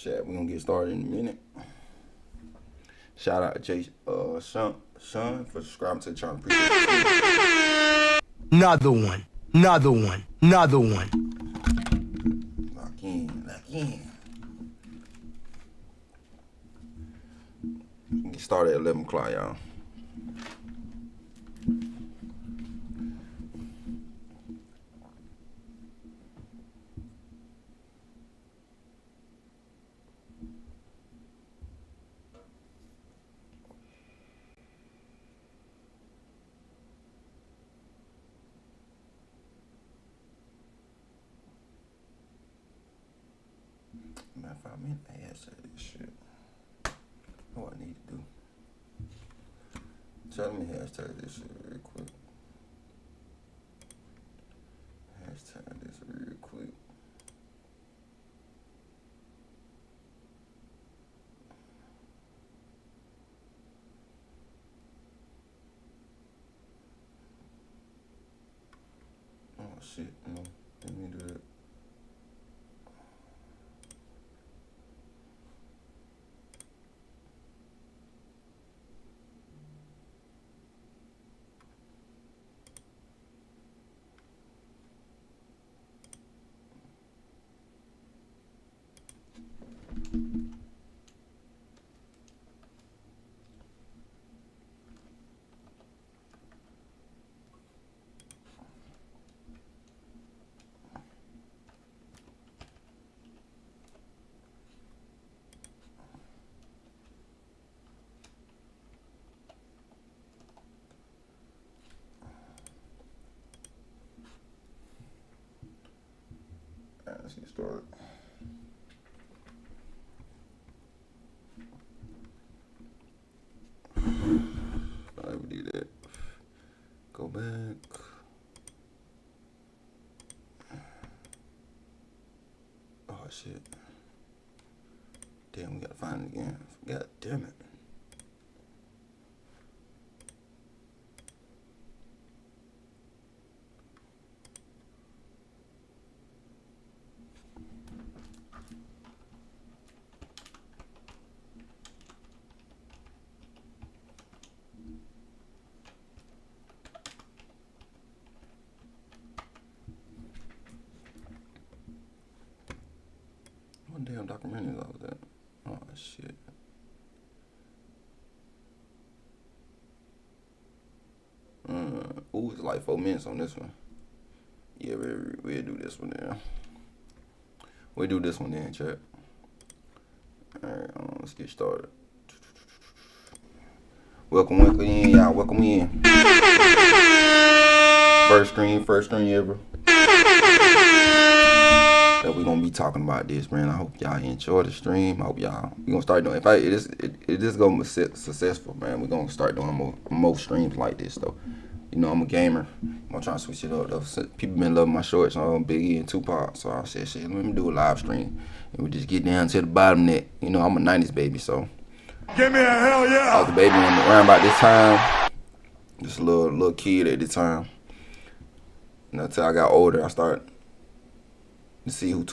Chat, we're gonna get started in a minute. Shout out to Sean for subscribing to the channel. Appreciate it. Another one. Lock in. We get started at 11 o'clock, y'all. Man, 5 minutes, I asked this shit. What I need to do. Tell me hashtag this shit real quick. Hashtag this real quick. Oh shit, no. Let me do that. Let's get started. I would do that. Go back. Oh shit. Damn, we gotta find it again. God damn it. What damn documentary was that? Oh shit. Ooh, it's like 4 minutes on this one. Yeah, we'll do this one then. We'll do this one then, chat. Alright, let's get started. Welcome in, y'all. Welcome in. First stream ever. That we gonna be talking about this, man. I hope y'all enjoy the stream. I hope y'all we gonna start doing. If it is gonna be successful, man. We gonna start doing more streams like this though. You know, I'm a gamer. I'm gonna try to switch it up though. People been loving my shorts on Biggie and Tupac, so I said, shit, let me do a live stream and we just get down to the bottom net. You know, I'm a '90s baby, so give me a hell yeah. I was a baby around about this time. Just a little kid at the time. And until I got older, I started to see who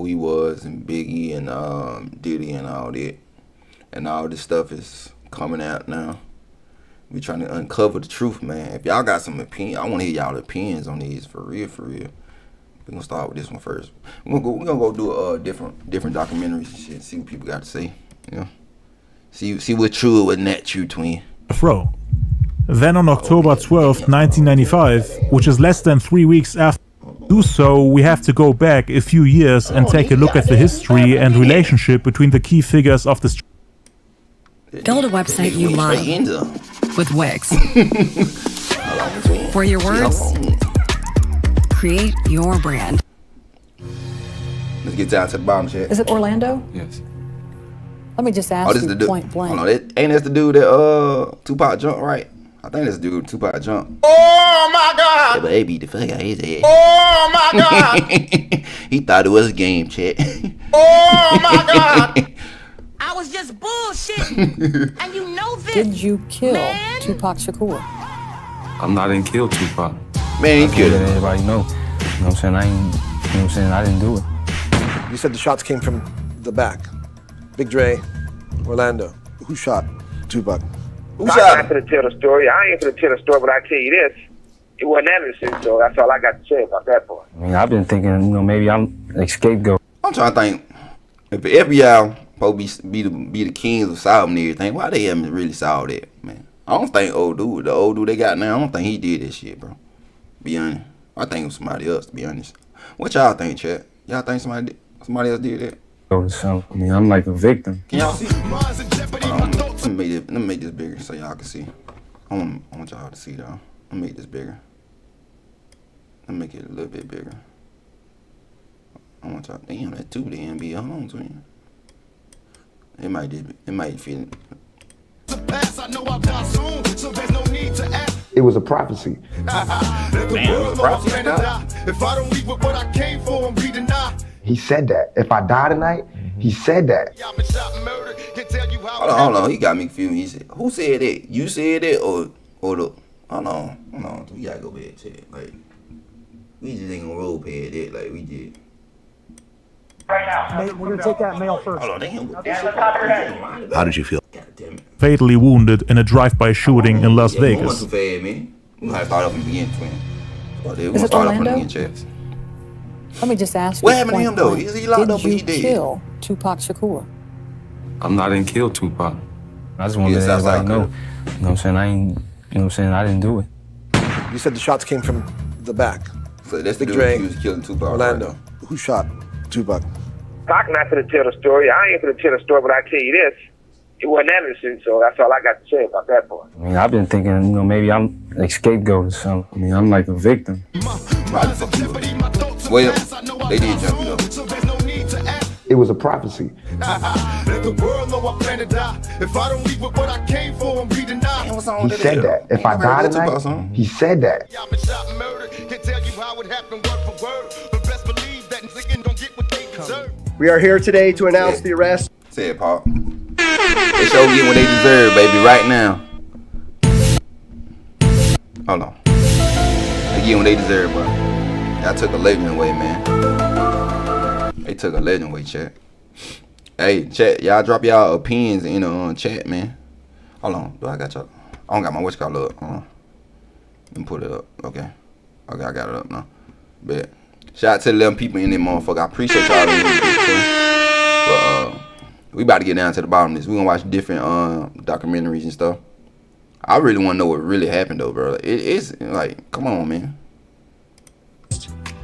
he was, and Biggie and Diddy and all that. And all this stuff is coming out now. We trying to uncover the truth, man. If y'all got some opinion, I want to hear y'all opinions on these for real. We're gonna start with this one first. We're gonna go do different documentaries and shit. See what people got to say. You know, see what true or what not true, twin. Throw. Then on October 12th, 1995, which is less than 3 weeks after. Do so, we have to go back a few years and take a look at the history and relationship between the key figures of the Build a website you love with Wix. For your words, create your brand. Let's get down to the bottom, shit. Is it Orlando? Yes. Let me just ask you point blank. Hold on, ain't that the dude that Tupac jumped, right? I think that's the dude Tupac jumped. Oh my God! Yeah, but they beat the fuck out his head. Oh my God! He thought it was a game, chat. Oh my God! I was just bullshitting, and you know this. Did you kill man? Tupac Shakur? I'm not in kill Tupac. Man, he killed him. Everybody know. You know what I'm saying? I didn't do it. You said the shots came from the back. Big Dre, Orlando. Who shot Tupac? Who I'm shot not him? going to tell the story. I ain't going to tell the story, but I tell you this. It wasn't Anderson, so that's all I got to say about that part. I mean, I've been thinking, maybe I'm a scapegoat. I'm trying to think. If the FBI supposed to be the kings of solving everything, why they haven't really solved that, man? I don't think the old dude they got now, I don't think he did this shit, bro. Be honest. I think it was somebody else, to be honest. What y'all think, chat? Y'all think somebody else did that? I mean, I'm like a victim. Can y'all see? Let me make this bigger so y'all can see. I want y'all to see, though. Let me make this bigger. Let me make it a little bit bigger. I want y'all. Damn, that 2 damn be. Hold on, twin. It might feel. It was a prophecy. If I don't leave with what I came for and be denied. He said that. If I die tonight, he said that. Hold on. He got me confused. He said, "Who said that? You said that, or the?" Hold on. We gotta go back to it. Like, we just ain't gonna roll past that. Like, we did. Right now. We're gonna take that mail first. Hold on, damn. How did you feel? God damn it. Fatally wounded in a drive-by shooting in Las Yeah, Vegas. too fast, man. We might start up in the beginning, twin. We Is gonna it start up in the Orlando? beginning, chats. Let me just ask What you happened to point him, though? blank, Is he locked up or he did you dead? kill Tupac Shakur? I'm not in kill Tupac. I just want to Yes, let that's everybody how I know. You know what I'm saying? I didn't do it. You said the shots came from the back. So that's the Big dude Dre, who was killing Tupac. Orlando. Right? Who shot Tupac? I'm not going to tell the story. I ain't going to tell the story, but I tell you this. It wasn't Anderson, so that's all I got to say about that part. I mean, I've been thinking, maybe I'm a scapegoat or something. I mean, I'm like a victim. Well, they did jump you up. It was a prophecy. Let the world know I plan to die. If I don't leave with what I came for and be denied. He said that. If I die tonight, he said that. I've been shot and murdered. Can't tell you how it happened word for word. But best believe that niggas don't get what they deserve. We are here today to announce the arrest. Say it, Paul. They sure get what they deserve, baby, right now. Hold on. They get what they deserve, bro. Y'all took a legend away, man. They took a legend away, chat. Hey, chat, y'all drop y'all opinions in the chat, man. Hold on. Do I got y'all? I don't got my what's called up. Let me put it up. Okay, I got it up now. Bet. Shout out to the 11 people in there, motherfucker. I appreciate y'all. But we about to get down to the bottom of this. We gonna watch different documentaries and stuff. I really want to know what really happened, though, bro. It's like, come on, man.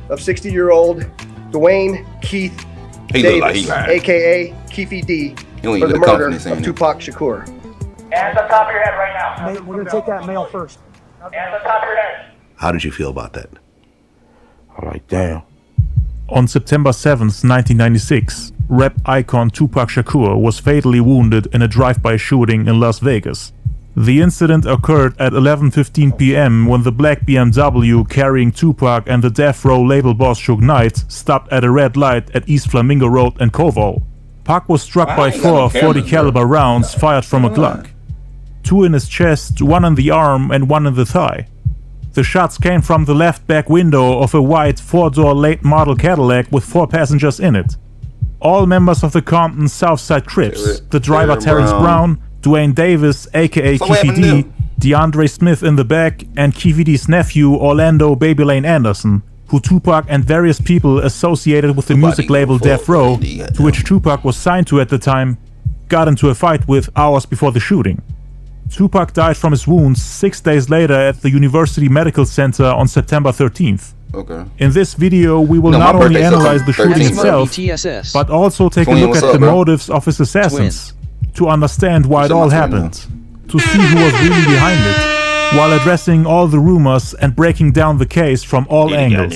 Of 60-year-old Dwayne Keith Davis, a.k.a. Keefy D, for the murder of Tupac Shakur. Hands on top of your head right now. We're gonna take that mail first. Hands on top of your head. How did you feel about that? I'm like, damn. On September 7th, 1996, rap icon Tupac Shakur was fatally wounded in a drive-by shooting in Las Vegas. The incident occurred at 11:15 p.m. when the black BMW carrying Tupac and the Death Row label boss Suge Knight stopped at a red light at East Flamingo Road and Koval. Pac was struck by 4 40 caliber rounds fired from a Glock. 2 in his chest, 1 in the arm and 1 in the thigh. The shots came from the left back window of a white 4-door late model Cadillac with 4 passengers in it. All members of the Compton Southside Crips, the driver Terrence Brown, Dwayne Davis aka Keefy D, DeAndre Smith in the back, and Keefy D's nephew Orlando Baby Lane Anderson, who Tupac and various people associated with the music label Death Row, to which Tupac was signed to at the time, got into a fight with hours before the shooting. Tupac died from his wounds 6 days later at the University Medical Center on September 13th. Okay. In this video, we will not only analyze the shooting itself, but also take a look at the motives of his assassins, to understand why it all happened, to see who was really behind it, while addressing all the rumors and breaking down the case from all angles.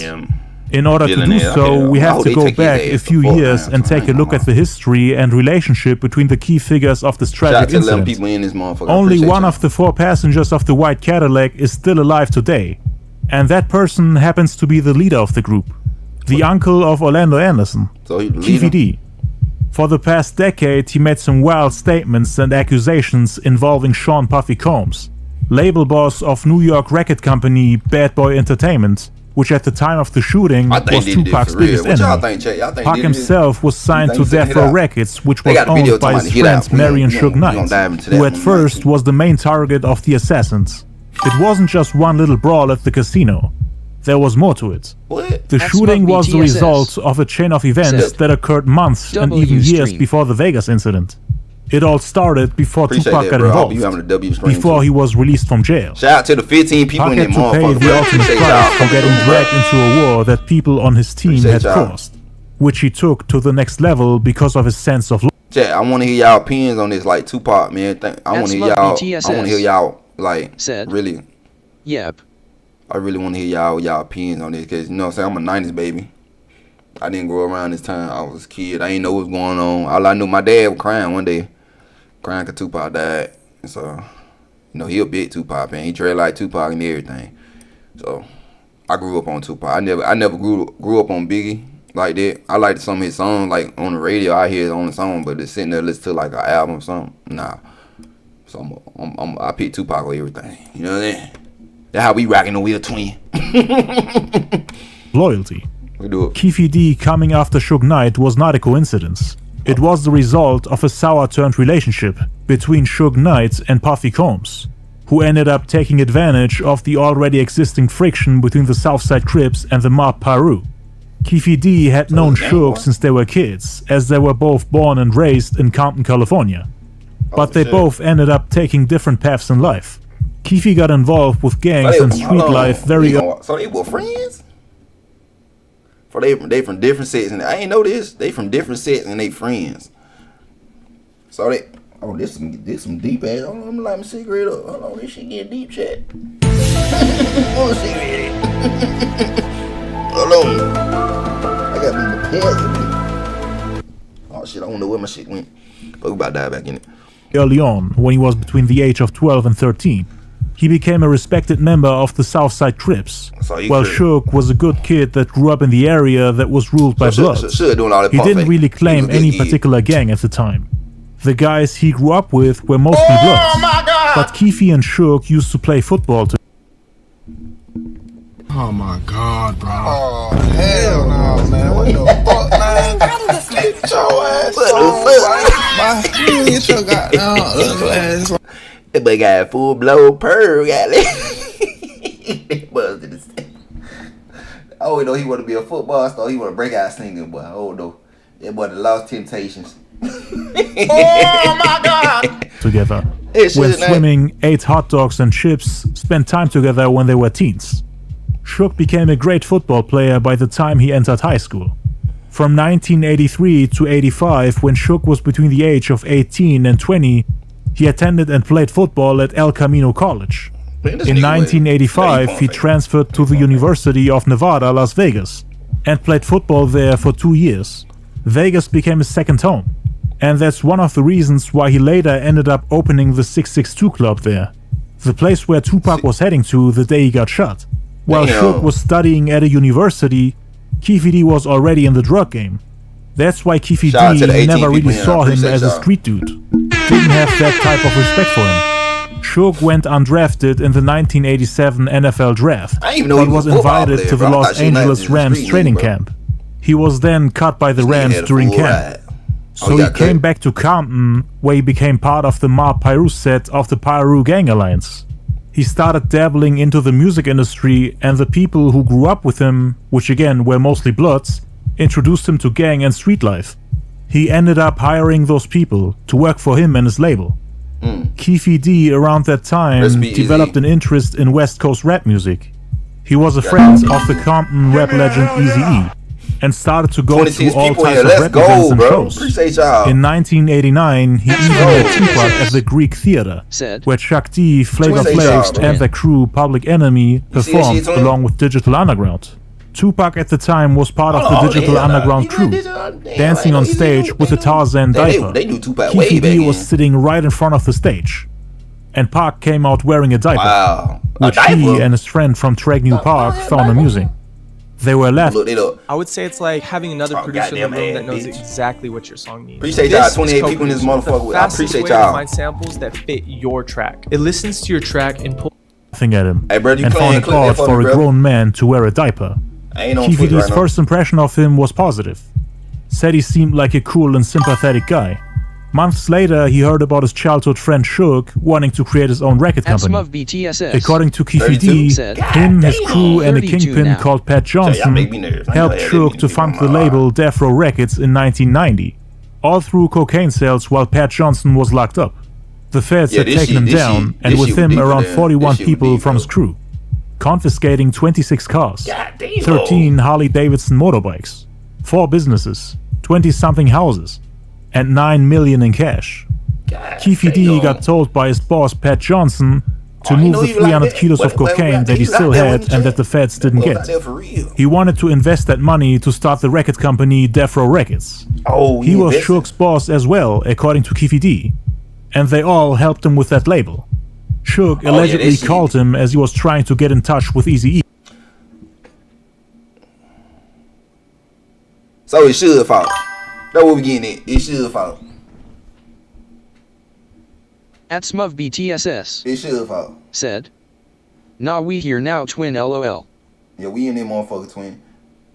In order to do so, we have to go back a few years and take a look at the history and relationship between the key figures of this tragic incident. Only one of the 4 passengers of the white Cadillac is still alive today, and that person happens to be the leader of the group, the uncle of Orlando Anderson, Keefy D. For the past decade, he made some wild statements and accusations involving Sean Puffy Combs, label boss of New York record company Bad Boy Entertainment, which at the time of the shooting was Tupac's biggest enemy. Pac himself was signed to Death Row Records, which was owned by his friends Mary and Suge Knight, who at first was the main target of the assassins. It wasn't just one little brawl at the casino. There was more to it. The shooting was the result of a chain of events that occurred months and even years before the Vegas incident. It all started before Tupac got involved, before he was released from jail. Shout out to the 15 people in Pac had to pay the ultimate price for getting dragged into a war that people on his team had caused, which he took to the next level because of his sense of Chat, I want to hear y'all opinions on this, like Tupac, man. I want to hear y'all. I want to hear y'all, like, really. Yep. I really want to hear y'all opinions on this, because, you know what I'm saying, I'm a 90s baby. I didn't grow around this time. I was a kid. I didn't know what was going on. All I knew, my dad was crying one day. Crying because Tupac died. And so, you know, he a big Tupac fan. He dread like Tupac and everything. So, I grew up on Tupac. I never grew up on Biggie like that. I liked some of his songs, like on the radio. I hear his own song, but just sitting there listening to like an album or something, nah. So I pick Tupac over everything. You know what I mean? That's how we rocking the wheel twin. loyalty. We do it. Keefe D coming after Suge Knight was not a coincidence. It was the result of a sour-turned relationship between Suge Knight and Puffy Combs, who ended up taking advantage of the already existing friction between the Southside Crips and the Mob Piru. Keefe D had known Suge since they were kids, as they were both born and raised in Compton, California. But they both ended up taking different paths in life. Keefe got involved with gangs and street life very early. So they were friends? For they from different sets, and I ain't know this. They from different sets and they friends. So they this some deep ass. Hold on, I'm light my cigarette up. Hold on, this shit get deep, chat. Hold on, cigarette. Hold on. I got me prepared. Oh shit, I don't know where my shit went. But we about to dive back in it. Early on, when he was between the age of 12 and 13, he became a respected member of the Southside Crips, while Suge was a good kid that grew up in the area that was ruled by Bloods. He didn't really claim any particular gang at the time. The guys he grew up with were mostly Bloods, but Keefe and Suge used to play football together. Oh my god, bro. Oh, hell no, man. What the fuck, man? Get your ass on, get your goddamn ugly ass. That boy got a full blow purr, got it. Oh, no, he want to be a football star. He want to break out singing, boy. Oh, no. That boy the Lost Temptations. Oh, my God. Together. Went swimming, ate hot dogs and chips, spent time together when they were teens. Suge became a great football player by the time he entered high school. From 1983 to 85, when Suge was between the age of 18 and 20, he attended and played football at El Camino College. In 1985, he transferred to the University of Nevada, Las Vegas, and played football there for 2 years. Vegas became his second home, and that's one of the reasons why he later ended up opening the 662 Club there, the place where Tupac was heading to the day he got shot. While Suge was studying at a university, Keefe D was already in the drug game. That's why Keefe D never really saw him as a street dude. Didn't have that type of respect for him. Suge went undrafted in the 1987 NFL draft, but was invited to the Los Angeles Rams training camp. He was then cut by the Rams during camp. So he came back to Compton, where he became part of the Mob Piru set of the Piru Gang Alliance. He started dabbling into the music industry, and the people who grew up with him, which again were mostly Bloods, introduced him to gang and street life. He ended up hiring those people to work for him and his label. Keefe D around that time developed an interest in West Coast rap music. He was a friend of the Compton rap legend Eazy-E, and started to go to all types of rap events and shows. In 1989, he even met Tupac at the Greek Theater, where Chuck D, Flavor Flav, and their crew Public Enemy performed along with Digital Underground. Tupac at the time was part of the Digital Underground crew, dancing on stage with a Tarzan diaper. Keefe D was sitting right in front of the stage, and Pac came out wearing a diaper, which he and his friend from Tragnew Park found amusing. They were left. I would say it's like having another producer in the room that knows exactly what your song needs. Appreciate y'all, 28 people in this motherfucker. I appreciate y'all. Find samples that fit your track. It listens to your track and pulls at him Hey, bro, and found it odd for a grown man to wear a diaper. KVD's first impression of him was positive. Said he seemed like a cool and sympathetic guy. Months later, he heard about his childhood friend Suge wanting to create his own record company. According to KVD, him, his crew, and a kingpin called Pat Johnson helped Suge to fund the label Death Row Records in 1990, all through cocaine sales while Pat Johnson was locked up. The feds had taken him down, and with him around 41 people from his crew, confiscating 26 cars, 13 Harley-Davidson motorbikes, 4 businesses, 20-something houses, and $9 million in cash. KVD got told by his boss Pat Johnson to move the 300 kilos of cocaine that he still had and that the feds didn't get. He wanted to invest that money to start the record company Death Row Records. He was Suge's boss as well, according to KVD, and they all helped him with that label. Suge allegedly called him as he was trying to get in touch with Eazy-E. So it's Suge's fault. That's what we getting at. It's Suge's fault. At Smuv BTSS. It's Suge's fault. Said, "Nah, we here now, twin LOL." Yeah, we in that motherfucker, twin.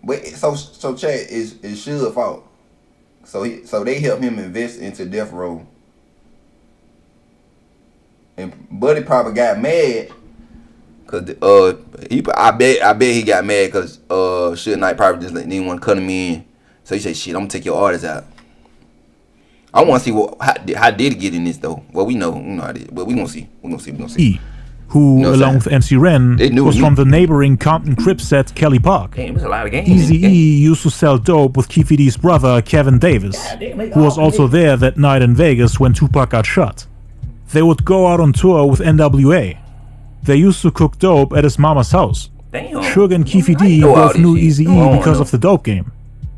But so Chad is Suge's fault. So they helped him invest into Death Row. And Buddy probably got mad. Cause I bet he got mad cause Suge Knight probably just didn't want to cut him in. So he said, "Shit, I'm gonna take your artist out." I want to see how did he get in this though. Well, we know how did, but we gonna see. Who, along with MC Ren, was from the neighboring Compton Crip set Kelly Park. Eazy-E used to sell dope with KVD's brother Kevin Davis, who was also there that night in Vegas when Tupac got shot. They would go out on tour with NWA. They used to cook dope at his mama's house. Suge and KVD both knew Eazy-E because of the dope game,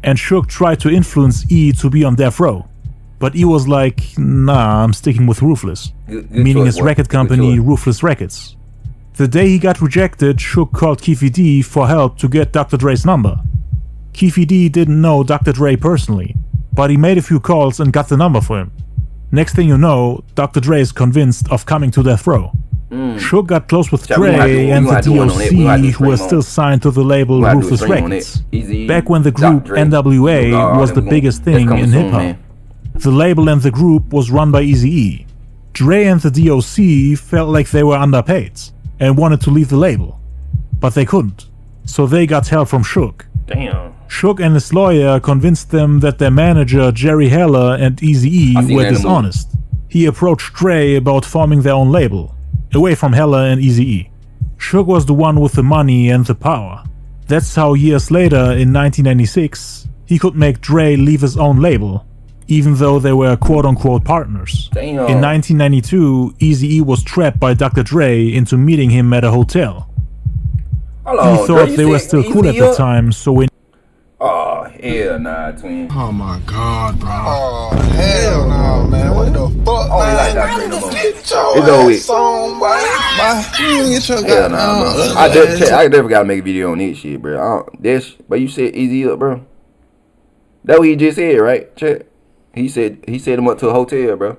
and Suge tried to influence E to be on Death Row. But E was like, "Nah, I'm sticking with Ruthless," meaning his record company, Ruthless Records. The day he got rejected, Suge called KVD for help to get Dr. Dre's number. KVD didn't know Dr. Dre personally, but he made a few calls and got the number for him. Next thing you know, Dr. Dre is convinced of coming to Death Row. Suge got close with Dre and the DOC, who were still signed to the label Ruthless Records, back when the group NWA was the biggest thing in hip-hop. The label and the group was run by Eazy-E. Dre and the DOC felt like they were underpaid and wanted to leave the label, but they couldn't, so they got help from Suge. Suge and his lawyer convinced them that their manager Jerry Heller and Eazy-E were dishonest. He approached Dre about forming their own label, away from Heller and Eazy-E. Suge was the one with the money and the power. That's how years later, in 1996, he could make Dre leave his own label, even though they were quote-unquote partners. In 1992, Eazy-E was trapped by Dr. Dre into meeting him at a hotel. He thought they were still cool at the time, so when... Oh, hell nah, twin. Oh my god, bro. Oh, hell no, man. What the fuck, man? Get your ass on, boy. Hell nah, bro. I never gotta make a video on this shit, bro. But you said Eazy up, bro. That what he just said, right? Check. He said him up to a hotel, bro.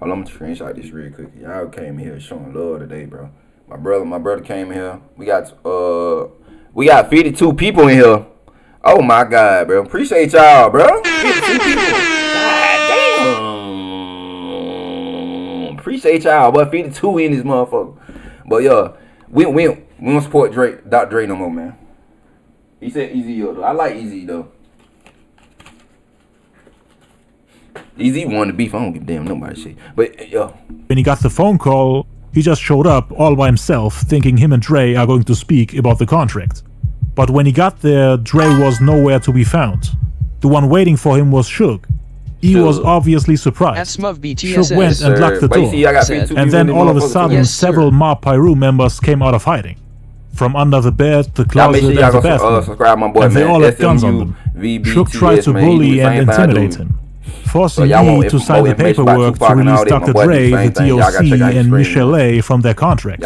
Hold on, I'm gonna screenshot this real quick. Y'all came here showing love today, bro. My brother came here. We got 52 people in here. Oh my god, bro. Appreciate y'all, bro. 52 people. God damn. Appreciate y'all, but 52 in this motherfucker. But yeah, we don't support Dr. Dre no more, man. He said Eazy though. I like Eazy though. Eazy wanted to beef. I don't give a damn nobody shit. But yo, when he got the phone call, he just showed up all by himself, thinking him and Dre are going to speak about the contract. But when he got there, Dre was nowhere to be found. The one waiting for him was Suge. He was obviously surprised. Suge went and locked the door. And then all of a sudden, several Mob Piru members came out of hiding. From under the bed, the closet, and the bathroom. And they all had guns on them. Suge tried to bully and intimidate him, forcing E to sign the paperwork to release Dr. Dre, the DOC, and Michelle A from their contracts.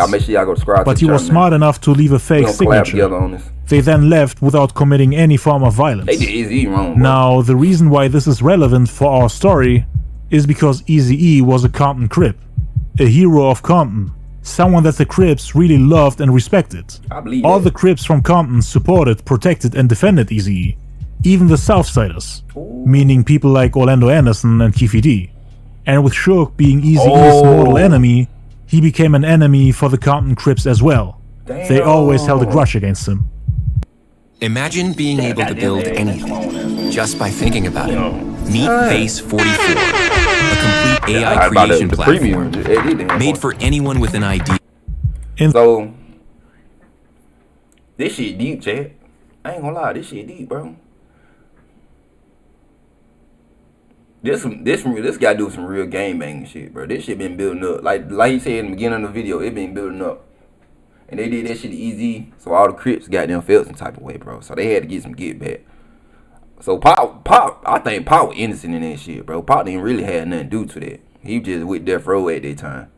But he was smart enough to leave a fake signature. They then left without committing any form of violence. They did Eazy wrong, bro. Now, the reason why this is relevant for our story is because Eazy-E was a Compton Crip, a hero of Compton, Someone that the Crips really loved and respected. I believe All that. the Crips from Compton supported, protected, and defended Eazy-E. Even the Southsiders, meaning people like Orlando Anderson and Keefe D. And with Shook being Eazy-E's mortal enemy, he became an enemy for the Compton Crips as well. They always held a grudge against him. Imagine being able to build anything just by thinking about it. Meet Base 44, a complete AI creation platform made for anyone with an idea. So, this shit deep, Chad. I ain't gonna lie, this shit deep, bro. This guy do some real game banging shit, bro. This shit been building up. Like he said in the beginning of the video, it been building up. And they did that shit easy, so all the Crips got them felt some type of way, bro. So they had to get some get back. So Pop, I think Pop was innocent in that shit, bro. Pop didn't really have nothing to do to that. He just with Death Row at that time.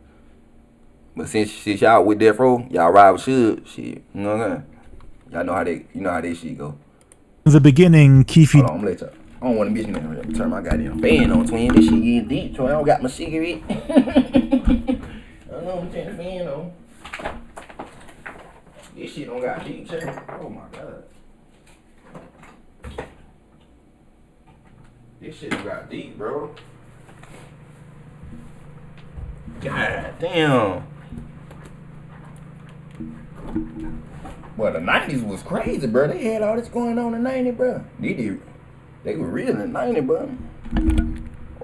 But since y'all with Death Row, y'all ride with Suge, shit. You know what I'm saying? Y'all know how they shit go. In the beginning, Keefe. Hold on, I'm gonna let y'all. I don't want to miss nothing. Let me turn my goddamn fan on, twin. This shit getting deep, twin. I don't got my cigarette. I don't know, I'm turning the fan on. This shit don't got deep, twin. Oh my god. This shit don't got deep, bro. God damn. Well, the 90s was crazy, bro. They had all this going on in the 90s, bro. They were real in the 90s, bro.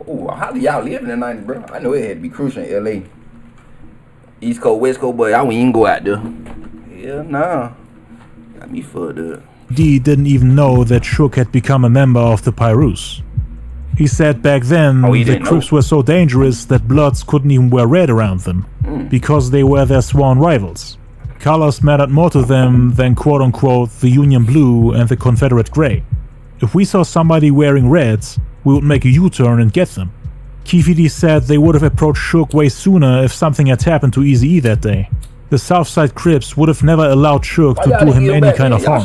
Oh, how do y'all live in the 90s, bro? I know it had to be crucial in LA. East Coast, West Coast, but I wouldn't even go out there. Hell nah. Got me fucked up. D didn't even know that Shook had become a member of the Pyrus. He said back then the Crips were so dangerous that Bloods couldn't even wear red around them, because they were their sworn rivals. Colors mattered more to them than quote-unquote the Union Blue and the Confederate Gray. If we saw somebody wearing reds, we would make a U-turn and get them. Keefe D said they would have approached Shook way sooner if something had happened to Eazy-E that day. The Southside Crips would have never allowed Shook to do him any kind of harm.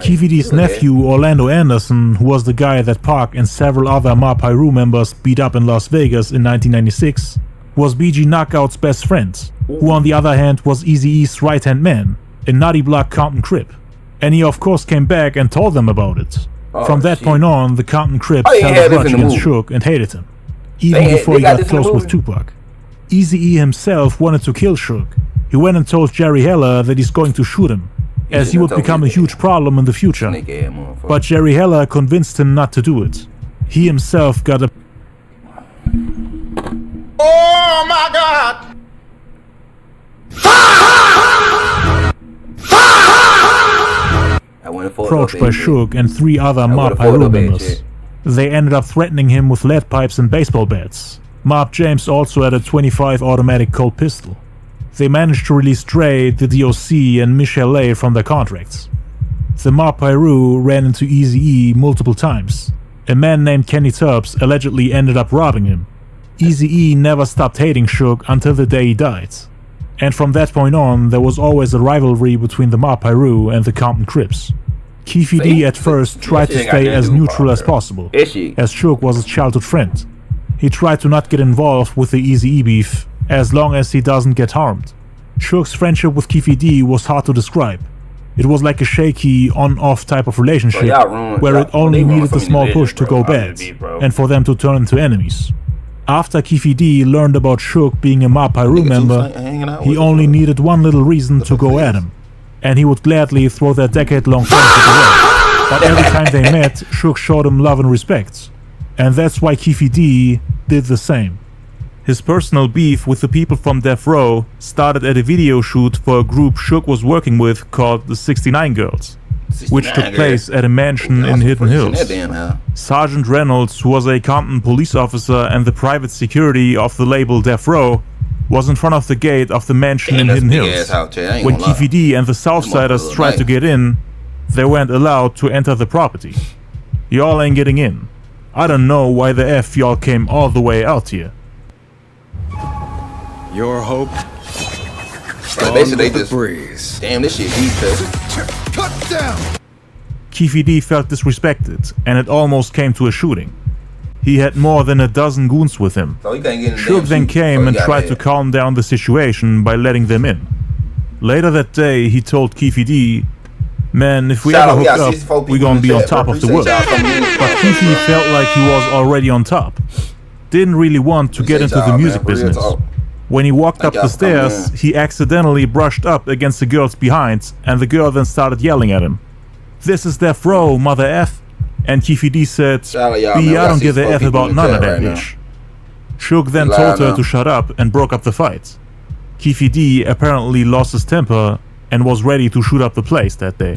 Keefe D's nephew, Orlando Anderson, who was the guy that Pac and several other Ma Pyru members beat up in Las Vegas in 1996, was BG Knockout's best friend, who on the other hand was Eazy-E's right-hand man, a nutty block Compton Crip. And he of course came back and told them about it. From that point on, the Compton Crips held a grudge against Shook and hated him, even before he got close with Tupac. Eazy-E himself wanted to kill Shook. He went and told Jerry Heller that he's going to shoot him, as he would become a huge problem in the future. But Jerry Heller convinced him not to do it. He himself got a... Oh my God! approached by Shook and 3 other Mob Pyru members. They ended up threatening him with lead pipes and baseball bats. Mob James also had a .25 automatic Colt pistol. They managed to release Dre, the DOC, and Michelle A from their contracts. The Mob Pyru ran into Eazy-E multiple times. A man named Kenny Tubbs allegedly ended up robbing him. Eazy-E never stopped hating Shook until the day he died. And from that point on, there was always a rivalry between the Mob Pyru and the Compton Crips. Keefe D at first tried to stay as neutral as possible, as Shook was his childhood friend. He tried to not get involved with the Eazy-E beef, as long as he doesn't get harmed. Shook's friendship with Keefe D was hard to describe. It was like a shaky, on-off type of relationship, where it only needed a small push to go bad, and for them to turn into enemies. After Keefe D learned about Shook being a Mob Pyru member, he only needed one little reason to go at him, and he would gladly throw their decade-long friendship away. But every time they met, Shook showed him love and respect, and that's why Keefe D did the same. His personal beef with the people from Death Row started at a video shoot for a group Shook was working with called the 69 Girls, which took place at a mansion in Hidden Hills. Sergeant Reynolds, who was a Compton police officer and the private security of the label Death Row, was in front of the gate of the mansion in Hidden Hills. When Keefe D and the Southsiders tried to get in, they weren't allowed to enter the property. Y'all ain't getting in. I don't know why the F y'all came all the way out here. Your hope. Basically, they just breeze. Damn, this shit deep, Cut down. Keefe D felt disrespected, and it almost came to a shooting. He had more than a dozen goons with him. So he can't get in the Suge then came and tried to it. calm down the situation by letting them in. Later that day, he told Keefe D, "Man, if we ever hook up, we're gonna be on top of the world." But Keefe felt like he was already on top. Didn't really want to get into the music business. When he walked up the stairs, he accidentally brushed up against the girl's behind, and the girl then started yelling at him. "This is Death Row, mother F." And Keefe D said, "B, I don't give a F about none of that ish." Suge then told her to shut up and broke up the fight. Keefe D apparently lost his temper and was ready to shoot up the place that day.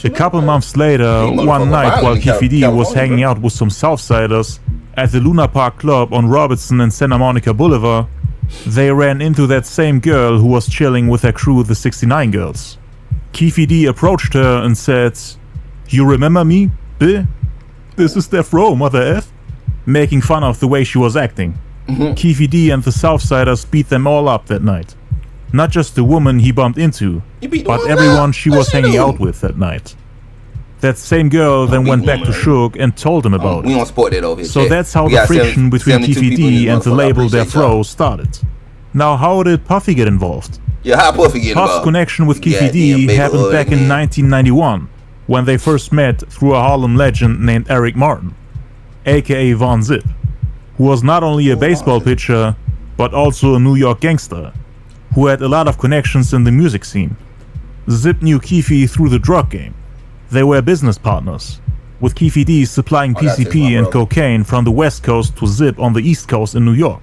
A couple months later, one night while Keefe D was hanging out with some Southsiders at the Luna Park Club on Robertson and Santa Monica Boulevard, they ran into that same girl who was chilling with her crew, the 69 Girls. Keefe D approached her and said, "You remember me, B? This is Death Row, mother F," making fun of the way she was acting. Keefe D and the Southsiders beat them all up that night. Not just the woman he bumped into, but everyone she was hanging out with that night. That same girl then went back to Suge and told him about it. So that's how the friction between Keefe D and the label Death Row started. Now, how did Puffy get involved? Yeah, how Puffy get involved? Puff's connection with Keefe D happened back in 1991, when they first met through a Harlem legend named Eric Martin, aka Von Zip, who was not only a baseball pitcher, but also a New York gangster, who had a lot of connections in the music scene. Zip knew Keefe through the drug game. They were business partners, with Keefe D supplying PCP and cocaine from the West Coast to Zip on the East Coast in New York.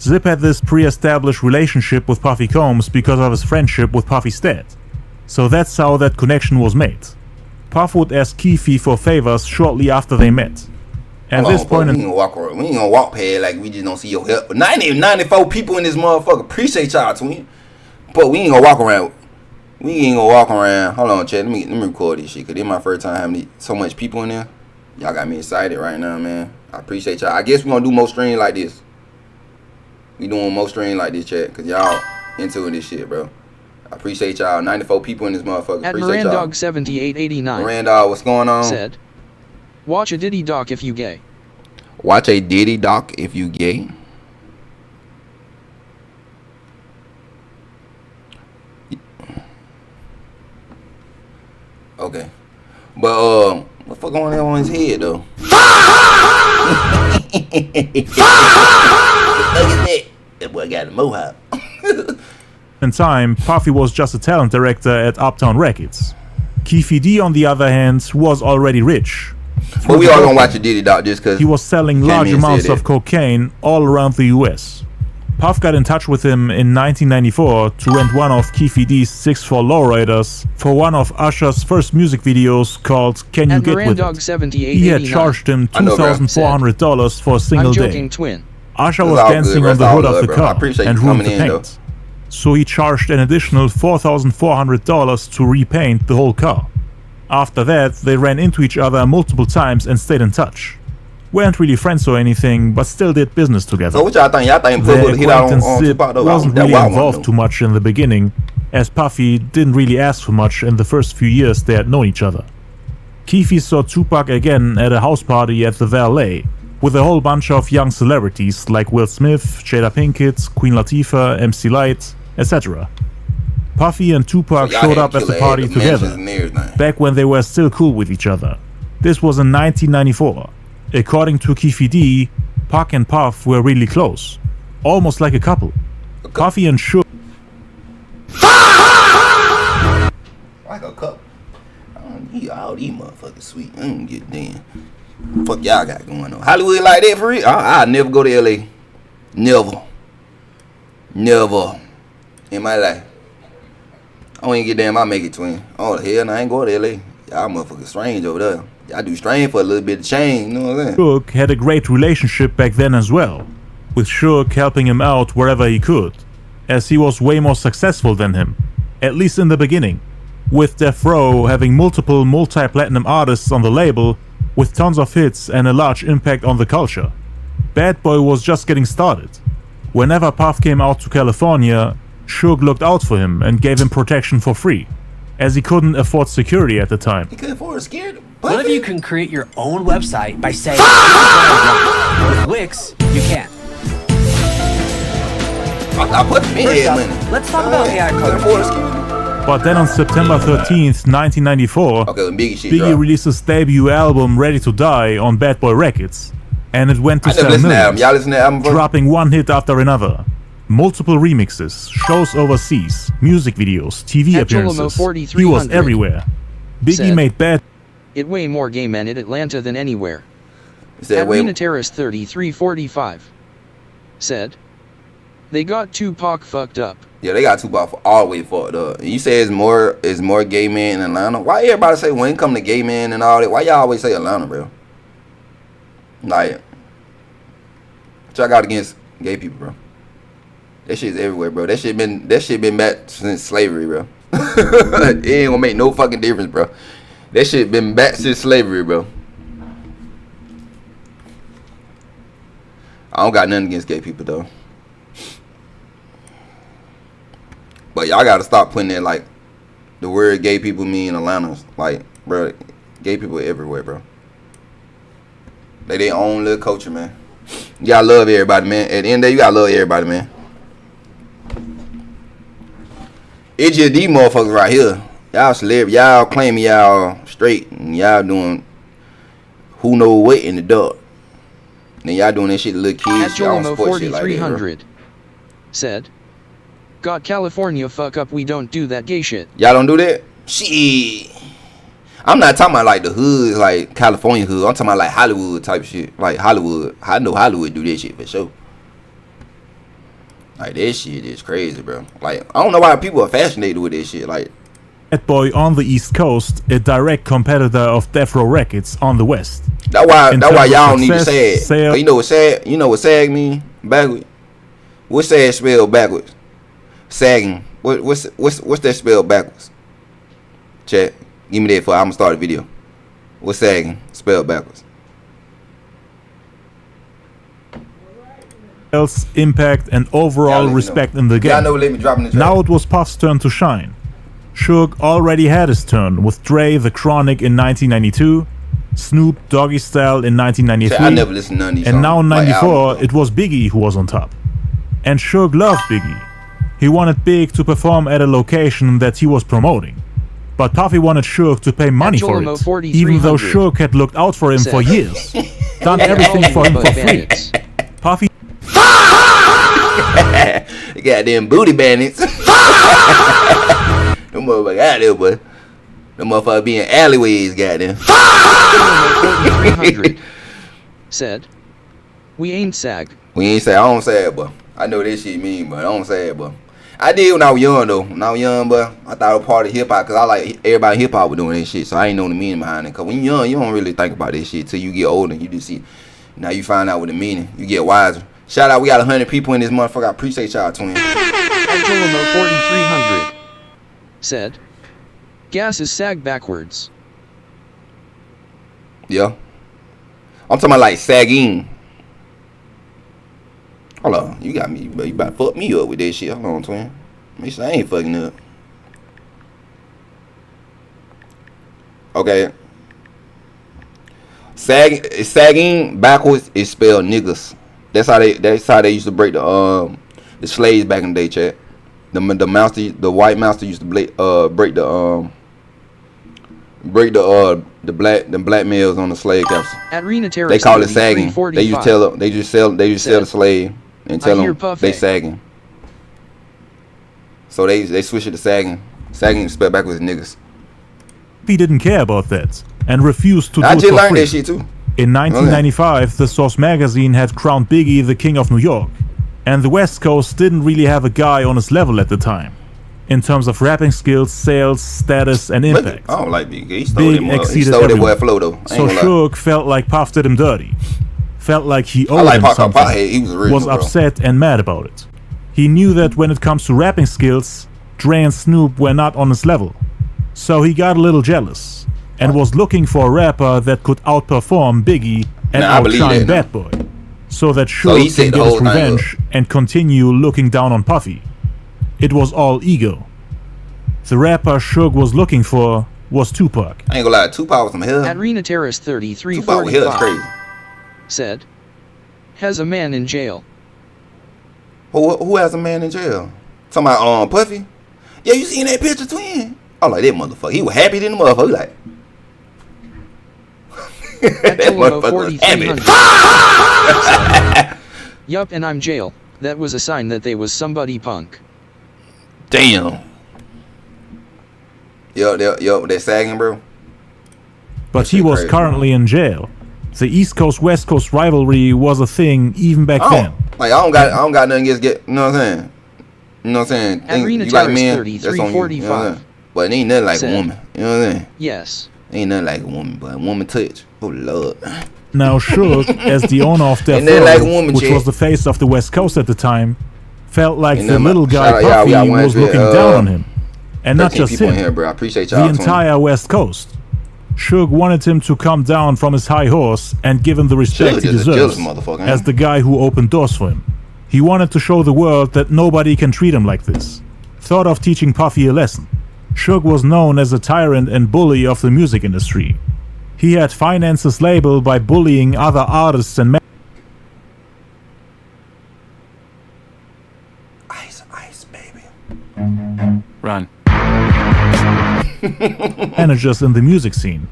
Zip had this pre-established relationship with Puffy Combs because of his friendship with Puffy's dad. So that's how that connection was made. Puff would ask Keefe for favors shortly after they met. At this point, we ain't gonna walk past like we just don't see your help. But 94 people in this motherfucker. Appreciate y'all, twin. But we ain't gonna walk around. Hold on, chat. Let me record this shit, cause this my first time having so much people in there. Y'all got me excited right now, man. I appreciate y'all. I guess we gonna do more streams like this. We doing more streams like this, chat, cause y'all into this shit, bro. I appreciate y'all. 94 people in this motherfucker. At Appreciate y'all. Mirandog7889 Mirandog, what's going on? Said, "Watch a Diddy doc if you gay." Watch a Diddy doc if you gay. Okay. But what the fuck going on his head though? That boy got a mohawk. in time, Puffy was just a talent director at Uptown Records. Keefe D, on the other hand, was already rich. But we all gonna watch a Diddy doc just cause he was selling large amounts of cocaine all around the US. Puff got in touch with him in 1994 to rent one of Keefe D's 6'4" lowriders for one of Usher's first music videos called Can You Get With It. He had charged him $2,400 for a single day. Usher was dancing on the hood of the car and ruined the paint. So he charged an additional $4,400 to repaint the whole car. After that, they ran into each other multiple times and stayed in touch. Weren't really friends or anything, but still did business together. So what y'all think? Y'all think their acquaintance Zip wasn't really involved too much in the beginning, as Puffy didn't really ask for much in the first few years they had known each other. Keefe saw Tupac again at a house party at the Valet, with a whole bunch of young celebrities like Will Smith, Jada Pinkett, Queen Latifah, MC Lyte, etc. Puffy and Tupac showed up at the party together, back when they were still cool with each other. This was in 1994. According to Keefe D, Pac and Puff were really close, almost like a couple. Puffy and Suge. Like a couple. I don't need all these motherfuckers sweet. I don't get damn. Fuck y'all got going on. Hollywood like that for real? I'll never go to LA. Never in my life. I don't even get damn I make it twin. Oh hell, I ain't going to LA. Y'all motherfuckers strange over there. Y'all do strange for a little bit of change, you know what I'm saying? Suge had a great relationship back then as well, with Suge helping him out wherever he could, as he was way more successful than him, at least in the beginning, with Death Row having multiple multi-platinum artists on the label with tons of hits and a large impact on the culture. Bad Boy was just getting started. Whenever Puff came out to California, Suge looked out for him and gave him protection for free, as he couldn't afford security at the time. He couldn't afford security? What if you can create your own website by saying, with Wix, you can't. I put me in money. Let's talk about AI code. But then on September 13th, 1994, Biggie released his debut album Ready to Die on Bad Boy Records. And it went to sell millions, y'all listen to that album, bro? Dropping one hit after another. Multiple remixes, shows overseas, music videos, TV appearances. He was everywhere. Biggie made bad. It way more gay men in Atlanta than anywhere. At Rena Terrace 3345 said, they got Tupac fucked up. Yeah, they got Tupac all the way fucked up. And you say it's more gay men in Atlanta. Why everybody say when it come to gay men and all that? Why y'all always say Atlanta, bro? Like, what y'all got against gay people, bro? That shit's everywhere, bro. That shit been back since slavery, bro. It ain't gonna make no fucking difference, bro. That shit been back since slavery, bro. I don't got nothing against gay people though. But y'all gotta stop putting that like the word gay people mean Atlanta. Like, bro, gay people everywhere, bro. They their own little culture, man. You gotta love everybody, man. At the end of the day, you gotta love everybody, man. It's just these motherfuckers right here. Y'all celebrity, y'all claiming y'all straight, and y'all doing who know what in the dark. Then y'all doing that shit to little kids. Y'all don't support shit like that, bro. Said, "God, California, fuck up. We don't do that gay shit." Y'all don't do that? Shit. I'm not talking about like the hood, like California hood. I'm talking about like Hollywood type shit. Like Hollywood. I know Hollywood do that shit for sure. Like that shit is crazy, bro. Like I don't know why people are fascinated with this shit. Like Bad Boy on the East Coast, a direct competitor of Death Row Records on the West. That's why y'all don't need to SAG. You know what SAG? You know what SAG mean? Backwards. What's SAG spelled backwards? Sagging. What's that spelled backwards? Chat. Give me that for I'm gonna start a video. What's sagging? Spelled backwards. Impact and overall respect in the game. Now it was Puff's turn to shine. Suge already had his turn with Dre The Chronic in 1992, Snoop Doggy Style in 1993, I never listened to none of these and now in songs. 94 it was Biggie who was on top. And Suge loved Biggie. He wanted Big to perform at a location that he was promoting. But Puffy wanted Suge to pay money for it, even though Suge had looked out for him for years. Done everything for him for free. Puffy Goddamn booty bandits. Them motherfuckers out there, boy. Them motherfuckers be in alleyways, goddamn. Said, we ain't sag. We ain't sag. I don't sag, boy. I know this shit mean, but I don't sag, boy. I did when I was young, though. When I was young, boy, I thought it was part of hip-hop, because I like everybody in hip-hop was doing this shit, so I ain't know the meaning behind it. Because when you're young, you don't really think about this shit till you get older. You just see, now you find out what the meaning. You get wiser. Shout out, we got 100 people in this motherfucker. I appreciate y'all, twin. 4300 said, gas is sag backwards. Yeah. I'm talking about like sagging. Hold on, you got me, but you about to fuck me up with that shit. Hold on, twin. Make sure I ain't fucking up. Okay. Sagging backwards is spelled niggas. That's how they used to break the slaves back in the day, chat. The white master used to break the black males on the slave capture. At Rena Terrace, they call it sagging. They just sell the slave and tell them they sagging. So they switch it to sagging. Sagging is spelled backwards niggas. He didn't care about that and refused to do it for free. I just learned that shit too. In 1995, the Source magazine had crowned Biggie the King of New York, and the West Coast didn't really have a guy on his level at the time, in terms of rapping skills, sales, status, and impact. I don't like Biggie. He stole that boy flow though. So Suge felt like Puff did him dirty, felt like he owed him something, he was upset and mad about it. He knew that when it comes to rapping skills, Dre and Snoop were not on his level, so he got a little jealous and was looking for a rapper that could outperform Biggie and outshine Bad Boy, so that Suge can get his revenge and continue looking down on Puffy. It was all ego. The rapper Suge was looking for was Tupac. I ain't gonna lie, Tupac was some hell. Arena Terrace 3345 Tupac was hell crazy. Said, has a man in jail. Who has a man in jail? Talking about Puffy? Yeah, you seen that picture, twin? I like that motherfucker. He was happy than the motherfucker. Like that motherfucker was happy. Yup, and I'm jail. That was a sign that they was somebody punk. Damn. Yo, that sagging, bro. But he was currently in jail. The East Coast West Coast rivalry was a thing even back then. Like I don't got nothing against you know what I'm saying? You know what I'm saying? Arena you like Terrace men, 3345. you know but it ain't nothing like a woman. You know what I'm saying? Yes. Ain't nothing like a woman, but a woman touch. Oh Lord. Now Suge, as the owner of Death Row, which was the face of the West Coast at the time, felt like the little guy Puffy was looking down on him. And not just him, here, bro. I appreciate y'all. The entire West Coast. Suge wanted him to come down from his high horse and give him the respect he deserves as the guy who opened doors for him. He wanted to show the world that nobody can treat him like this. Thought of teaching Puffy a lesson. Suge was known as a tyrant and bully of the music industry. He had financed his label by bullying other artists and Ice, baby. Run. managers in the music scene,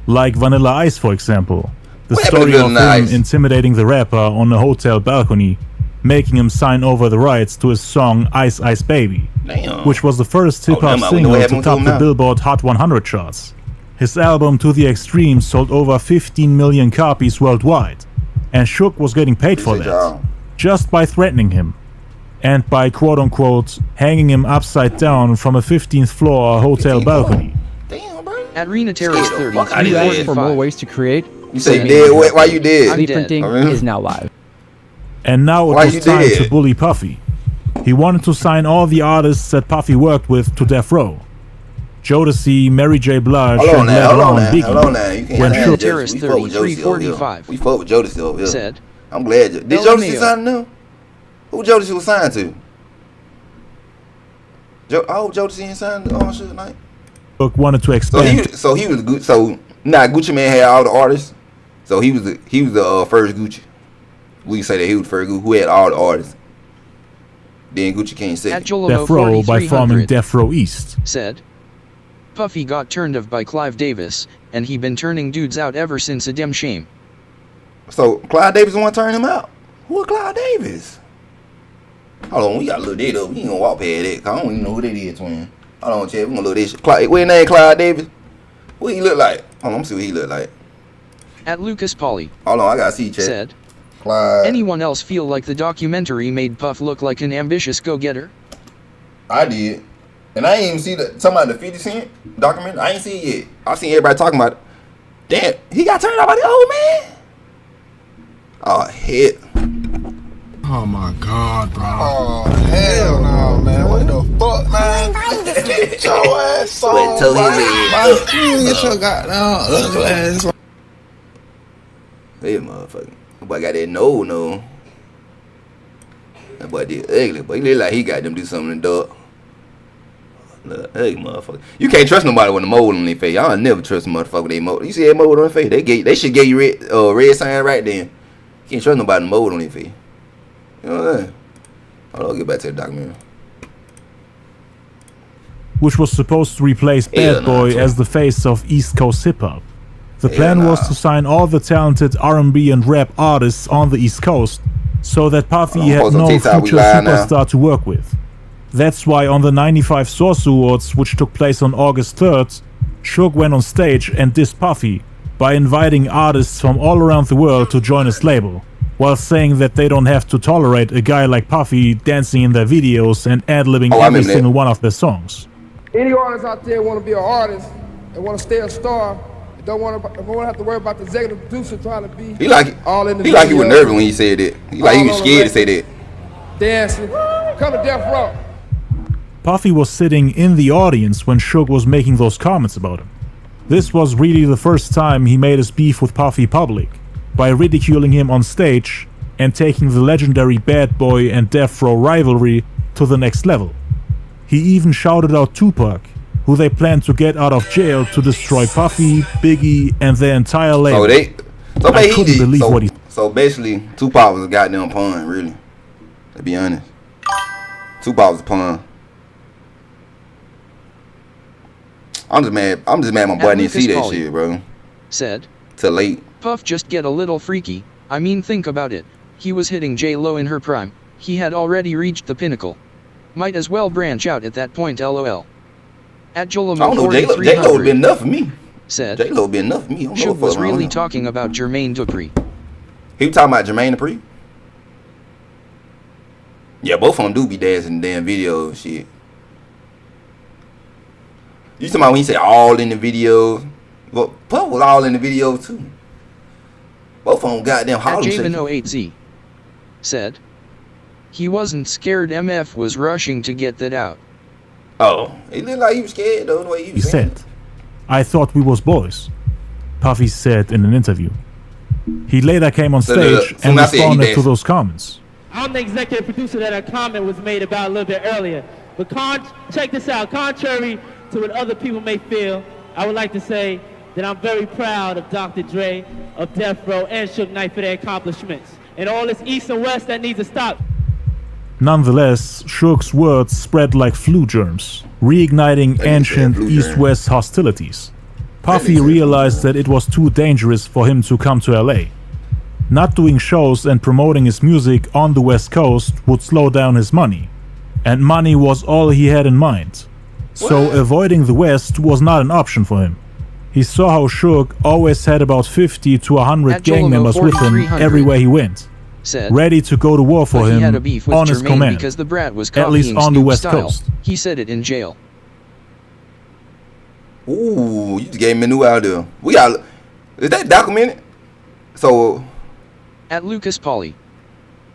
like Vanilla Ice, for example. The story of him intimidating the rapper on a hotel balcony, making him sign over the rights to his song Ice Ice Baby, which was the first hip-hop single to top the Billboard Hot 100 charts. His album To The Extreme sold over 15 million copies worldwide, and Suge was getting paid for that, just by threatening him, and by quote-unquote hanging him upside down from a 15th floor hotel balcony. Arena Terrace 30. You asked for more ways to create. You say dead? Why you dead? Printing is now live. And now it was time to bully Puffy. He wanted to sign all the artists that Puffy worked with to Death Row. Jodeci, Mary J. Blige, and later on Biggie. Hold on now. You can't Arena Terrace 3345. We fuck with Jodeci over here. Said, I'm glad. Did Jodeci sign to? Who Jodeci was signed to? I hope Jodeci ain't signed to Suge tonight. Wanted to expand. So he was good. So Gucci Mane had all the artists. So he was the first Gucci. We can say that he was the first Gucci who had all the artists. Then Gucci came second. Death Row by forming Death Row East. Said, Puffy got turned of by Clive Davis, and he been turning dudes out ever since a damn shame. So Clive Davis the one turning him out? Who is Clive Davis? Hold on, we gotta look that up. We ain't gonna walk past that, cause I don't even know who that is, twin. Hold on, Chad, we gonna look this shit. What his name, Clive Davis? What he look like? Hold on, let me see what he look like. At Lucas Polly. Hold on, I gotta see, Chad. Said, Clive. Anyone else feel like the documentary made Puff look like an ambitious go-getter? I did. And I ain't even see talking about the 50 Cent documentary. I ain't seen it yet. I seen everybody talking about it. Damn, he got turned out by the old man? Oh, hell. Oh my God, bro. Oh, hell no, man. What the fuck, man? Get your ass on, man. Get your goddamn ugly ass on. Hey, motherfucker. That boy got that no. That boy did ugly, but he look like he got them do something in the dark. Look, hey, motherfucker. You can't trust nobody with a mold on their face. Y'all never trust a motherfucker with their mold. You see that mold on their face? They should give you red sign right then. You can't trust nobody with a mold on their face. You know what I'm saying? Hold on, I'll get back to the documentary. Which was supposed to replace Bad Boy as the face of East Coast hip-hop. The plan was to sign all the talented R&B and rap artists on the East Coast, so that Puffy had no future superstar to work with. That's why on the 95 Source Awards, which took place on August 3rd, Suge went on stage and dissed Puffy by inviting artists from all around the world to join his label, while saying that they don't have to tolerate a guy like Puffy dancing in their videos and ad-libbing every single one of their songs. Any artists out there want to be an artist and want to stay a star, and don't want to have to worry about the executive producer trying to be all in the He like he was nervous when he said that. He like he was scared to say that. Dancing. Come to Death Row. Puffy was sitting in the audience when Suge was making those comments about him. This was really the first time he made his beef with Puffy public, by ridiculing him on stage and taking the legendary Bad Boy and Death Row rivalry to the next level. He even shouted out Tupac, who they planned to get out of jail to destroy Puffy, Biggie, and their entire label. I couldn't believe what he. So basically, Tupac was a goddamn pawn, really. To be honest, Tupac was a pawn. I'm just mad my boy didn't see that shit, bro. Said. Till late. Puff just get a little freaky. I mean, think about it. He was hitting J-Lo in her prime. He had already reached the pinnacle. Might as well branch out at that point, lol. At Jolamo 4300. J-Lo would be enough for me. Said. J-Lo would be enough for me. Suge was really talking about Jermaine Dupri. He was talking about Jermaine Dupri? Yeah, both of them do be dancing in the damn video and shit. You talking about when he said all in the video? Well, Puff was all in the video too. Both of them goddamn Harlem shit. At Javen08Z. Said. He wasn't scared, MF was rushing to get that out. Oh, he looked like he was scared though, the way he was saying. Said, I thought we was boys. Puffy said in an interview. He later came on stage and responded to those comments. I'm the executive producer that a comment was made about a little bit earlier. But check this out. Contrary to what other people may feel, I would like to say that I'm very proud of Dr. Dre, of Death Row, and Suge Knight for their accomplishments. And all this East and West that needs to stop. Nonetheless, Suge's words spread like flu germs, reigniting ancient East-West hostilities. Puffy realized that it was too dangerous for him to come to LA. Not doing shows and promoting his music on the West Coast would slow down his money, and money was all he had in mind. So avoiding the West was not an option for him. He saw how Suge always had about 50 to 100 gang members with him everywhere he went, ready to go to war for him on his command, because the brat was at least on the West Coast. He said it in jail. Ooh, you just gave me a new idea. We got, is that documented? So. At Lucas Pauly.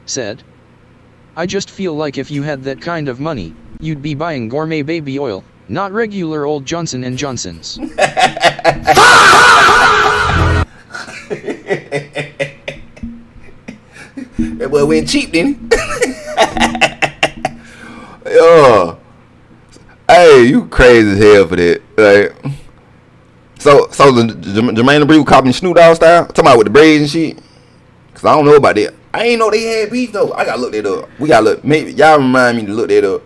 Said. I just feel like if you had that kind of money, you'd be buying gourmet baby oil, not regular old Johnson & Johnson's. That boy went cheap, didn't he? Yo. Hey, you crazy as hell for that. Like, so the Jermaine Dupri was copying Snoop Dogg style? Talking about with the braids and shit? Cause I don't know about that. I ain't know they had beef though. I gotta look that up. We gotta look. Maybe y'all remind me to look that up.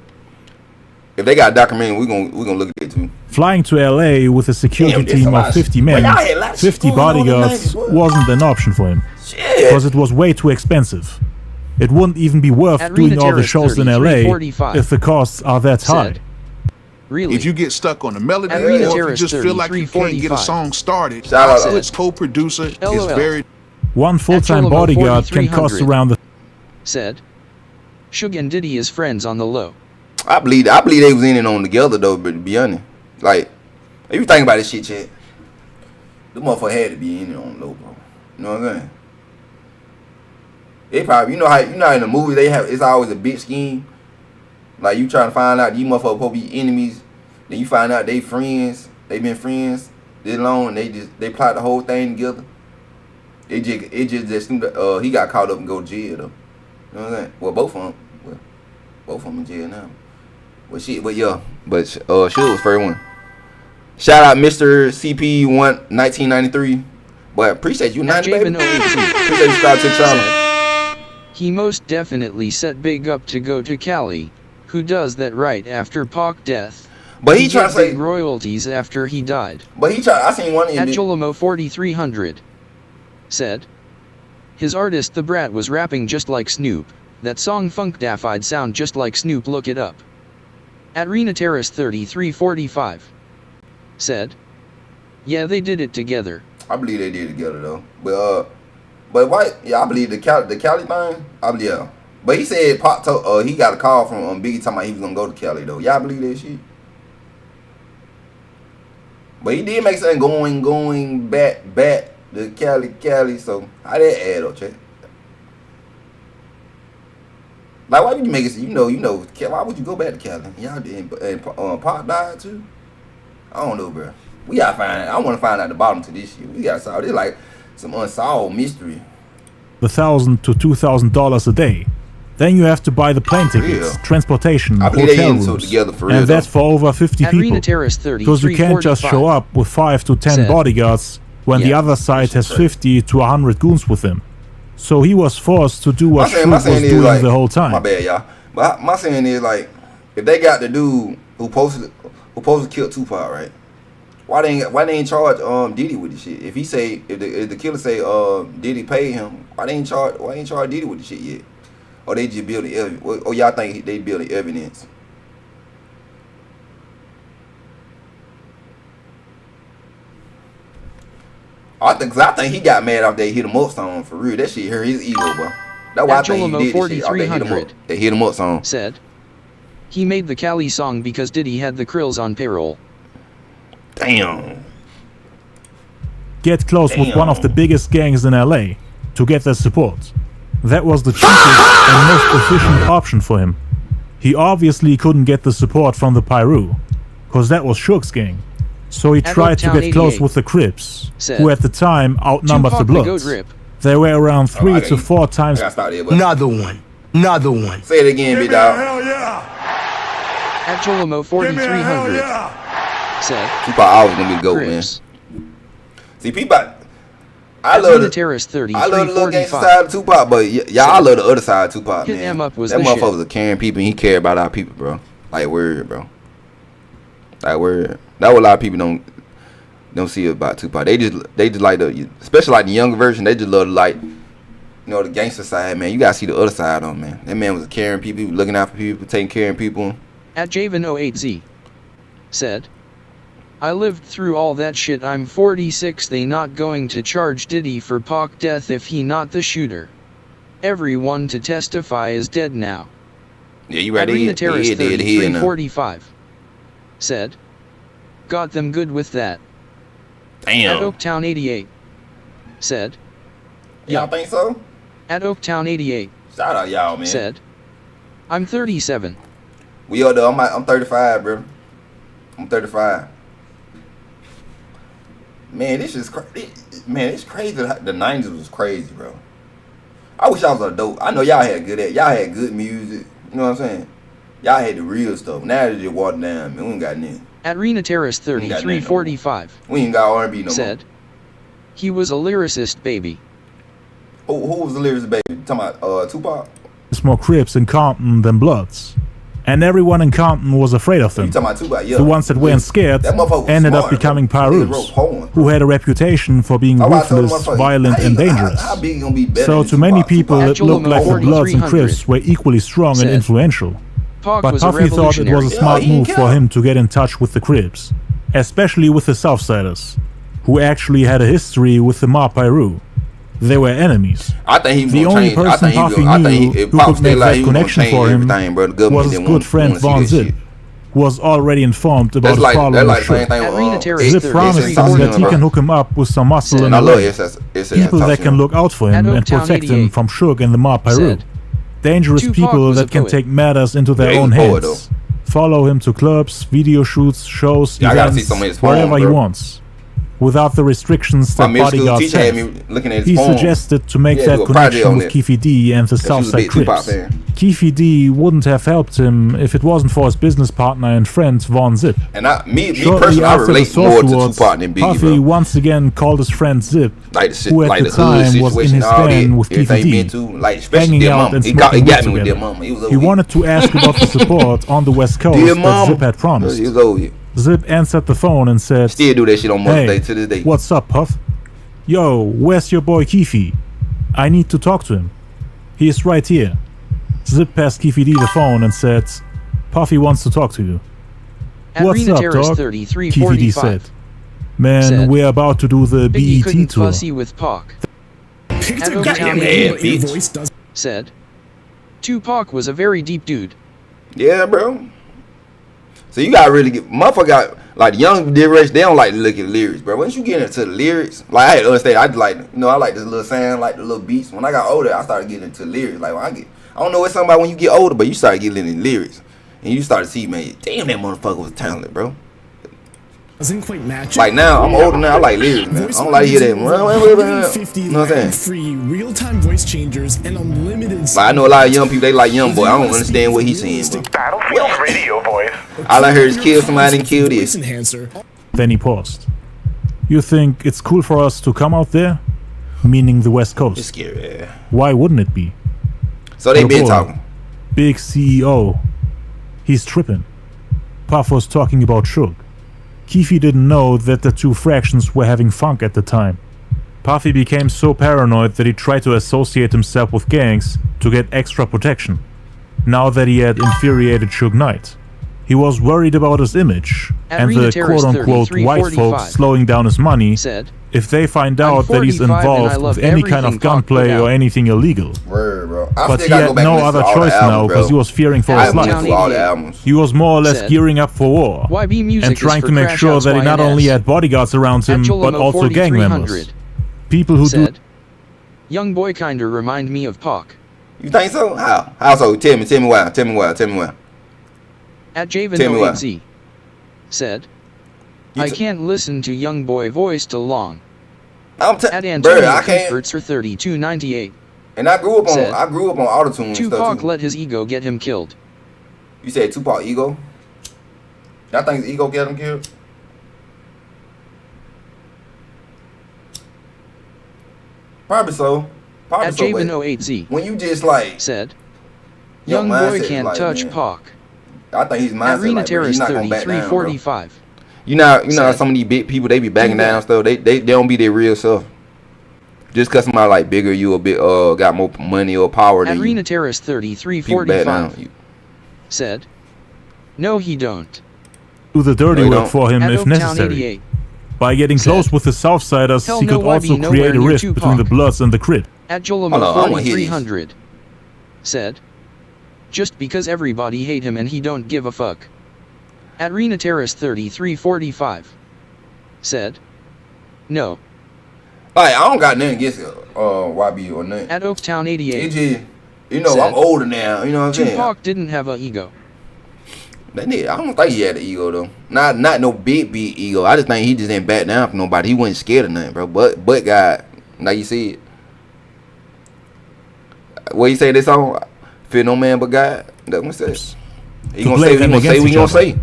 If they got a documentary, we gonna look at it too. Flying to LA with a security team of 50 men, 50 bodyguards wasn't an option for him. Because it was way too expensive. It wouldn't even be worth doing all the shows in LA if the costs are that high. Really? If you get stuck on the melody or if you just feel like you can't get a song started, its co-producer is very... One full-time bodyguard can cost around the... Said. Suge and Diddy is friends on the low. I believe they was in and on together though, but to be honest. Like, if you think about this shit, Chad, the motherfucker had to be in and on the low, bro. You know what I'm saying? They probably, you know how in the movies they have, it's always a big scheme. Like you trying to find out these motherfuckers supposed to be enemies, then you find out they friends, they been friends this long, and they plot the whole thing together. It just that he got caught up and go to jail though. You know what I'm saying? Well, both of them in jail now. Suge was first one. Shout out Mr. CP 1993. But appreciate you, 90 baby. Appreciate you started to channel. He most definitely set Big up to go to Cali, who does that right after Pac death. But he tried to say royalties after he died. But he tried. I seen one at Jolamo 4300. Said his artist The Brat was rapping just like Snoop. That song Funk Daffi'd sound just like Snoop. Look it up. At Rena Terrace 3345. Said, yeah, they did it together. I believe they did it together though. But why? Yeah, I believe the Cali thing. I believe, yeah. But he said Pac told, he got a call from Biggie talking about he was gonna go to Cali though. Y'all believe that shit? But he did make something going back to Cali. So how that add up, Chad? Like, why would you make it? You know. Why would you go back to Cali? Y'all did, and Pac died too. I don't know, bro. We gotta find. I want to find out the bottom to this shit. We gotta solve this like some unsolved mystery. $1,000 to $2,000 a day. Then you have to buy the plane tickets, transportation, hotel rooms, together for real, and that's for over 50 people. Because you can't just show up with 5 to 10 bodyguards when the other side has 50 to 100 goons with him. So he was forced to do what Shoot was doing like, the whole time. My bad, y'all. But my saying is, like, if they got the dude who posted to kill Tupac, right? Why they ain't charge Diddy with the shit? If he say if the killer say Diddy paid him, why ain't charge Diddy with the shit yet? Or they just building evidence? Or y'all think they building evidence? I think he got mad after they hit him up song for real. That shit hurt his ego, bro. That's why I think he did this shit. They hit him up song. Said he made the Cali song because Diddy had the Krills on payroll. Damn. Get close with one of the biggest gangs in LA to get their support. That was the cheapest and most efficient option for him. He obviously couldn't get the support from the Pyru, cause that was Shook's gang. So he tried to get close with the Crips, who at the time outnumbered the Bloods. They were around 3 to 4 times. Another one. Say it again, big dog. Hell yeah. At Jolimo 4300 said Tupac always gonna be the GOAT, man. See, people, I love the little gangster side of Tupac, but y'all love the other side of Tupac, man. That motherfucker was a caring people, and he cared about our people, bro. Like word, bro. Like word. That's what a lot of people don't see about Tupac. They just like the, especially like the younger version. They just love like, you know, the gangster side, man. You gotta see the other side on, man. That man was caring people, looking out for people, taking care of people. At Javen08Z said, I lived through all that shit. I'm 46. They not going to charge Diddy for Pac death if he not the shooter. Everyone to testify is dead now. Yeah, you right. Arena Terrace 3345 said, got them good with that. Damn. At Oaktown 88 said, y'all think so? At Oaktown 88 shout out y'all, man. Said, I'm 37. We are though. I'm 35, bro. I'm 35. Man, this is crazy. Man, it's crazy. The 90s was crazy, bro. I wish I was a dope. I know y'all had good music. You know what I'm saying? Y'all had the real stuff. Now they just watered down, man. We ain't got nothing. At Rena Terrace 3345 we ain't got R&B no said, more. He was a lyricist, baby. Who was the lyricist, baby? You talking about Tupac? There's more Crips in Compton than Bloods. And everyone in Compton was afraid of them. You talking about Tupac, yeah. The ones that weren't scared ended up becoming Pyrus, who had a reputation for being ruthless, violent, and dangerous. So to many people it looked like the Bloods and Crips were equally strong and influential. But Puffy thought it was a smart move for him to get in touch with the Crips, especially with the Southsiders, who actually had a history with the Ma Pyru. They were enemies. I think he was the only person Puffy knew who could make that connection for him was his good friend Von Zip, who was already informed about his following the trip. Zip promised him that he can hook him up with some muscle in LA, people that can look out for him and protect him from Shook and the Ma Pyru. Dangerous people that can take matters into their own hands. Follow him to clubs, video shoots, shows, events, wherever he wants, without the restrictions that bodyguards have. He suggested to make that connection with Keefe D and the Southside Crips. Keefe D wouldn't have helped him if it wasn't for his business partner and friend Von Zip. And me personally, I relate more to Tupac than Biggie, Puffy once again called his friend Zip, who at the time was in his stand with Keefe D, hanging out and smoking weed together. He wanted to ask about the support on the West Coast that Zip had promised. Zip answered the phone and said, still do that shit on Mother's Day to this day. What's up, Puff? Yo, where's your boy Keefe? I need to talk to him. He is right here. Zip passed Keefe D the phone and said, Puffy wants to talk to you. What's up, dog? Keefe D said, man, we're about to do the BET tour. Fussy with Pac. Said, Tupac was a very deep dude. Yeah, bro. So you gotta really get motherfucker got like the young generation, they don't like to look at the lyrics, bro. Once you get into the lyrics, like I had to understand, I just like, you know, I like this little sound, like the little beats. When I got older, I started getting into lyrics. Like when I don't know what's something about when you get older, but you start getting into lyrics and you start to see, man, damn, that motherfucker was talented, bro. doesn't quite match. Like now, I'm older now. I like lyrics, man. I don't like to hear that. You know what I'm saying? Free real-time voice changers and unlimited. Like, I know a lot of young people. They like Young Boy. I don't understand what he's saying. Battlefield radio voice. All I heard is kill somebody and kill this. Then he paused. You think it's cool for us to come out there? Meaning the West Coast. It's scary, yeah. Why wouldn't it be? So they been talking. Big CEO. He's tripping. Puff was talking about Suge. Keefy didn't know that the two fractions were having funk at the time. Puffy became so paranoid that he tried to associate himself with gangs to get extra protection. Now that he had infuriated Suge Knight, he was worried about his image and the quote-unquote white folks slowing down his money if they find out that he's involved with any kind of gunplay or anything illegal. But he had no other choice now because he was fearing for his life. He was more or less gearing up for war and trying to make sure that he not only had bodyguards around him but also gang members. People who do. Young Boy kinda remind me of Pac. You think so? How? How so? Tell me why. At Javen08Z said, I can't listen to Young Boy voice too long. At Antonio Cuthberts for 3298. And I grew up on autotune. Tupac let his ego get him killed. You said Tupac ego? Y'all think his ego get him killed? Probably so. At Javen08Z when you just like said, Young Boy can't like, touch Pac. I think he's mindset Arena like, bro, he's not gonna back down, 3345. You know how some of these big people, they be backing down stuff. They don't be their real self. Just cause somebody like bigger, you a bit got more money or power than Arena you. Terrace 3345 said, no he don't. Do the dirty work for him if necessary. By getting close with the Southsiders, he could also create a rift between the Bloods and the Crit. At Jolamo 4300 said, just because everybody hate him and he don't give a fuck. At Rena Terrace 3345 said, no. Like, I don't got nothing against YB or nothing. At Oaktown 88 just, you know, said, I'm older now, you know what I'm saying? Tupac didn't have an ego. I don't think he had an ego though. Not no big ego. I just think he just didn't back down for nobody. He wasn't scared of nothing, bro. But God, now you see it. What you say this song? Fear no man but God. That's what it says. He gonna say what he gonna say.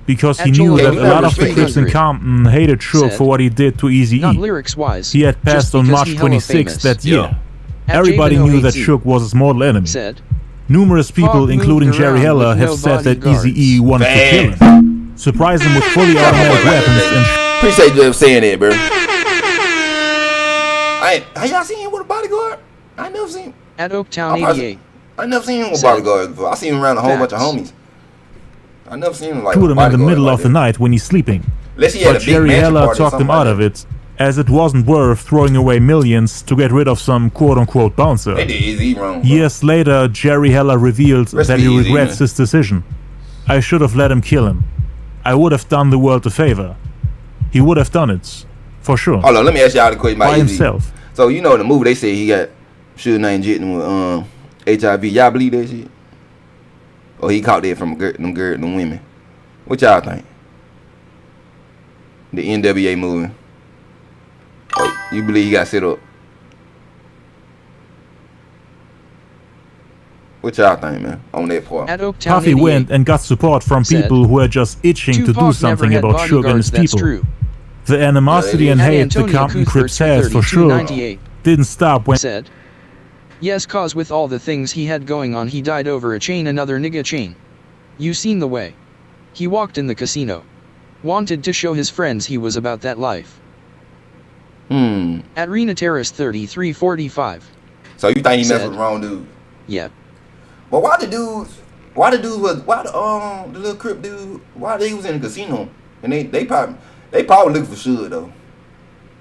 Because he knew that a lot of the Crips in Compton hated Suge for what he did to Eazy-E. Not lyrics wise. He had passed on March 26th that year. Everybody knew that Suge was his mortal enemy. Numerous people, including Jerry Heller, have said that Eazy-E wanted to kill him, surprise him with fully automatic weapons, and appreciate you saying that, bro. Have y'all seen him with a bodyguard? I never seen him. At Oaktown 88. I never seen him with bodyguards before. I seen him around a whole bunch of homies. I never seen him like shoot him in the middle of the night when he's sleeping. But Jerry Heller talked him out of it, as it wasn't worth throwing away millions to get rid of some quote-unquote bouncer. They did Eazy wrong, bro. Years later, Jerry Heller revealed that he regrets his decision. I should have let him kill him. I would have done the world a favor. He would have done it, for sure. Hold on, let me ask y'all the question about By himself. So you know in the movie they say he got Suge Knight injecting with HIV. Y'all believe that shit? Or he caught that from them women? What y'all think? The NWA movie. Oh, you believe he got set up? What y'all think, man, on that part? Puffy went and got support from people who were just itching to do something about Suge and his people. The animosity and hate the Compton Crips had for sure didn't stop when said, yes, cause with all the things he had going on he died over a chain, another nigga chain. You seen the way he walked in the casino. Wanted to show his friends he was about that life. At Rena Terrace 3345. So you think he messed with the wrong dude? Yeah. But why the little Crip dude, why they was in the casino? And they probably looking for Suge though.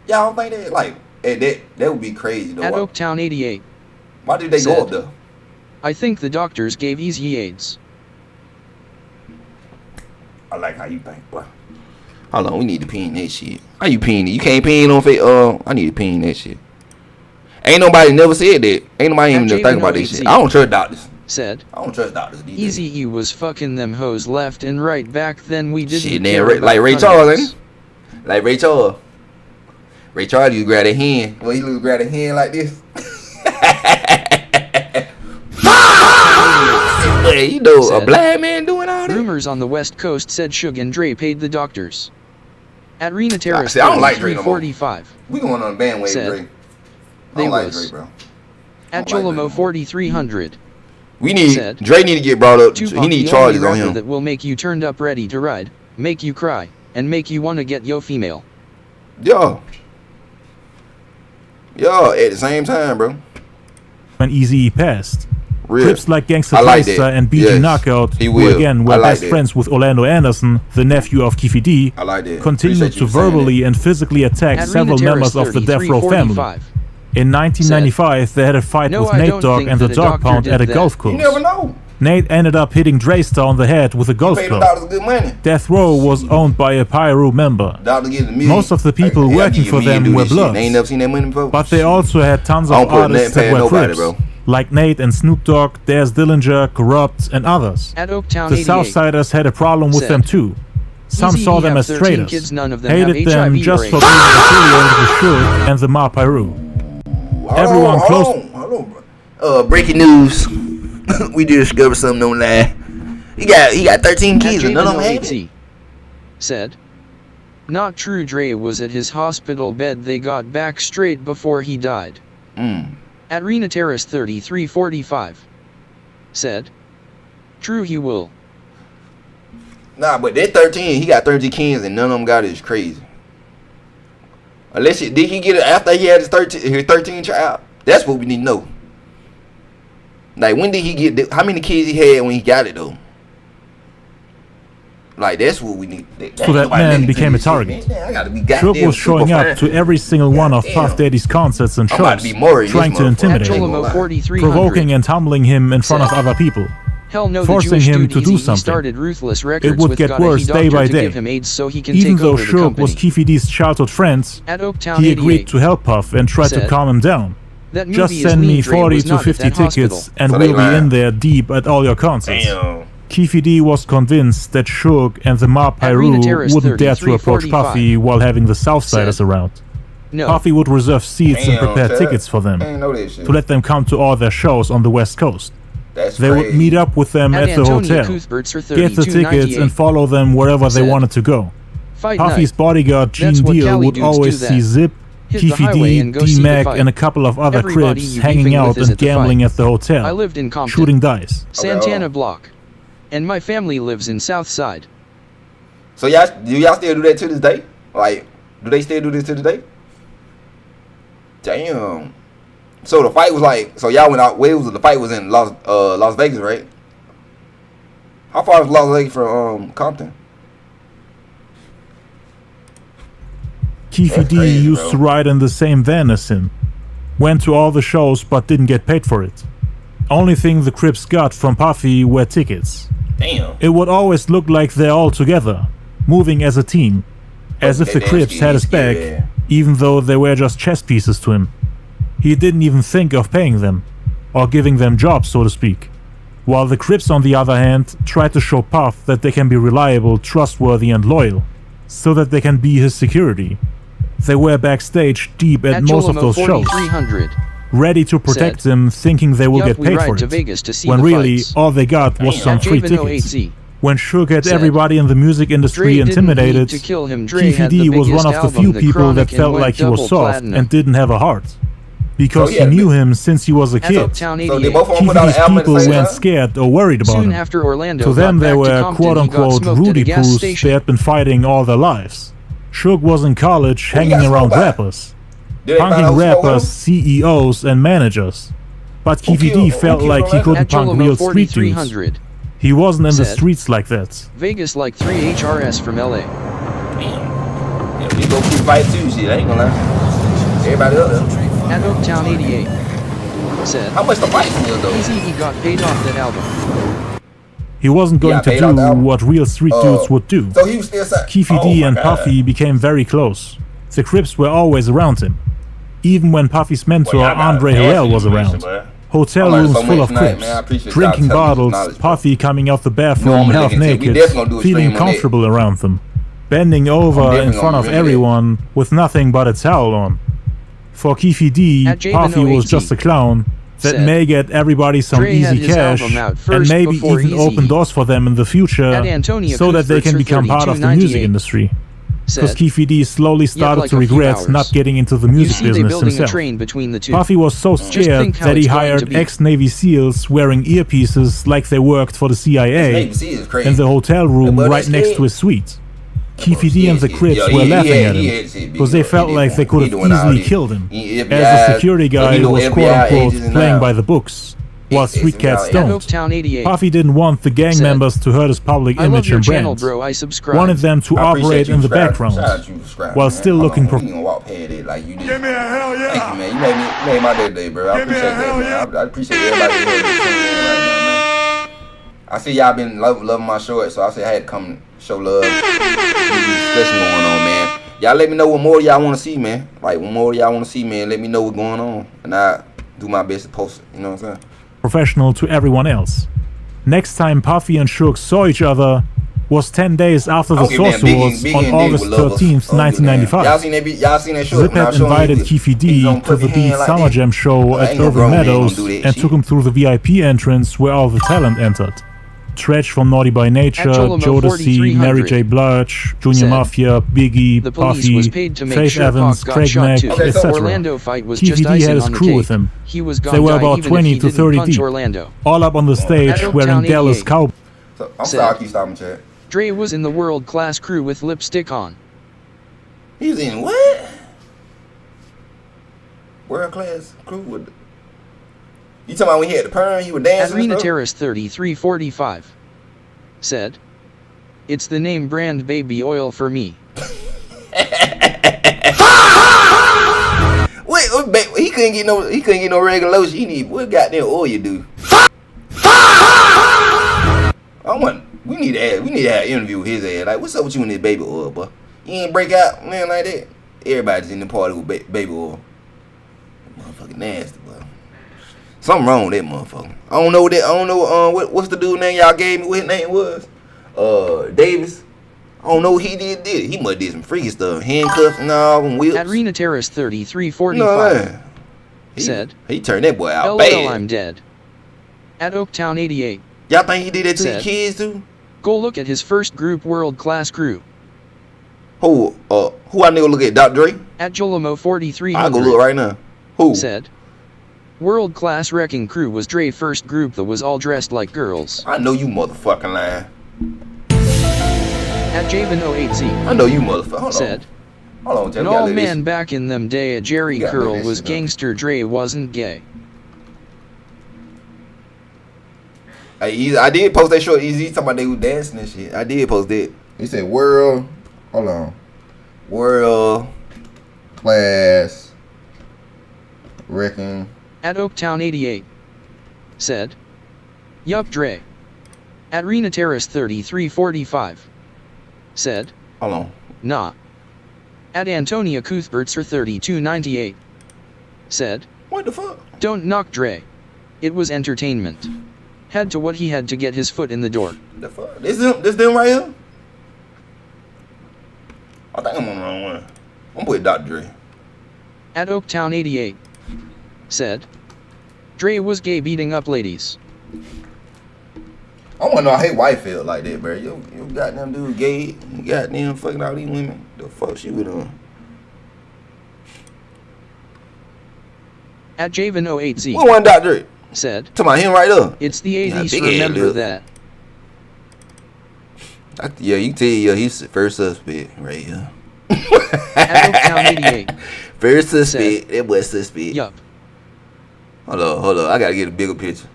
Y'all don't think that like that would be crazy though. At Oaktown 88. Why did they go up there? I think the doctors gave Eazy AIDS. I like how you think, boy. Hold on, we need to pin that shit. How you pin it? You can't pin on Facebook. I need to pin that shit. Ain't nobody never said that. Ain't nobody even think about this shit. I don't trust doctors. said, I don't trust doctors. Eazy-E was fucking them hoes left and right back then. We didn't shit, care about like Ray Charles, ain't it? Like Ray Charles. Ray Charles used to grab a hand. Well, he used to grab a hand like this. Hey, you know, a blind man doing all that? Rumors on the West Coast said Suge and Dre paid the doctors. At Rena Terrace, I don't like Dre no more. 45. We going on a bandwagon, Dre. I don't like Dre, bro. At Jolomo 4300. We need Dre need to get brought up. Tupac, he need charges on him. That will make you turned up ready to ride, make you cry, and make you want to get yo female. Yo, at the same time, bro. When Eazy-E passed. Real. Crips like Gangsta like Gangsta and Biggie Knockout, who again were best friends with Orlando Anderson, the nephew of Keefe D, continued to verbally and physically attack several members of the Death Row family. In 1995, they had a fight with Nate Dogg and the Dog Pound at a golf course. You never know. Nate ended up hitting Dre Star on the head with a golf club. Good money. Death Row was owned by a Pyro member. Most of the people working for them were Bloods, ain't never seen that money before. but they also had tons of artists that were Crips, like Nate and Snoop Dogg, Daz Dillinger, Corrupt, and others. At Oaktown, the Southsiders had a problem with them too. Some saw them as traitors, hated them just for being affiliated with Suge and the Ma Pyro. Everyone close. Breaking news. We just discovered something online. He got 13 kids and none of them had it. Said, not true. Dre was at his hospital bed. They got back straight before he died. At Rena Terrace 3345. Said, true he will. Nah, but that 13, he got 13 kids and none of them got it is crazy. Unless did he get it after he had his 13 child? That's what we need to know. Like, when did he get how many kids he had when he got it though? Like, that's what we need. So that man became a target. Suge was showing up to every single one of Puff Daddy's concerts and shows, trying to intimidate him, provoking and humbling him in front of other people, forcing him to do something. It would get worse day by day. Even though Suge was Keefe D's childhood friend, he agreed to help Puff and tried to calm him down. Just send me 40 to 50 tickets and we'll be in there deep at all your concerts. Keefe D was convinced that Suge and the Ma Pyro wouldn't dare to approach Puffy while having the Southsiders around. Puffy would reserve seats and prepare tickets for them, to let them come to all their shows on the West Coast. They would meet up with them at the hotel, get the tickets and follow them wherever they wanted to go. Puffy's bodyguard Gene Deal would always see Zip, Keefe D, D-Mac and a couple of other Crips hanging out and gambling at the hotel, shooting dice. Santana Block. And my family lives in Southside. So do y'all still do that to this day? Like, do they still do this to this day? Damn. So the fight was like, so y'all went out. The fight was in Las Vegas, right? How far is Las Vegas from Compton? Keefe D used to ride in the same van as him. Went to all the shows but didn't get paid for it. Only thing the Crips got from Puffy were tickets. Damn. It would always look like they're all together, moving as a team, as if the Crips had his back, even though they were just chess pieces to him. He didn't even think of paying them, or giving them jobs, so to speak. While the Crips, on the other hand, tried to show Puff that they can be reliable, trustworthy and loyal, so that they can be his security. They were backstage deep at most of those shows, ready to protect him, thinking they will get paid for it, when really all they got was some free tickets. When Suge had everybody in the music industry intimidated, Keefe D was one of the few people that felt like he was soft and didn't have a heart. Because he knew him since he was a kid. Keefe D's people weren't scared or worried about him. To them they were quote-unquote Rudy Poos they had been fighting all their lives. Suge was in college hanging around rappers, punking rappers, CEOs and managers. But Keefe D felt like he couldn't punk real street dudes. He wasn't in the streets like that. Vegas like 3 HRS from LA. Damn. Yeah, we go keep fight too, shit. I ain't gonna lie. Everybody else. At Oaktown 88. Said, how much the fight was though? Eazy-E got paid off that album. He wasn't going to do what real street dudes would do. So he was still Keefe D and Puffy became very close. The Crips were always around him. Even when Puffy's mentor Andre Harrell was around. Hotel rooms full of Crips, drinking bottles, Puffy coming out the bathroom half naked, feeling comfortable around them, bending over in front of everyone with nothing but a towel on. For Keefy D, Puffy was just a clown that may get everybody some easy cash and maybe even open doors for them in the future so that they can become part of the music industry. Because Keefy D slowly started to regret not getting into the music business himself. Puffy was so scared that he hired ex-Navy SEALs wearing earpieces like they worked for the CIA in the hotel room right next to his suite. Keefy D and the Crips were laughing at him because they felt like they could have easily killed him as a security guy who was quote-unquote playing by the books, while street cats don't. Puffy didn't want the gang members to hurt his public image and brand. Wanted them to operate in the background while still looking professional. Give me a hell yeah! Thank you, man. You made my day, bro. I appreciate that, man. I appreciate everybody here right now, man. I see y'all been loving my short, so I said I had to come show love. Get this discussion going on, man. Y'all let me know what more y'all want to see, man. Like, what more y'all want to see, man. Let me know what's going on, and I do my best to post it. You know what I'm saying? Professional to everyone else. Next time Puffy and Shook saw each other was 10 days after the Source Awards on August 13th, 1995. Y'all seen that show? Zip had invited Keefy D to the Beat Summer Jam show at Irving Meadows and took him through the VIP entrance where all the talent entered. Tretch from Naughty by Nature, Jodeci, Mary J. Blige, Junior Mafia, Biggie, Puffy, Faith Evans, Craig Mack, etc. Keefy D had his crew with him. They were about 20 to 30 deep, all up on the stage wearing Dallas Cowboys. I'm sorry, I keep stopping, Chad. Dre was in the world-class crew with lipstick on. He was in what? World-class crew with... You talking about when he had the perm, he was dancing? Arena Terrace 3345 said, "It's the name brand baby oil for me." Wait, he couldn't get no regular lotion. He need what goddamn oil you do? We need to have an interview with his ass. Like, what's up with you and this baby oil, boy? You ain't break out, man, like that. Everybody's in the party with baby oil. Motherfucking nasty, boy. Something wrong with that motherfucker. I don't know what's the dude name y'all gave me, what his name was? Davis. I don't know what he did. He must did some freaky stuff. Handcuffs and all them whips. Arena Terrace 3345 said, he turned that boy out LOL, bad. I'm dead. At Oaktown 88. Y'all think he did that to his kids too? Go look at his first group world-class crew. Who I need to look at? Dr. Dre? At Jolimo 4300. I'll go look right now. Who? Said, world-class wrecking crew was Dre's first group that was all dressed like girls. I know you motherfucking lying. At Javen080. I know you motherfucker. Said, hold on, no man back in them day a Jerry curl was gangster, Dre wasn't gay. I did post that short. Easy talking about they was dancing and shit. I did post that. He said world class wrecking. At Oaktown 88. Said, yup, Dre. At Arena Terrace 3345. Said, hold on. Nah. At Antonia Cuthbertser 3298. Said, what the fuck? Don't knock Dre. It was entertainment. Had to what he had to get his foot in the door. The fuck? This them right here? I think I'm on the wrong one. I'm with Dr. Dre. At Oaktown 88. Said, Dre was gay beating up ladies. I wanna know how his wife felt like that, bro. You goddamn dude gay. You goddamn fucking all these women. The fuck she with them? At Javen080. What one Dr. Dre? Said, talking about him right there. It's the 80s, remember that. Yeah, you can tell he's the first suspect right here. At Oaktown 88. First suspect. That boy suspect. Yup. Hold on. I gotta get a bigger picture.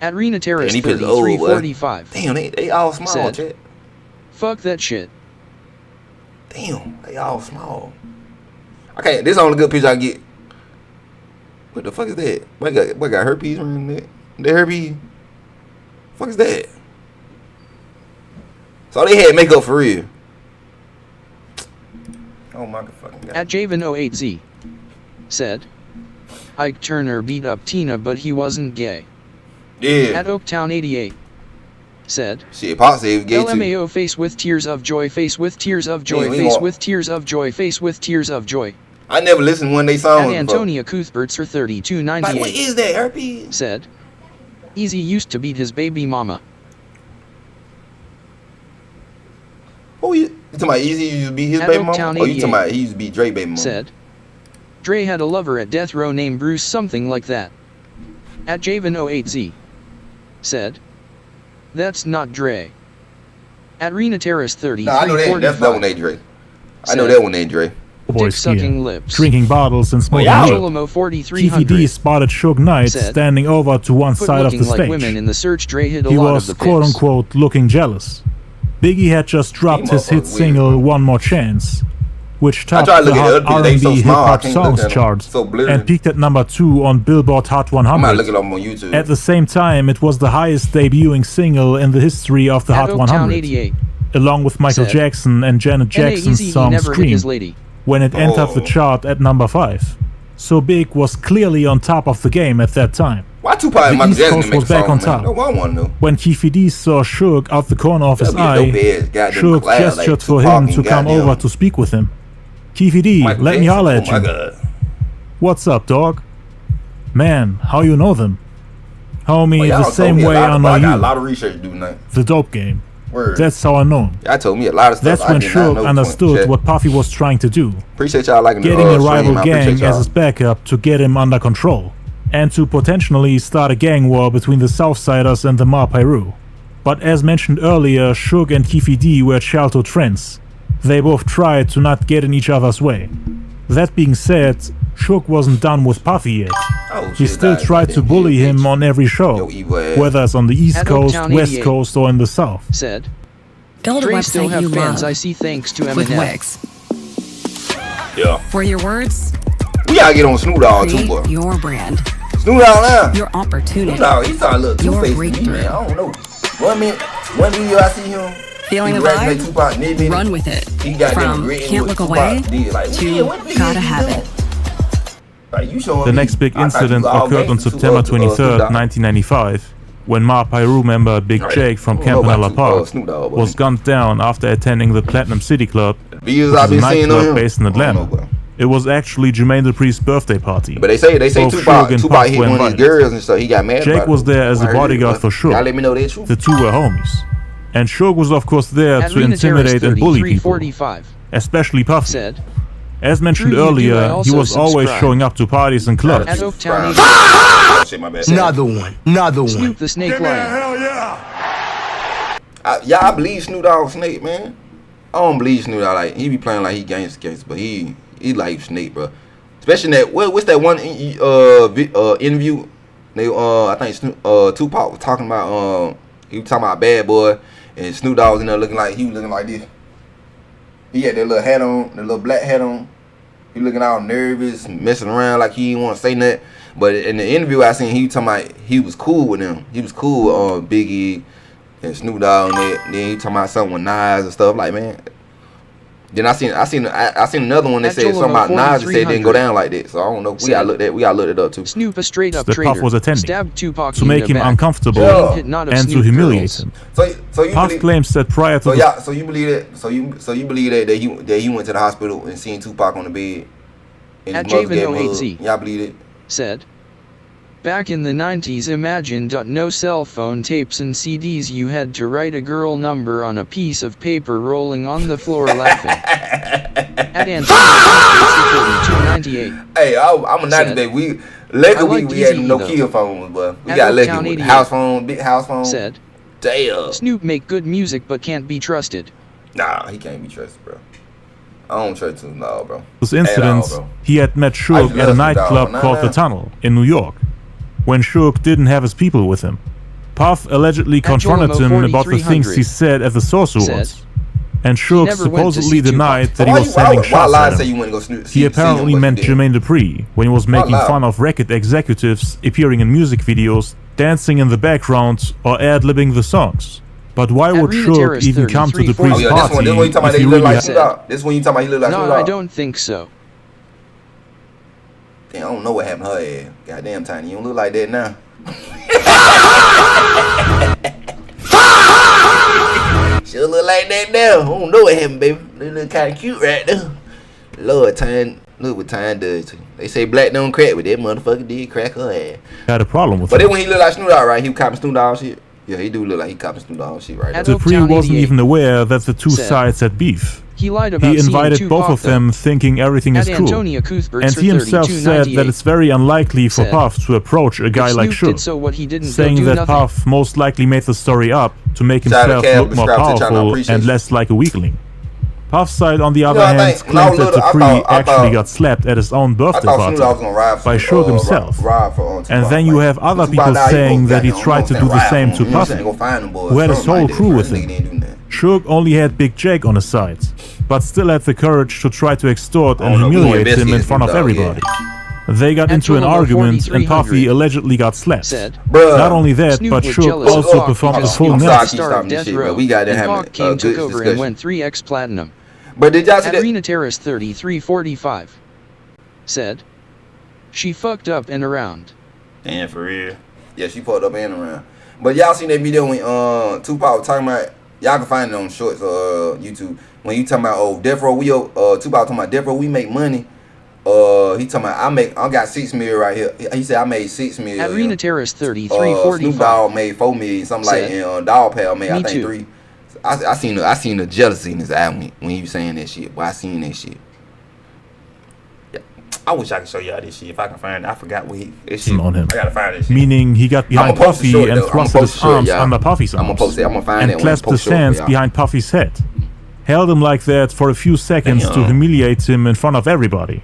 At Arena Terrace 3345. Damn, they all small, said, Chat. Fuck that shit. Damn, they all small. Okay, this is the only good picture I get. What the fuck is that? What got herpes around that? The herpes? Fuck is that? So they had makeup for real. Oh my fucking god. At Javen080. Said, Ike Turner beat up Tina but he wasn't gay. Yeah. At Oaktown 88. Said. Shit, Pop said he was gay too. LMAO face with tears of joy, face with tears of joy, face with tears of joy, face with tears of joy. I never listened to one of they songs. And Antonia Cuthberts, her 3298. Like, what is that, herpes? Said. Easy used to beat his baby mama. Oh, you talking about Easy used to beat his baby mama? Or you talking about he used to beat Dre baby mama? Said. Dre had a lover at death row named Bruce, something like that. At Javen08Z. Said. That's not Dre. At Rena Terrace 30. Nah, I know that one ain't Dre. I know that one ain't Dre. Boy sucking lips. Drinking bottles and smoking weed. TVD spotted Suge Knight standing over to one side of the stage. Like women in the search, Dre hid a He lot was of the quote-unquote looking jealous. Biggie had just dropped his hit single One More Chance, which topped the Hot R&B Hip-Hop Songs chart and peaked at number 2 on Billboard Hot 100. At the same time, it was the highest debuting single in the history of the Hot 100, along with Michael Jackson and Janet Jackson's song Scream, when it entered the chart at number 5. So Big was clearly on top of the game at that time. Why Tupac and Michael Jackson was back on top? When Keefe D saw Suge out the corner of his eye, Suge gestured for him to come over to speak with him. Keefe D, let me holler at you. What's up, dog? Man, how you know them? Homie, the same way I know you. I got a lot of research to do tonight. The dope game. That's how I know him. Y'all told me a lot of stuff. That's when Suge understood what Puffy was trying to do. Appreciate y'all liking getting a rival gang as his backup to get him under control, and to potentially start a gang war between the Southsiders and the Ma Piru. But as mentioned earlier, Suge and Keefe D were childhood friends. They both tried to not get in each other's way. That being said, Suge wasn't done with Puffy yet. He still tried to bully him on every show, whether it's on the East Coast, West Coast, or in the South. Said. Build a Dre still website have you fans, love I see, thanks to with Eminem. Wix. Yeah. For your words, we gotta get on Snoop Dogg too, boy. your brand. Snoop Dogg now. Your opportunity. Snoop Dogg, he's starting to look your two-faced to breakthrough. me, man. I don't know. One video I see him. Feeling the vibe? Tupac, Run with it. He got from Can't Look Away to Gotta Have It. The next big incident occurred on September 23rd, 1995, when Ma Piru member Big Jake from Campanella Park was gunned down after attending the Platinum City Club, which is a nightclub based in Atlanta. It was actually Jermaine Dupri's birthday party. But they say Tupac hit one of his girls and stuff. He got mad. Jake was there as a bodyguard for Suge. Let me know that truth. The two were homies. And Suge was of course there to intimidate and bully people, especially Puffy. As mentioned earlier, he was always showing up to parties and clubs. Another one. Snoop the Snake Lion. Hell yeah! I believe Snoop Dogg Snake, man. I don't believe Snoop Dogg. Like, he be playing like he gangster, but he like Snake, bro. Especially in that, what's that one interview? They I think Tupac was talking about he was talking about Bad Boy, and Snoop Dogg was in there looking like this. He had that little hat on, that little black hat on. He looking all nervous, messing around like he didn't want to say nothing. But in the interview I seen, he was talking about he was cool with them. He was cool with Biggie and Snoop Dogg and that. Then he talking about something with Nas and stuff like, man. Then I seen another one that said something about Nas that said it didn't go down like that. So I don't know. We gotta look it up too. Snoop a straight up that Puff was attending Tupac to make him uncomfortable and to humiliate him. Puff claims that prior to so you believe that? So you believe that he went to the hospital and seen Tupac on the bed and his mother gave him a hug? Y'all believe it? Said. Back in the 90s, imagine no cell phone tapes and CDs. You had to write a girl number on a piece of paper, rolling on the floor laughing. At Antonio 298. Hey, I'm a 90s baby. We had Nokia phones, but we got lucky with house phone, big house phone. Said. Damn. Snoop make good music but can't be trusted. Nah, he can't be trusted, bro. I don't trust him, no, bro. This incident, he had met Suge at a nightclub called The Tunnel in New York, when Suge didn't have his people with him. Puff allegedly confronted him about the things he said at the Source Awards, and Suge supposedly denied that he was sending shots at him. He apparently meant Jermaine Dupri when he was making fun of record executives appearing in music videos, dancing in the background, or ad-libbing the songs. But why would Suge even come to Dupri's party if he really had... This one you talking about he look like Snoop Dogg? No, I don't think so. I don't know what happened to her ass. Goddamn, Tiny, you don't look like that now. She look like that now. I don't know what happened, baby. They look kind of cute right now. Lord, Tiny, look what Tiny does to you. They say black don't crack, but that motherfucker did crack her ass. Had a problem with but it. Then when he look like Snoop Dogg, right? He was copping Snoop Dogg shit. Yeah, he do look like he copping Snoop Dogg shit right now. Dupree wasn't even aware that the two sides had beef. He lied about He invited both of them thinking everything is cool. And he himself said that it's very unlikely for Puff to approach a guy like Suge, saying that Puff most likely made the story up to make himself look more powerful and less like a weakling. Puff's side, on the other hand, claimed that Dupree actually got slapped at his own birthday party by Suge himself. And then you have other people saying that he tried to do the same to Puffy, who had his whole crew with him. Suge only had Big Jake on his side, but still had the courage to try to extort and humiliate him in front of everybody. They got into an argument and Puffy allegedly got slapped. Not only that, but Suge also performed a full net. We got to have a good discussion. And went 3x platinum. But did y'all see that? Arena Terrace 3345 said, "She fucked up and around." Damn, for real. Yeah, she fucked up and around. But y'all seen that video when Tupac was talking about? Y'all can find it on Shorts or YouTube. When you talking about Death Row, Tupac talking about Death Row, we make money. He talking about I got 6 million right here. He said I made 6 million. Arena Terrace 3345. Snoop Dogg made 4 million, something like, and Dogg Pound made I think 3. I seen the jealousy in his eye when he was saying that shit. Boy, I seen that shit. Yeah. I wish I could show y'all this shit if I can find it. I forgot what on him. I gotta find this shit. Meaning he got behind Puffy and thrusted his arms under Puffy's arms and clasped his hands behind Puffy's head. Held him like that for a few seconds to humiliate him in front of everybody.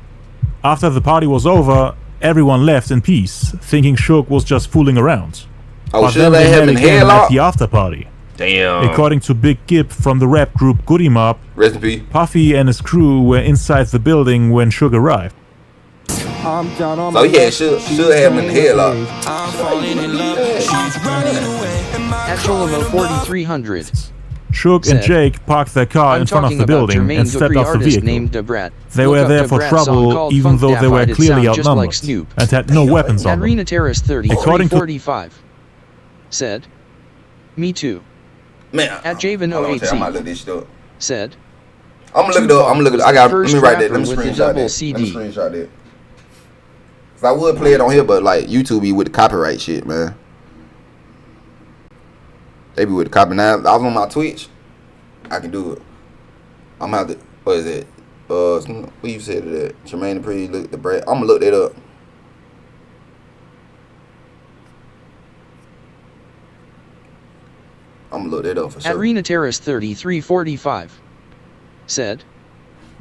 After the party was over, everyone left in peace, thinking Suge was just fooling around. But then they met again at the after party. Damn. According to Big Gip from the rap group Goody Mob, Puffy and his crew were inside the building when Suge arrived. So yeah, should have him in the headlock. At Cholimo 4300. Suge and Jake parked their car in front of the building and stepped off the vehicle. They were there for trouble, even though they were clearly outnumbered and had no weapons on them. Arena Terrace 3345 said, "Me too." Man, at Javen 08 I might look this shit up. said, I'm gonna look it up. I'm gonna look it up. Let me write that. Let me screenshot that. Cause I would play it on here, but like YouTube be with the copyright shit, man. They be with the copyright. Now I was on my Twitch. I can do it. I'm gonna have to. What is it? What you said to that? Jermaine Dupri, look the bread. I'm gonna look that up. I'm gonna look that up for sure. Arena Terrace 3345 said,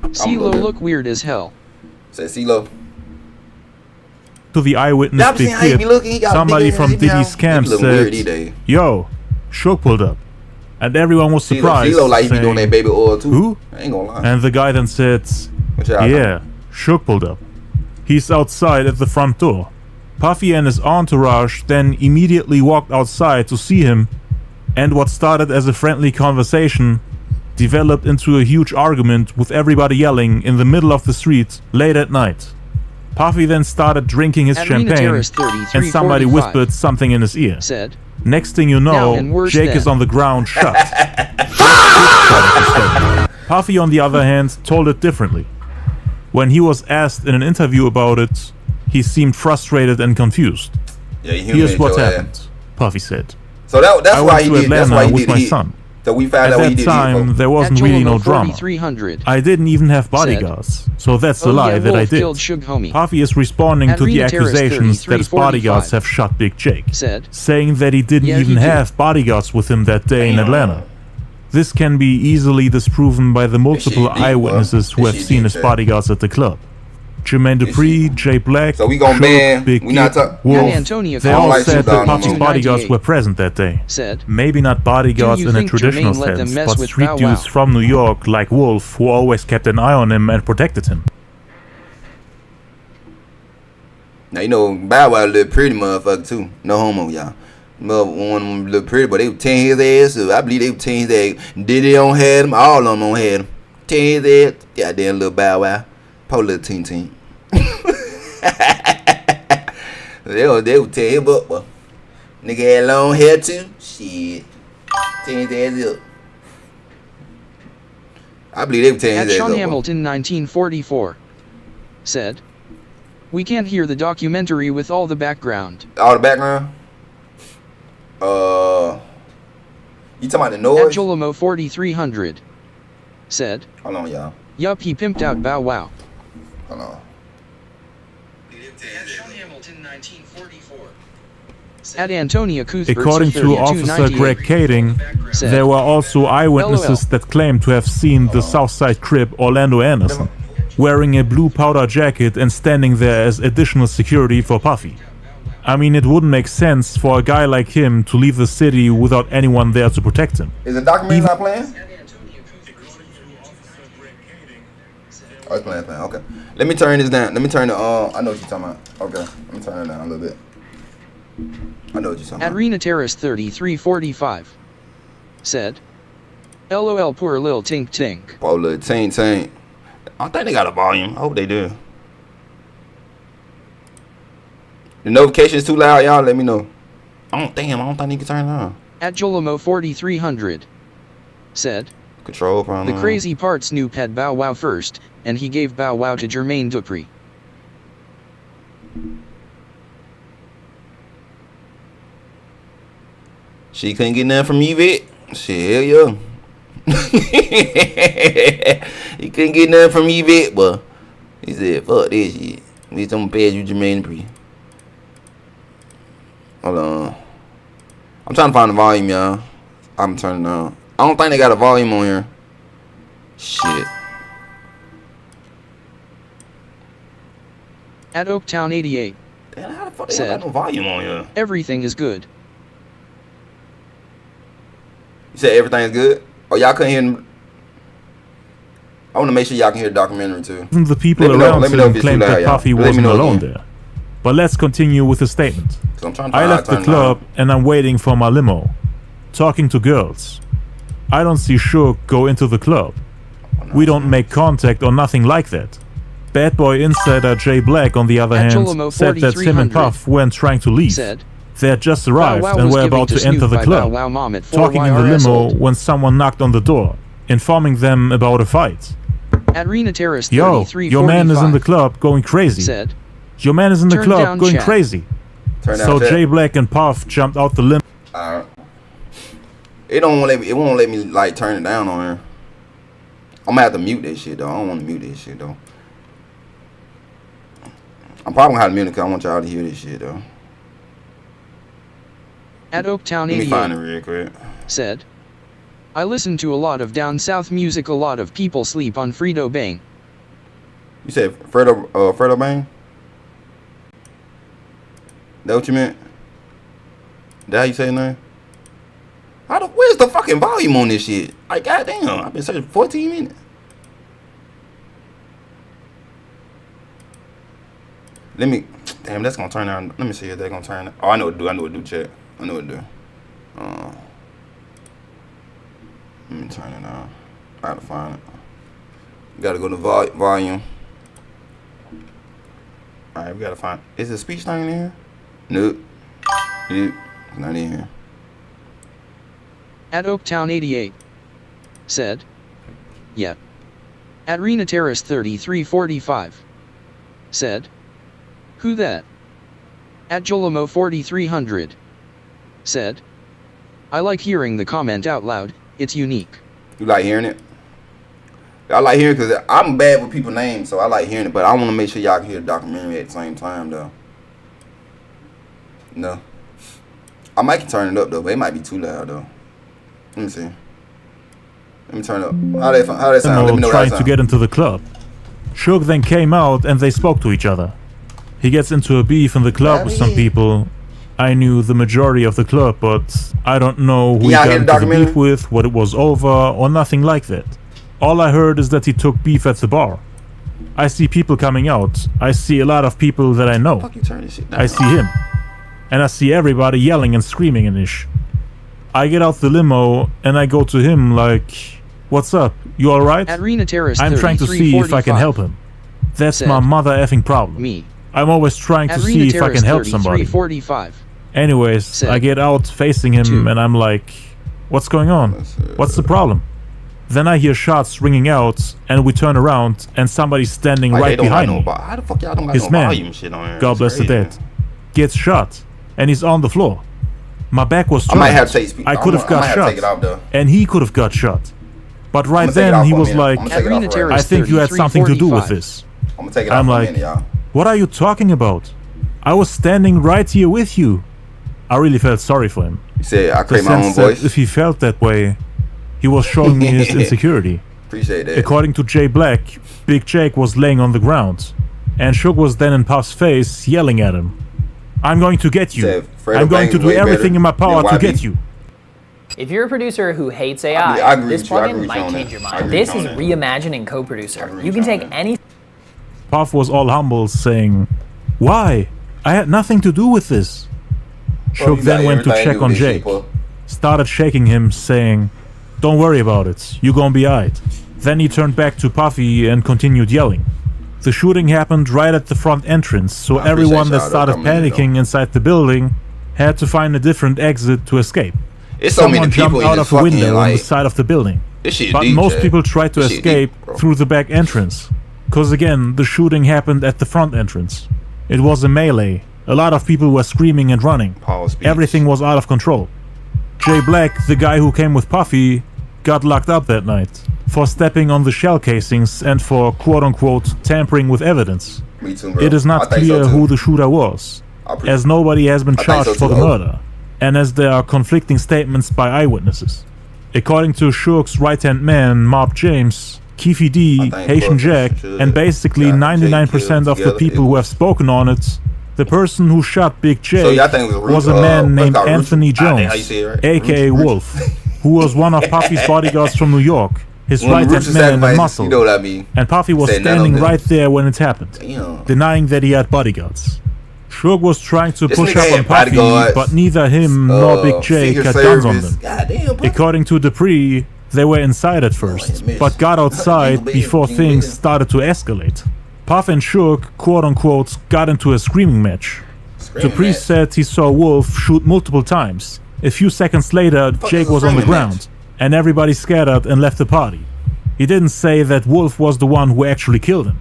"CeeLo look weird as hell." Said CeeLo. To the eyewitness Big Kid, somebody from Diddy's camp said, "Yo, Suge pulled up," and everyone was surprised. CeeLo like he be doing that baby oil too. Who? I ain't gonna lie. And the guy then said, "Yeah, Suge pulled up. He's outside at the front door." Puffy and his entourage then immediately walked outside to see him. And what started as a friendly conversation developed into a huge argument with everybody yelling in the middle of the street late at night. Puffy then started drinking his champagne and somebody whispered something in his ear. Next thing you know, Jake is on the ground shot. Puffy, on the other hand, told it differently. When he was asked in an interview about it, he seemed frustrated and confused. Here's what happened, Puffy said. So that's why he did. That's why he with my son. So we found At out he did. At that time, there wasn't really no drama. I didn't even have bodyguards, so that's the lie that I did. Puffy is responding to the accusations that his bodyguards have shot Big Jake, saying that he didn't even have bodyguards with him that day in Atlanta. This can be easily disproven by the multiple eyewitnesses who have seen his bodyguards at the club. Jermaine Dupri, Jay Black, so we gon' ban. Big we not talking. Wolf. They all said that Puffy's bodyguards were present that day. Maybe not bodyguards in a traditional sense, but street dudes from New York like Wolf, who always kept an eye on him and protected him. Now you know Bow Wow look pretty motherfucker too. No homo, y'all. One of them look pretty, but they were tearing his ass up. I believe they were tearing his ass. Diddy don't have him. All of them don't have him. Tearing his ass. Goddamn little Bow Wow. Poor little teen. They would tear him up, but nigga had long hair too. Shit. Tear his ass up. I believe they would tear his ass up. Sean Hamilton 1944 said, "We can't hear the documentary with all the background." All the background? You talking about the noise? Jolomo 4300 said, "Hold on, y'all. Yup, he pimped out Bow Wow." Hold on. At Antonia Cuthbert, according to Officer Greg Kading, there were also eyewitnesses that claimed to have seen the Southside Crip Orlando Anderson wearing a blue powder jacket and standing there as additional security for Puffy. I mean, it wouldn't make sense for a guy like him to leave the city without anyone there to protect him. Is the documentary not playing? Oh, it's playing. Okay. Let me turn this down. Let me turn the I know what you're talking about. Okay. Let me turn it down a little bit. I know what you're talking about. At Rena Terrace 3345 said, "LOL, poor Lil Tink Tink." Poor Lil Tink Tink. I think they got a volume. I hope they do. The notification's too loud, y'all. Let me know. I don't think you can turn it on. At Jolomo 4300 said, "Control problem." The crazy part, Snoop had Bow Wow first, and he gave Bow Wow to Jermaine Dupri. She couldn't get nothing from Yvette. Shit, hell yeah. He couldn't get nothing from Yvette, but he said, "Fuck this shit. At least I'm gonna pay you Jermaine Dupri." Hold on. I'm trying to find the volume, y'all. I'm turning it on. I don't think they got a volume on here. Shit. At Oaktown 88 Damn, how the fuck they said, got no volume on here? Everything is good. You said everything's good? Oh, y'all couldn't hear. I want to make sure y'all can hear the documentary too. Even the people around him claimed that Puffy wasn't alone there. But let's continue with the statement. I left the club and I'm waiting for my limo. Talking to girls. I don't see Suge go into the club. We don't make contact or nothing like that. Bad Boy Insider Jay Black, on the other hand, said that Tim and Puff weren't trying to leave. They had just arrived and were about to enter the club, talking in the limo when someone knocked on the door, informing them about a fight. At Rena Terrace Yo, your man is in the club going crazy. Said, your man is in the club going crazy. So chat. Jay Black and Puff jumped out the limo. Alright. It won't let me like turn it down on here. I'm gonna have to mute that shit though. I don't want to mute that shit though. I'm probably gonna have to mute it because I want y'all to hear this shit though. At Oaktown 88 Let me find it real quick. Said, I listen to a lot of down south music. A lot of people sleep on Fredo Bang. You said Fredo Bang? That what you meant? That how you say his name? Where's the fucking volume on this shit? Like, goddamn, I've been searching 14 minutes. Let me, damn, that's gonna turn on. Let me see if they're gonna turn it. Oh, I know what to do, chat. I know what to do. Let me turn it on. I gotta find it. Gotta go to volume. Alright, we gotta find. Is the speech thing in here? Nope. Nope. Not in here. At Oaktown 88 said, yeah. At Rena Terrace 3345 said, who that? At Jolamo 4300 said, I like hearing the comment out loud. It's unique. You like hearing it? I like hearing it because I'm bad with people's names, so I like hearing it. But I want to make sure y'all can hear the documentary at the same time, though. No. I might can turn it up, though, but it might be too loud, though. Let me see. Let me turn it up. How they sound? Let me know trying to get into the club. Suge then came out and they spoke to each other. He gets into a beef in the club with some people. I knew the majority of the club, but I don't know who he got into the beef with, what it was over, or nothing like that. All I heard is that he took beef at the bar. I see people coming out. I see a lot of people that I know. I see him. And I see everybody yelling and screaming and ish. I get out the limo and I go to him like, what's up? You alright? At Rena Terrace I'm trying to see if I can help him. That's my mother effing problem. Me. I'm always trying to see if I can help somebody. Anyways, I get out facing him and I'm like, what's going on? What's the problem? Then I hear shots ringing out and we turn around and somebody's standing right behind me. How the fuck y'all don't got His no man, volume shit on here? God bless the dead, gets shot and he's on the floor. My back was turned. I might have to take I could have got shot. And he could have got shot. But right then he was like, I think you had something to do with this. I'm like, what are you talking about? I was standing right here with you. I really felt sorry for him. You said I create my own voice? If he felt that way, he was showing me his insecurity. Appreciate that. According to Jay Black, Big Jake was laying on the ground, and Shook was then in Puff's face, yelling at him. I'm going to get you. I'm going to do everything in my power to get you. If you're a producer who hates AI, this plugin might change your mind. This is reimagining co-producer. You can take any... Puff was all humble, saying, why? I had nothing to do with this. Shook then went to check on Jake, started shaking him, saying, don't worry about it, you gonna be aight. Then he turned back to Puffy and continued yelling. The shooting happened right at the front entrance, so everyone that started panicking inside the building had to find a different exit to escape. Someone jumped out of a window on the side of the building, but most people tried to escape through the back entrance, cause again, the shooting happened at the front entrance. It was a melee, a lot of people were screaming and running, everything was out of control. Jay Black, the guy who came with Puffy, got locked up that night for stepping on the shell casings and for quote-unquote tampering with evidence. Me too, bro. It is not clear who the shooter was, as nobody has been charged for the murder, and as there are conflicting statements by eyewitnesses. According to Shook's right-hand man, Mob James, Keefy D, Haitian Jack, and basically 99% of the people who have spoken on it, the person who shot Big Jake was a man named Anthony Jones, aka Wolf, who was one of Puffy's bodyguards from New York, his right-hand man and muscle. And Puffy was standing right there when it happened, denying that he had bodyguards. Shook was trying to push up on Puffy, but neither him nor Big Jake had guns on them. According to Dupree, they were inside at first, but got outside before things started to escalate. Puff and Shook, quote-unquote, got into a screaming match. Dupree said he saw Wolf shoot multiple times. A few seconds later, Jake was on the ground, and everybody scattered and left the party. He didn't say that Wolf was the one who actually killed him,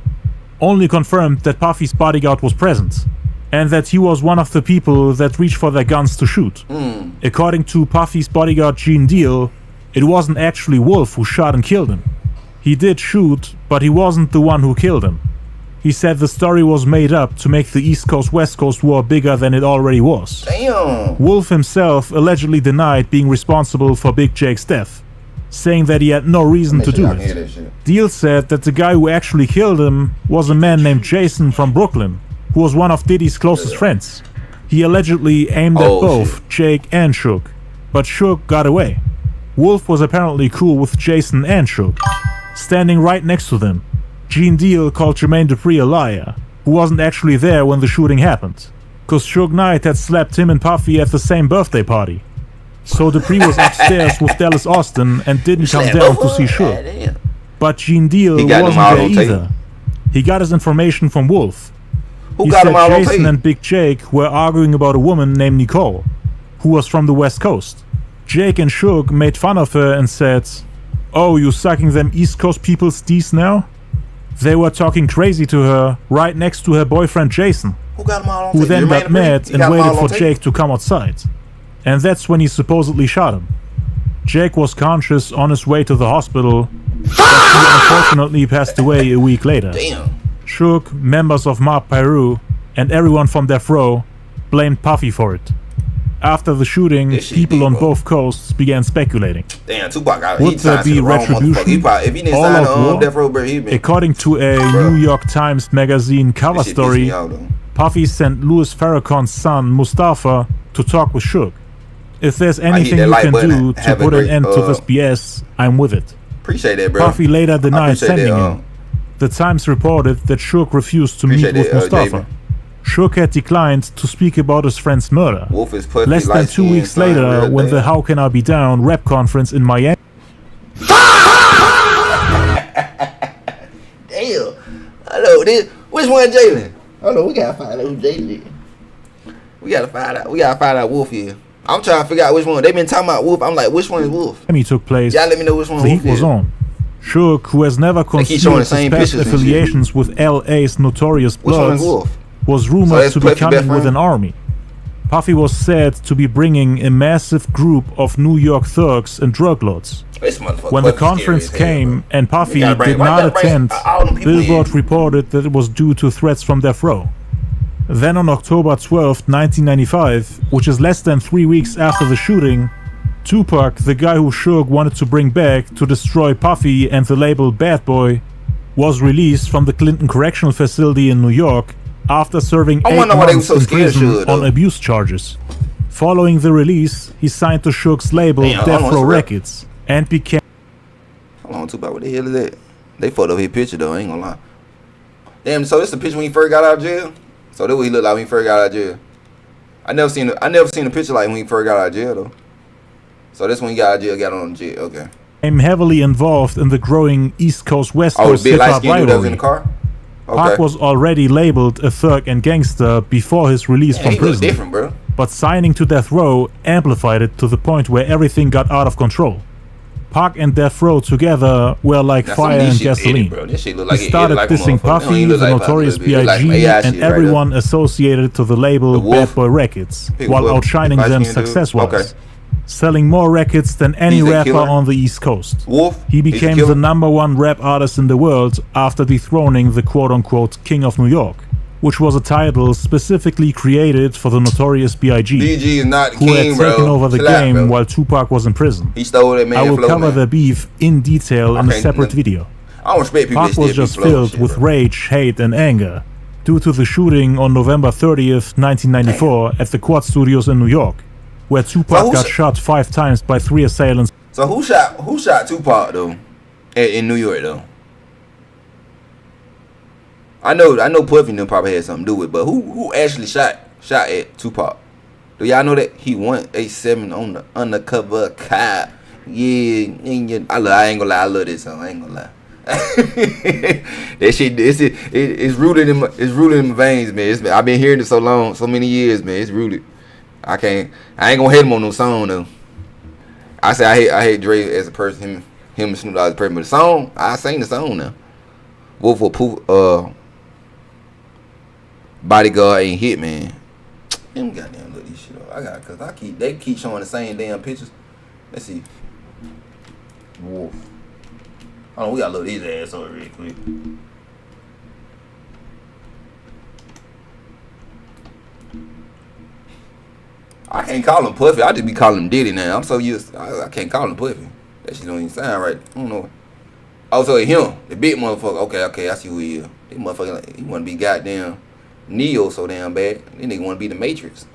only confirmed that Puffy's bodyguard was present, and that he was one of the people that reached for their guns to shoot. According to Puffy's bodyguard Gene Deal, it wasn't actually Wolf who shot and killed him. He did shoot, but he wasn't the one who killed him. He said the story was made up to make the East Coast-West Coast war bigger than it already was. Damn. Wolf himself allegedly denied being responsible for Big Jake's death, saying that he had no reason to do it. Deal said that the guy who actually killed him was a man named Jason from Brooklyn, who was one of Diddy's closest friends. He allegedly aimed at both Jake and Shook, but Shook got away. Wolf was apparently cool with Jason and Shook, standing right next to them. Gene Deal called Jermaine Dupree a liar, who wasn't actually there when the shooting happened, cause Suge Knight had slapped him and Puffy at the same birthday party. So Dupree was upstairs with Dallas Austin and didn't come down to see Suge. But Gene Deal wasn't there either. He got his information from Wolf. He said Jason and Big Jake were arguing about a woman named Nicole, who was from the West Coast. Jake and Suge made fun of her and said, "Oh, you sucking them East Coast people's D's now?" They were talking crazy to her right next to her boyfriend Jason, who then got mad and waited for Jake to come outside. And that's when he supposedly shot him. Jake was conscious on his way to the hospital, but he unfortunately passed away a week later. Shook, members of Mob Piru, and everyone from Death Row blamed Puffy for it. After the shooting, people on both coasts began speculating. Tupac, would there be retribution? All out war? According to a New York Times magazine cover story, Puffy sent Louis Farrakhan's son, Mustafa, to talk with Shook. If there's anything you can do to put an end to this BS, I'm with it. Appreciate that, bro. Puffy later denied sending him. The Times reported that Shook refused to meet with Mustafa. Shook had declined to speak about his friend's murder. Less than 2 weeks later, when the How Can I Be Down rap conference in Miami. Damn. Hello, which one, Jalen? Hold on, we gotta find out who Jay-Z. We gotta find out Wolf here. I'm trying to figure out which one. They've been talking about Wolf. I'm like, which one is Wolf? He took place. Y'all let me know which one the Wolf heat was is. On. Suge, who has never concealed his past affiliations with LA's Notorious Bloods, was rumored to be coming with an army. Puffy was said to be bringing a massive group of New York thugs and drug lords. When the conference came and Puffy did not attend, Billboard reported that it was due to threats from Death Row. Then on October 12, 1995, which is less than 3 weeks after the shooting, Tupac, the guy who Suge wanted to bring back to destroy Puffy and the label Bad Boy, was released from the Clinton Correctional Facility in New York after serving 8 months in prison on abuse charges. Following the release, he signed to Suge's label Death Row Records and became... Hold on, Tupac, what the hell is that? They fucked up his picture though, I ain't gonna lie. Damn, so this the picture when he first got out of jail? So that's what he looked like when he first got out of jail. I never seen a picture like when he first got out of jail though. So this when he got out of jail, got on jail, okay. I'm heavily involved in the growing East Coast West Coast hip-hop rivalry. In the car? Okay. Pac was already labeled a thug and gangster before his release from prison. Different, bro. But signing to Death Row amplified it to the point where everything got out of control. Pac and Death Row together were like fire and gasoline. He started dissing Puffy, the Notorious B.I.G., and everyone associated to the label Bad Boy Records, while outshining them success-wise. Selling more records than any rapper on the East Coast. He became the #1 rap artist in the world after dethroning the quote-unquote King of New York, which was a title specifically created for the Notorious B.I.G., who had taken over the game while Tupac was in prison. He stole that man. I will cover the beef in detail in a separate video. Pac was just filled with rage, hate, and anger due to the shooting on November 30th, 1994 at the Quad Studios in New York, where Tupac got shot 5 times by 3 assailants. So who shot Tupac though in New York though? I know Puffy and them probably had something to do with it, but who actually shot at Tupac? Do y'all know that he won 87 on the undercover cop? Yeah, I ain't gonna lie, I love this song. I ain't gonna lie. That shit, it's rooted in my veins, man. I've been hearing it so long, so many years, man. It's rooted. I ain't gonna hate him on no song though. I say I hate Dre as a person, him and Snoop Dogg as a person, but the song, I sing the song now. Wolf or Bodyguard ain't hit, man. Them goddamn look this shit up. Cause they keep showing the same damn pictures. Let's see. Wolf. Hold on, we gotta look these ass over real quick. I can't call him Puffy. I just be calling him Diddy now. I'm so used. I can't call him Puffy. That shit don't even sound right. I don't know. Oh, so him, the big motherfucker. Okay, I see who he is. This motherfucker, like, he wanna be goddamn Neo so damn bad. This nigga wanna be the Matrix.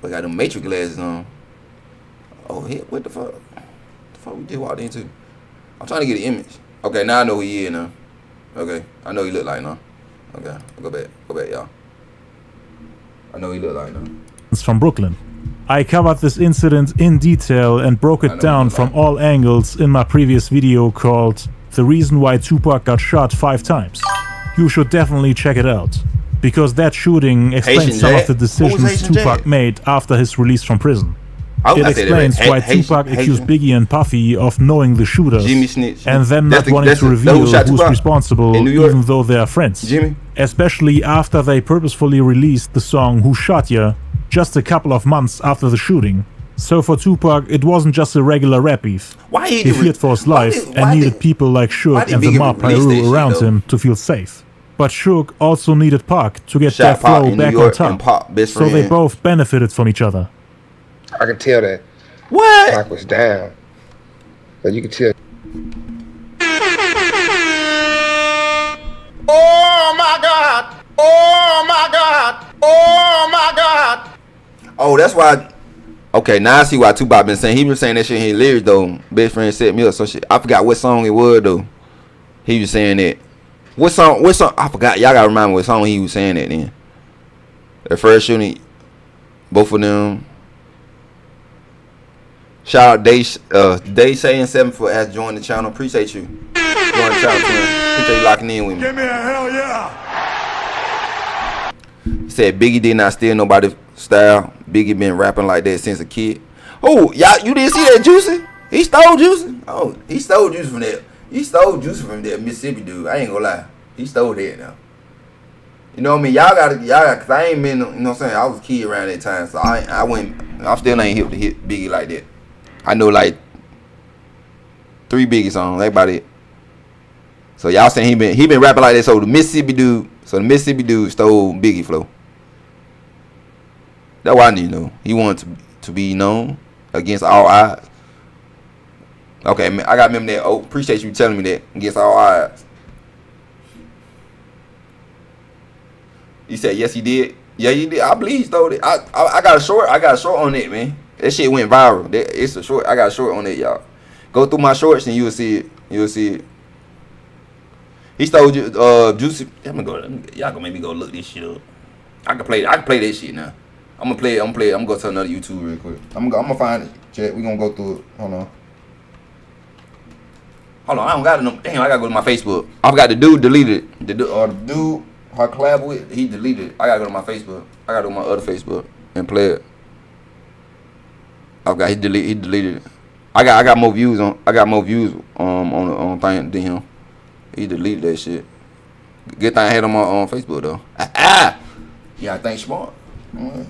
But got them Matrix glasses on. Oh, hit, what the fuck? The fuck we just walked into? I'm trying to get an image. Okay, now I know who he is now. Okay, I know he look like now. Okay, go back, y'all. I know he look like now. From Brooklyn. I covered this incident in detail and broke it down from all angles in my previous video called The Reason Why Tupac Got Shot 5 Times. You should definitely check it out, because that shooting explains some of the decisions Tupac made after his release from prison. It explains why Tupac accused Biggie and Puffy of knowing the shooters and them not wanting to reveal who's responsible even though they are friends. Especially after they purposefully released the song Who Shot Ya just a couple of months after the shooting. So for Tupac, it wasn't just a regular rap beef. He feared for his life and needed people like Suge and the mob Pyru around him to feel safe. But Suge also needed Pac to get Death Row back on top, so they both benefited from each other. I can tell that Pac was down, but you can tell. Oh my God! Oh my God! Oh my God! Oh, that's why. Okay, now I see why Tupac been saying. He been saying that shit in his lyrics though. Best friend set me up. So shit. I forgot what song it was though. He was saying that. What song? I forgot. Y'all gotta remind me what song he was saying that then. The first shooting, both of them. Shout out Day Shay and 7 Foot has joined the channel. Appreciate you. Join the channel, man. Appreciate you locking in with me. Give me a hell yeah! said Biggie did not steal nobody's style. Biggie been rapping like that since a kid. Oh, y'all, you didn't see that Juicy? He stole Juicy. Oh, he stole Juicy from that. He stole Juicy from that Mississippi dude. I ain't gonna lie. He stole that now. You know what I mean? Y'all got, cause I ain't been, you know what I'm saying? I was a kid around that time, so I still ain't hip to hit Biggie like that. I know like 3 Biggie songs, that's about it. So y'all saying he been rapping like that, so the Mississippi dude stole Biggie flow. That's why I need to know. He wanted to be known against all odds. Okay, man, I gotta remember that. Oh, appreciate you telling me that. Against all odds. You said yes, he did. Yeah, he did. I believe he stole it. I got a short. I got a short on it, man. That shit went viral. It's a short. I got a short on it, y'all. Go through my shorts and you'll see it. You'll see it. He stole Juicy. Y'all gonna make me go look this shit up. I can play that shit now. I'm gonna play it. I'm gonna go to another YouTube real quick. I'm gonna find it. Chat. We gonna go through it. Hold on. I don't got it. No, damn, I gotta go to my Facebook. I forgot the dude deleted it. The dude I collab with, he deleted it. I gotta go to my Facebook. I gotta go to my other Facebook and play it. He deleted it. I got more views on. I got more views on thing than him. He deleted that shit. Good thing I had him on Facebook though. Yeah, I think smart. Hold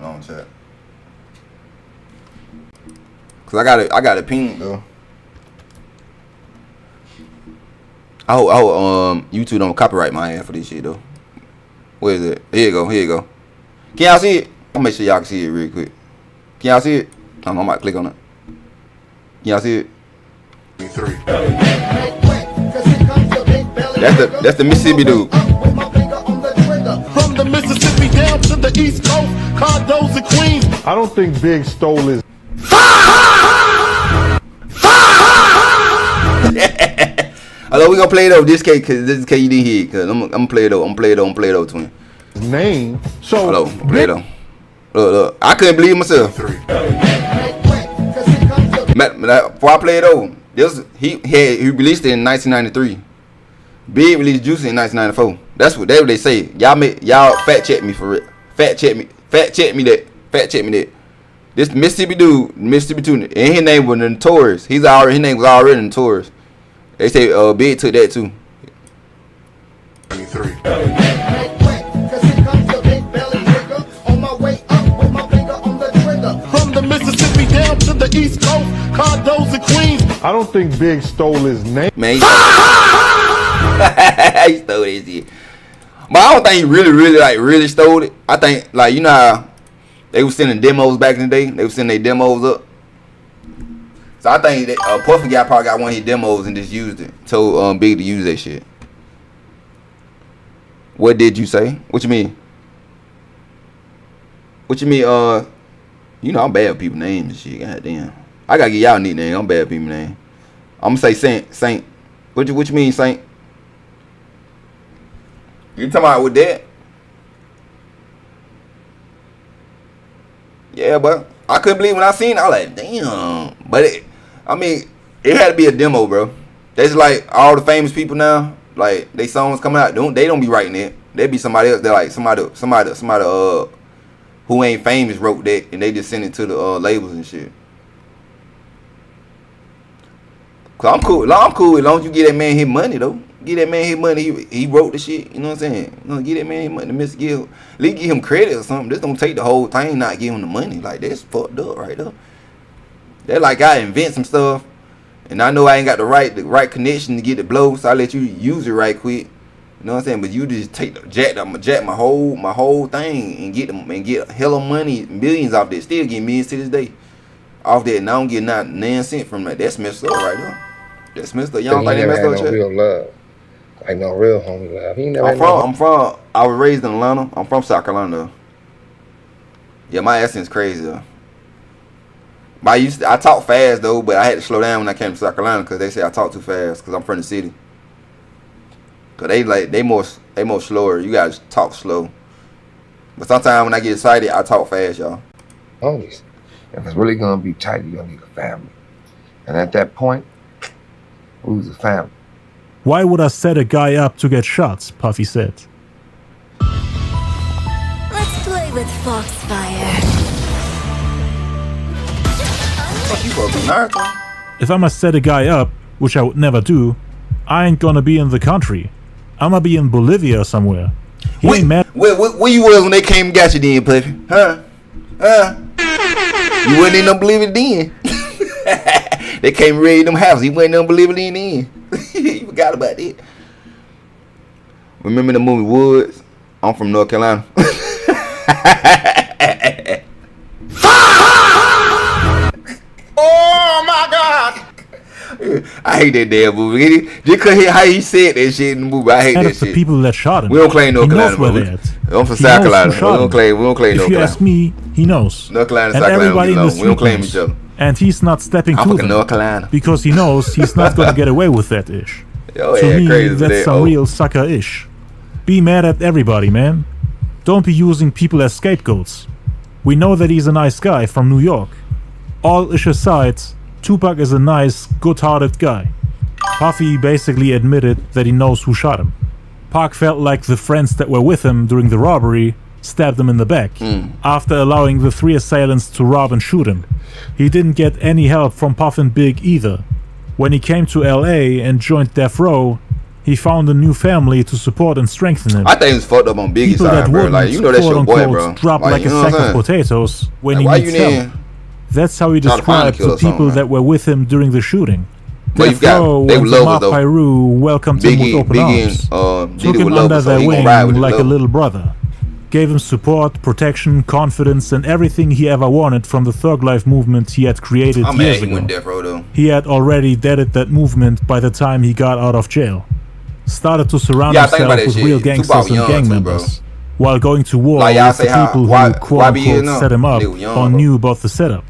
on, chat. Cause I got a ping though. I hope YouTube don't copyright my ass for this shit though. Where is it? Here you go. Can y'all see it? I'll make sure y'all can see it real quick. Can y'all see it? I might click on it. Can y'all see it? 3. That's the Mississippi dude. From the Mississippi down to the East Coast, condos and Queens. I don't think Big stole his. Although we gonna play it over this case, cause this is case you didn't hear it, cause I'm gonna play it over. I'm play it over, twin. Name. So hello, play it over. Look. I couldn't believe myself. 3. Before I play it over, he released it in 1993. Big released Juicy in 1994. That's what they say. Y'all fact check me for it. Fact check me that. This Mississippi dude, Mississippi dude, and his name was Notorious. His name was already Notorious. They say Big took that too. 23. From the Mississippi down to the East Coast, condos and Queens. I don't think Big stole his name. Man, he stole this shit. But I don't think he really stole it. I think you know how they were sending demos back in the day. They were sending their demos up. So I think that Puffy guy probably got one of his demos and just used it. Told Big to use that shit. What did you say? What you mean? You know I'm bad with people's names and shit. Goddamn. I gotta get y'all a neat name. I'm bad with people's names. I'm gonna say Saint. What you mean, Saint? You talking about with that? Yeah, but I couldn't believe when I seen it. I was like, damn. But it had to be a demo, bro. That's like all the famous people now. Like they songs coming out, they don't be writing it. They be somebody else. They're like somebody who ain't famous wrote that, and they just send it to the labels and shit. Cause I'm cool as long as you get that man his money though. Get that man his money. He wrote the shit. You know what I'm saying? You know, get that man his money. At least give him credit or something. Just don't take the whole thing, not give him the money. Like that's fucked up right there. That like I invent some stuff, and I know I ain't got the right connection to get it blow, so I let you use it right quick. You know what I'm saying? But you just jack my whole thing and get hella money, millions off that. Still get millions to this day off that, and I don't get not 9 cents from that. That's messed up right there. That's messed up. Y'all don't think that messed up? No real love, like no real homie love. He never. I was raised in Atlanta. I'm from South Carolina. Yeah, my accent's crazy though. But I talk fast though, but I had to slow down when I came to South Carolina because they say I talk too fast because I'm from the city. Cause they more slower. You guys talk slow. But sometimes when I get excited, I talk fast, y'all. Homies, if it's really gonna be tight, you're gonna need a family. And at that point, who's a family? Why would I set a guy up to get shot? Puffy said. Let's play with Foxfire. If I'ma set a guy up, which I would never do, I ain't gonna be in the country. I'ma be in Bolivia somewhere. He ain't mad. Where you was when they came and got you then, Puffy? Huh? You wasn't in no Bolivia then. They came and raided them houses. You wasn't in no Bolivia then. You forgot about it. Remember the movie Woods? I'm from North Carolina. Oh my God! I hate that damn movie. Just cause how he said that shit in the movie, I hate that shit. The people that shot him. We don't claim North Carolina. I'm from South Carolina. We don't claim North Carolina. If you ask me, he knows. North Carolina, and South everybody Carolina. in the We don't claim each other. And he's not stepping to them North Carolina because he knows he's not gonna get away with that ish. To me, crazy that's some real sucker ish. Be mad at everybody, man. Don't be using people as scapegoats. We know that he's a nice guy from New York. All ish aside, Tupac is a nice, good-hearted guy. Puffy basically admitted that he knows who shot him. Pac felt like the friends that were with him during the robbery stabbed him in the back after allowing the 3 assailants to rob and shoot him. He didn't get any help from Puff and Big either. When he came to LA and joined Death Row, he found a new family to support and strengthen him. I think it's fucked up on Biggie's side, bro. Like, you know that's your boy, bro. Drop like a sack of potatoes when like, he needs help. That's how he described the people that were with him during the shooting. Death Row and Ma Piru welcomed him with open arms, took him under their wing like a little brother, gave him support, protection, confidence, and everything he ever wanted from the thug life movement he had created years ago. He had already deaded that movement by the time he got out of jail. Started to surround himself with real gangsters and gang members, while going to war with the people who quote-unquote set him up or knew about the setup.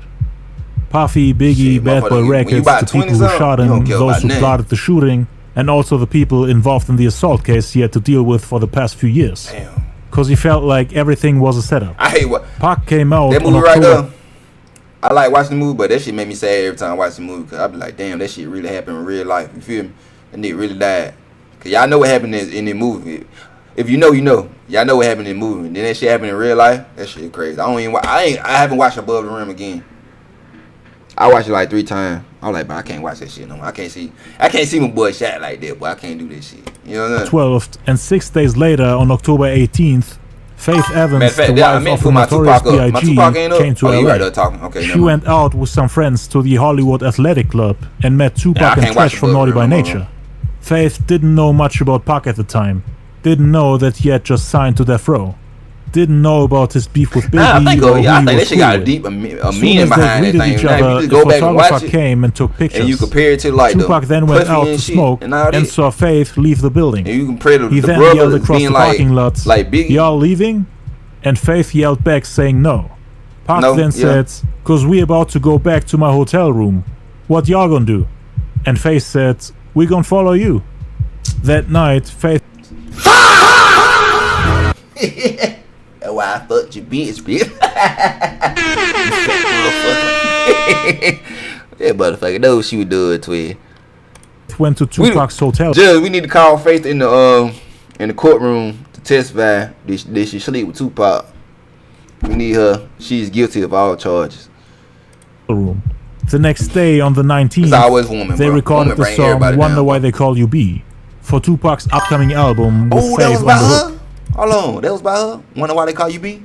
Puffy, Biggie, Bad Boy Records, the people who shot him, those who plotted the shooting, and also the people involved in the assault case he had to deal with for the past few years. Cause he felt like everything was a setup. I hate what Pac came out that movie right there. I like watching the movie, but that shit made me sad every time I watch the movie. Cause I be like, damn, that shit really happened in real life. You feel me? That nigga really died. Cause y'all know what happened in the movie. If you know, you know. Y'all know what happened in the movie. Then that shit happened in real life. That shit crazy. I haven't watched Above the Rim again. I watched it like 3 times. I was like, but I can't watch that shit no more. I can't see my boy shot like that, but I can't do this shit. You know what I'm saying? 12th, and 6 days later, on October 18th, Faith Evans, the wife of the Notorious B.I.G., came to LA. She went out with some friends to the Hollywood Athletic Club and met Tupac and Tresh from Naughty by Nature. Faith didn't know much about Pac at the time. Didn't know that he had just signed to Death Row. Didn't know about his beef with Biggie I think that shit got a deep meaning behind that thing. Like, you go back and watch it, came and took pictures. And you compare it to like Tupac then went out to smoke and saw Faith leave the building. And you compare he then yelled across the parking lot, "Y'all leaving?" And Faith yelled back saying no. Pac then said, "Cause we about to go back to my hotel room. What y'all gonna do?" And Faith said, "We gonna follow you." That night, Faith That's why I fucked your bitch. That motherfucker knows she would do it to you. Went to Tupac's hotel. Judge, we need to call Faith in the courtroom to testify. Did she sleep with Tupac? We need her. She's guilty of all charges. The next day, on the 19th, they recorded the song "Wonder Why They Call You B" for Tupac's upcoming album with Faith on the hook. Hold on, that was by her. Wonder why they call you B?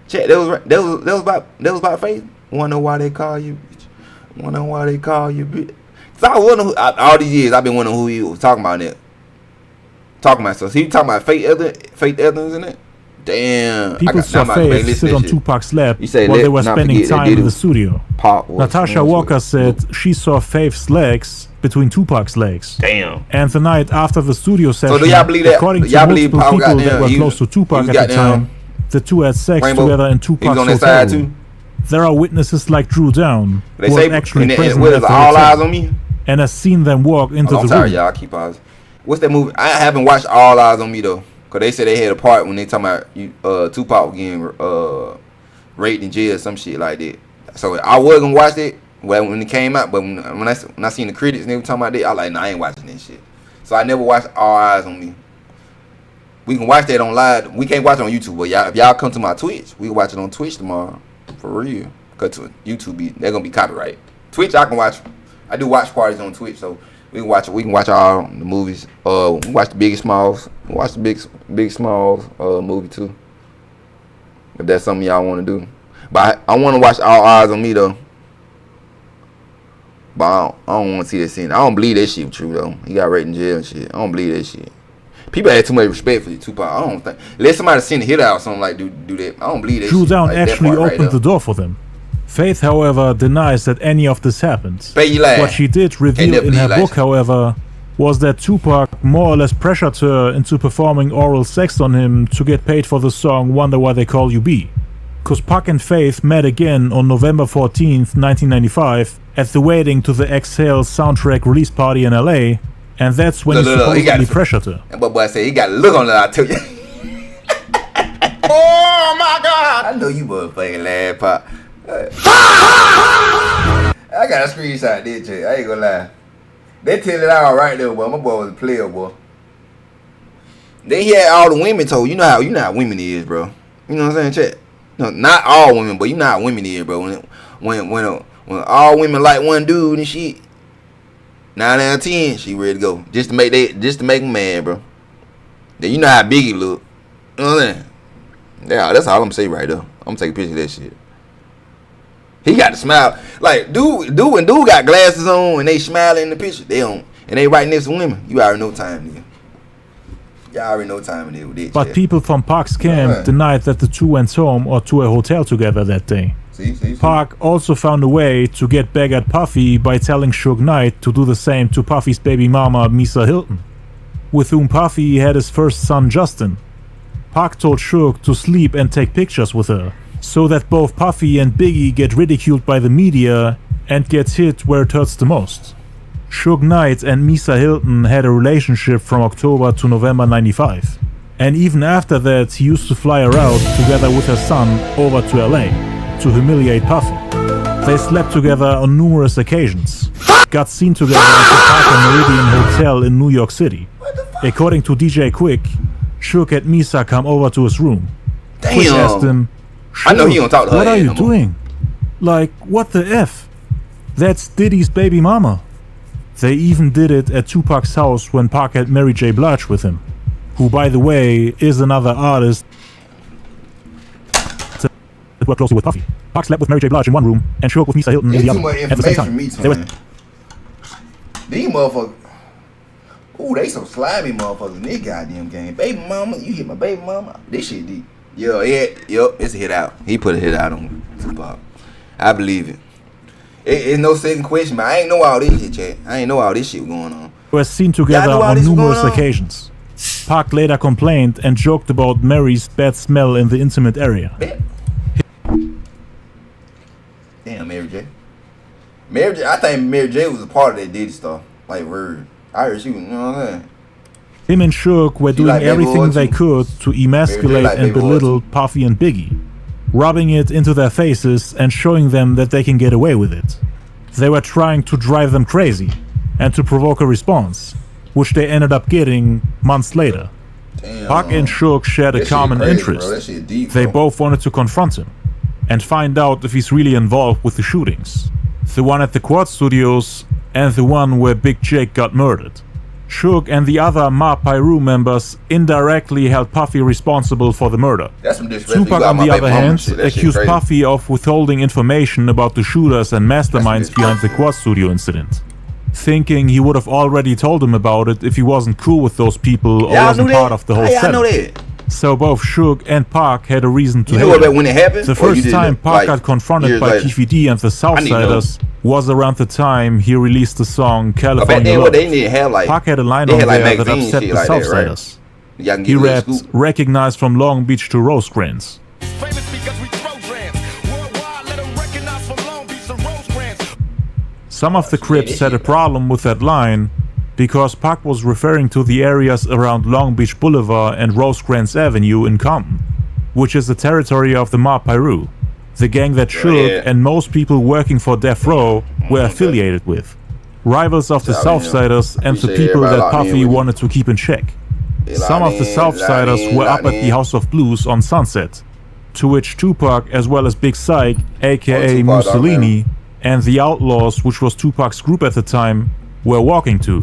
Check, that was about Faith. Wonder why they call you. Wonder why they call you B. Cause I wonder all these years I've been wondering who he was talking about that. Talking about stuff. So he talking about Faith Evans in it. Damn. People saw Faith sit on Tupac's lap while they were spending time in the studio. Natasha Walker said she saw Faith's legs between Tupac's legs. Damn. And the night after the studio session, so do y'all believe that? According to multiple people that were close to Tupac at the time, the two had sex together in Tupac's hotel room. There are witnesses like Drew Down, who was actually present at the hotel, and has seen them walk into the room. Sorry, y'all. Keep pausing. What's that movie? I haven't watched All Eyes on Me though, cause they said they had a part when they talking about Tupac getting raped in jail or some shit like that. So I was gonna watch it when it came out, but when I seen the critics and they were talking about that, I was like, nah, I ain't watching this shit. So I never watched All Eyes on Me. We can watch that on live. We can't watch it on YouTube, but y'all, if y'all come to my Twitch, we can watch it on Twitch tomorrow. For real. Cut to YouTube, they're gonna be copyright. Twitch, I can watch. I do watch parties on Twitch, so we can watch it. We can watch all the movies. We watch the Biggie Smalls. We watch the Big Smalls movie too. If that's something y'all want to do. But I want to watch All Eyes on Me though. But I don't want to see that scene. I don't believe that shit true though. He got raped in jail and shit. I don't believe that shit. People had too much respect for Tupac. I don't think. Let somebody send a hit out or something like do that. I don't believe that Drew shit. Down like, actually opened the door for them. Faith, however, denies that any of this happened. What she did reveal in her book, however, was that Tupac more or less pressured her into performing oral sex on him to get paid for the song Wonder Why They Call You B. Cause Pac and Faith met again on November 14th, 1995 at the wedding to the Exhale soundtrack release party in LA, and that's when he supposedly pressured her. And boy said he got a look on it, I tell you. Oh my God! I know you motherfucking laugh, Pop. I got a screenshot, did you? I ain't gonna lie. They tell it all right there, boy. My boy was a player, boy. Then he had all the women told. You know how women is, bro. You know what I'm saying, chat? No, not all women, but you know how women is, bro. When all women like one dude and shit, 9 out of 10, she ready to go just to make them mad, bro. Then you know how Biggie look. You know what I'm saying? Yeah, that's all I'm gonna say right there. I'm gonna take a picture of that shit. He got to smile like dude got glasses on and they smiling in the picture. They don't, and they right next to women. You already know time, nigga. Y'all already know time with this. But people from Pac's camp denied that the two went home or to a hotel together that day. Pac also found a way to get back at Puffy by telling Suge Knight to do the same to Puffy's baby mama Misa Hilton, with whom Puffy had his first son Justin. Pac told Suge to sleep and take pictures with her, so that both Puffy and Biggie get ridiculed by the media and get hit where it hurts the most. Suge Knight and Misa Hilton had a relationship from October to November 95, and even after that he used to fly her out together with her son over to LA to humiliate Puffy. They slept together on numerous occasions, got seen together at the Parker Meridian Hotel in New York City. According to DJ Quick, Suge had Misa come over to his room. Quick asked him, I know he don't talk to her. What are you doing? Like, what the F? That's Diddy's baby mama. They even did it at Tupac's house when Pac had Mary J. Blige with him, who, by the way, is another artist that worked closely with Puffy. Pac slept with Mary J. Blige in one room and Suge with Misa Hilton in the other at the same time. These motherfuckers, ooh, they some slimy motherfuckers in this goddamn game. Baby mama, you hit my baby mama. This shit deep. Yo, it's a hit out. He put a hit out on Tupac. I believe it. It's no second question, but I ain't know all this shit, chat. I ain't know all this shit going on. Were seen together on numerous occasions. Pac later complained and joked about Mary's bad smell in the intimate area. Damn, Mary J. I think Mary J was a part of that Diddy stuff. Like, word. I heard she was, you know what I'm saying? Him and Suge were doing everything they could to emasculate and belittle Puffy and Biggie, rubbing it into their faces and showing them that they can get away with it. They were trying to drive them crazy and to provoke a response, which they ended up getting months later. Pac and Suge shared a common interest. They both wanted to confront him and find out if he's really involved with the shootings. The one at the Quad Studios and the one where Big Jake got murdered. Suge and the other Ma Pyru members indirectly held Puffy responsible for the murder. Tupac, on the other hand, accused Puffy of withholding information about the shooters and masterminds behind the Quad Studio incident, thinking he would have already told him about it if he wasn't cool with those people or wasn't part of the whole setup. So both Suge and Pac had a reason to hate him. When it happened? The first time Pac got confronted by Keefy D and the Southsiders was around the time he released the song California Love. Pac had a line on there that upset the Southsiders. He rapped, recognized from Long Beach to Rosecrans. Some of the Crips had a problem with that line because Pac was referring to the areas around Long Beach Boulevard and Rosecrans Avenue in Compton, which is the territory of the Ma Pyru, the gang that Suge and most people working for Death Row were affiliated with. rivals of the Southsiders and the people that Puffy wanted to keep in check. Some of the Southsiders were up at the House of Blues on Sunset, to which Tupac as well as Big Syke, aka Mussolini, and the Outlaws, which was Tupac's group at the time, were walking to.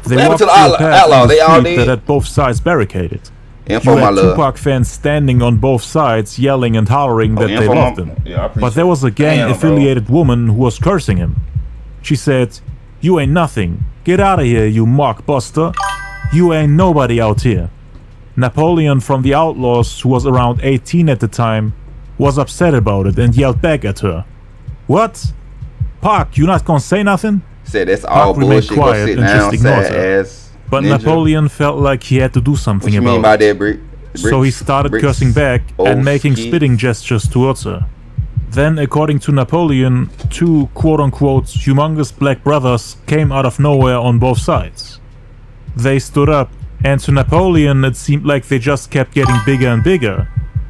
They walked through a path in the street that had both sides barricaded. You had Tupac fans standing on both sides, yelling and hollering that they loved him. But there was a gang-affiliated woman who was cursing him. She said, "You ain't nothing. Get out of here, you mockbuster. You ain't nobody out here." Napoleon from the Outlaws, who was around 18 at the time, was upset about it and yelled back at her. "What? Pac, you not gonna say nothing?" Said that's all bullshit. Go sit down, sad ass. But ninja. Napoleon felt like he had to do something about by that, Brick? So he started cursing back and making spitting gestures towards her. Then, according to Napoleon, two quote-unquote humongous black brothers came out of nowhere on both sides. They stood up, and to Napoleon it seemed like they just kept getting bigger and bigger.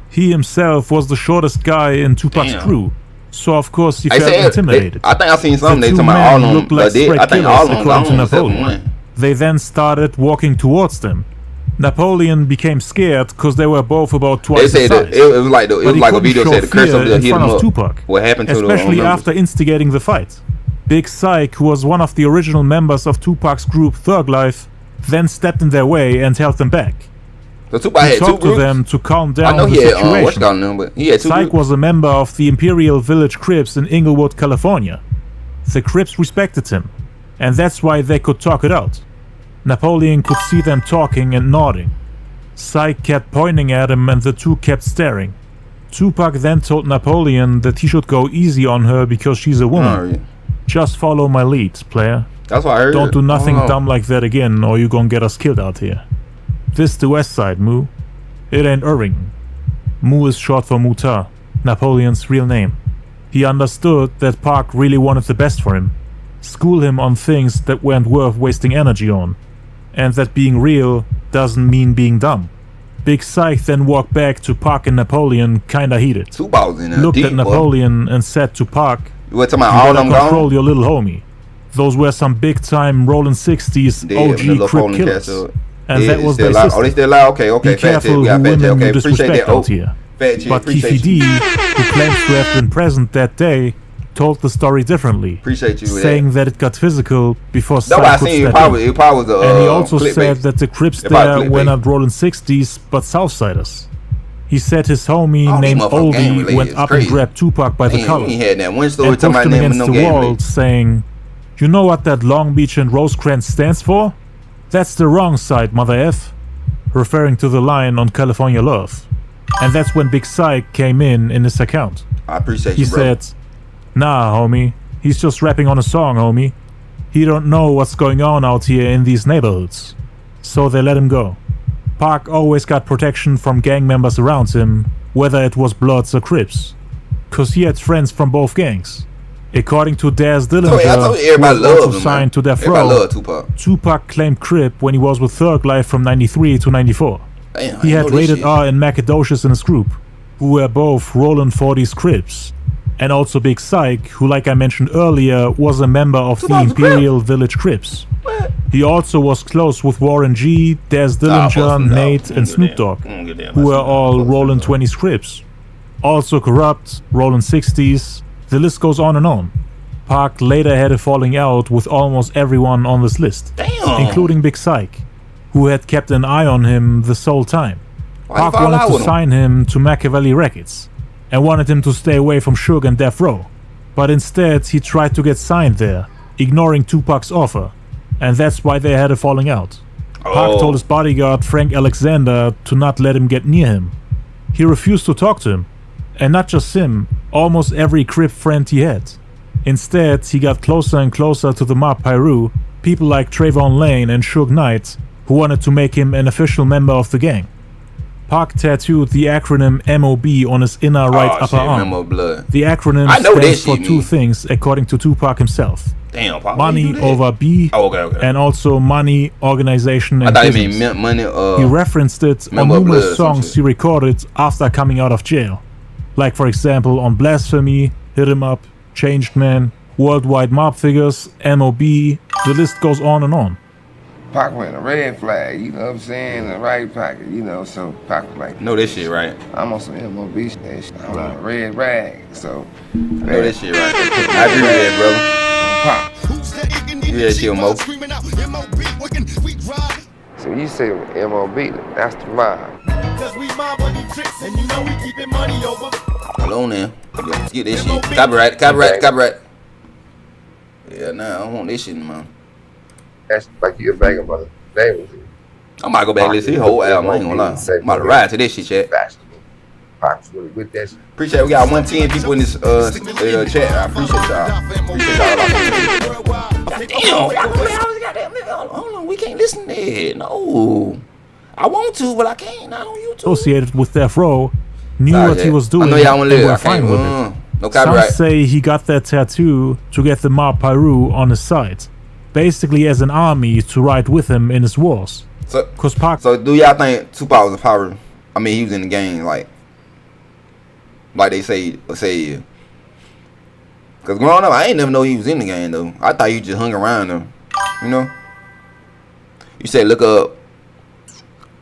He himself was the shortest guy in Tupac's crew, so of course he felt intimidated. I think I seen something they talking about all of them, I think all of them Napoleon. They then started walking towards them. Napoleon became scared because they were both about twice the size. It was like a video said the curse in front of Tupac. What happened to especially after instigating the fight. Big Syke, who was one of the original members of Tupac's group Thug Life, then stepped in their way and held them back. So Tupac had talked to them to calm down the situation. Syke was a member of the Imperial Village Crips in Inglewood, California. The Crips respected him, and that's why they could talk it out. Napoleon could see them talking and nodding. Syke kept pointing at him and the two kept staring. Tupac then told Napoleon that he should go easy on her because she's a woman. Just follow my lead, player. That's what I heard. Don't do nothing dumb like that again or you gonna get us killed out here. This the West Side, Moo. It ain't Irving. Moo is short for Mutar, Napoleon's real name. He understood that Pac really wanted the best for him. School him on things that weren't worth wasting energy on. And that being real doesn't mean being dumb. Big Syke then walked back to Pac and Napoleon kinda heated. Looked at Napoleon and said to Pac, "You gotta control your little homie. Those were some big time rolling 60s OG Crip killers. And that was their system. Oh, they still alive? Okay, be careful who women you disrespect out here." But Keefy D, who claims to have been present that day, told the story differently, saying that it got physical before Syke could step in. And he also said that the Crips there were not rolling 60s, but Southsiders. He said his homie named Oldie went up and grabbed Tupac by the collar and pushed him against the wall, saying, "You know what that Long Beach and Rosecrans stands for? That's the wrong side, mother F," referring to the line on California Love. And that's when Big Syke came in his account. I appreciate he you, bro. Said, "Nah, homie. He's just rapping on a song, homie. He don't know what's going on out here in these neighborhoods." So they let him go. Pac always got protection from gang members around him, whether it was Bloods or Crips. Cause he had friends from both gangs. According to Daz Dillinger, who was also signed to Death Row, Tupac claimed Crip when he was with Thug Life from 93 to 94. He had Rated R and Macadocious in his group, who were both Rollin' 40s Crips. And also Big Syke, who like I mentioned earlier was a member of the Imperial Village Crips. He also was close with Warren G, Daz Dillinger, Nate and Snoop Dogg, who were all Rollin' 20s Crips. Also Corrupt, Rollin' 60s, the list goes on and on. Pac later had a falling out with almost everyone on this list, including Big Syke, who had kept an eye on him this whole time. Pac wanted to sign him to Machiavelli Records, and wanted him to stay away from Suge and Death Row. But instead, he tried to get signed there, ignoring Tupac's offer, and that's why they had a falling out. Pac told his bodyguard, Frank Alexander, to not let him get near him. He refused to talk to him, and not just him, almost every Crip friend he had. Instead, he got closer and closer to the mob Pyru, people like Trayvon Lane and Suge Knight, who wanted to make him an official member of the gang. Pac tattooed the acronym MOB on his inner right upper arm. The acronym stands for two things, according to Tupac himself. Damn, Pac, money over B, and also money, organization, and business. He referenced it on numerous songs he recorded after coming out of jail. Like for example on Blasphemy, Hit 'Em Up, Changed Man, Worldwide Mob Figures, MOB, The list goes on and on. Pac wearing a red flag, you know what I'm saying? The right pocket, you know, so Pac was like, know this shit, right? I'm on some MOB shit. I'm on a red rag, so. Know this shit, right? I agree with that, brother. You that shit, Mo. So you say MOB, that's the mob. Hold on now. Let's get this shit. Copyright. Yeah, nah, I don't want this shit, man. That's like you're begging about the name. I might go back and listen to the whole album. I ain't gonna lie. I'm about to ride to this shit, chat. Pac's really with that shit. Appreciate we got 110 people in this chat. I appreciate y'all. Damn, hold on, we can't listen to it. No. I want to, but I can't. Not on YouTube. Associated with Death Row knew what he was doing and were fine with it. No copyright. Some say he got that tattoo to get the mob Pyru on his side, basically as an army to ride with him in his wars. So do y'all think Tupac was a Pyru? I mean, he was in the game like they say. Cause growing up, I ain't never know he was in the game though. I thought he just hung around them. You know. You say look up.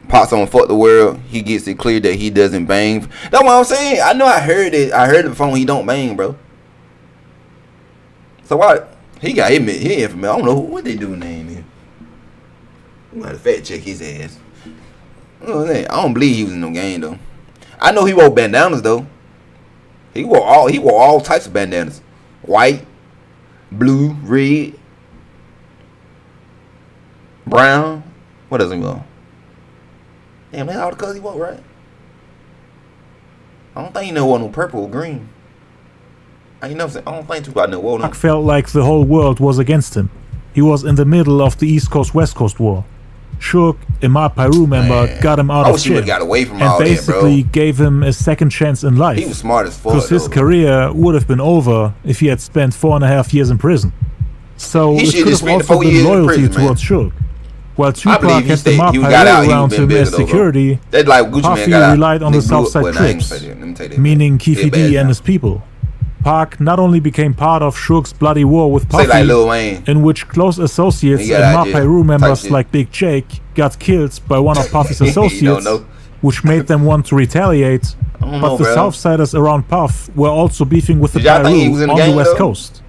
Pops on Fuck the World, he gets it clear that he doesn't bang. That's what I'm saying. I know I heard it. I heard it before when he don't bang, bro. So why he got him? He infamous. I don't know what they do name is. I'm gonna fact check his ass. You know what I'm saying? I don't believe he was in no game though. I know he wore bandanas though. He wore all types of bandanas. White, blue, red, brown. What does he go? Damn, that's all the colors he wore, right? I don't think he never wore no purple or green. I don't think Tupac never wore no. Tupac felt like the whole world was against him. He was in the middle of the East Coast-West Coast war. Shook, a Mob Pyru member, got him out of jail got away from and all basically that, gave him a second chance in life. He was smart as fuck. Because his career would have been over if he had spent 4.5 years in prison. So it could have also been loyalty towards Shook. While Tupac had the mob Pyru around him as security, Puffy relied on the Southside Crips, meaning Keefe D and his people. Pac not only became part of Shook's bloody war with Puffy, in which close associates and mob Pyru members like Big Jake got killed by one of Puffy's associates, which made them want to retaliate, but the Southsiders around Puff were also beefing with the Pyru on the West Coast.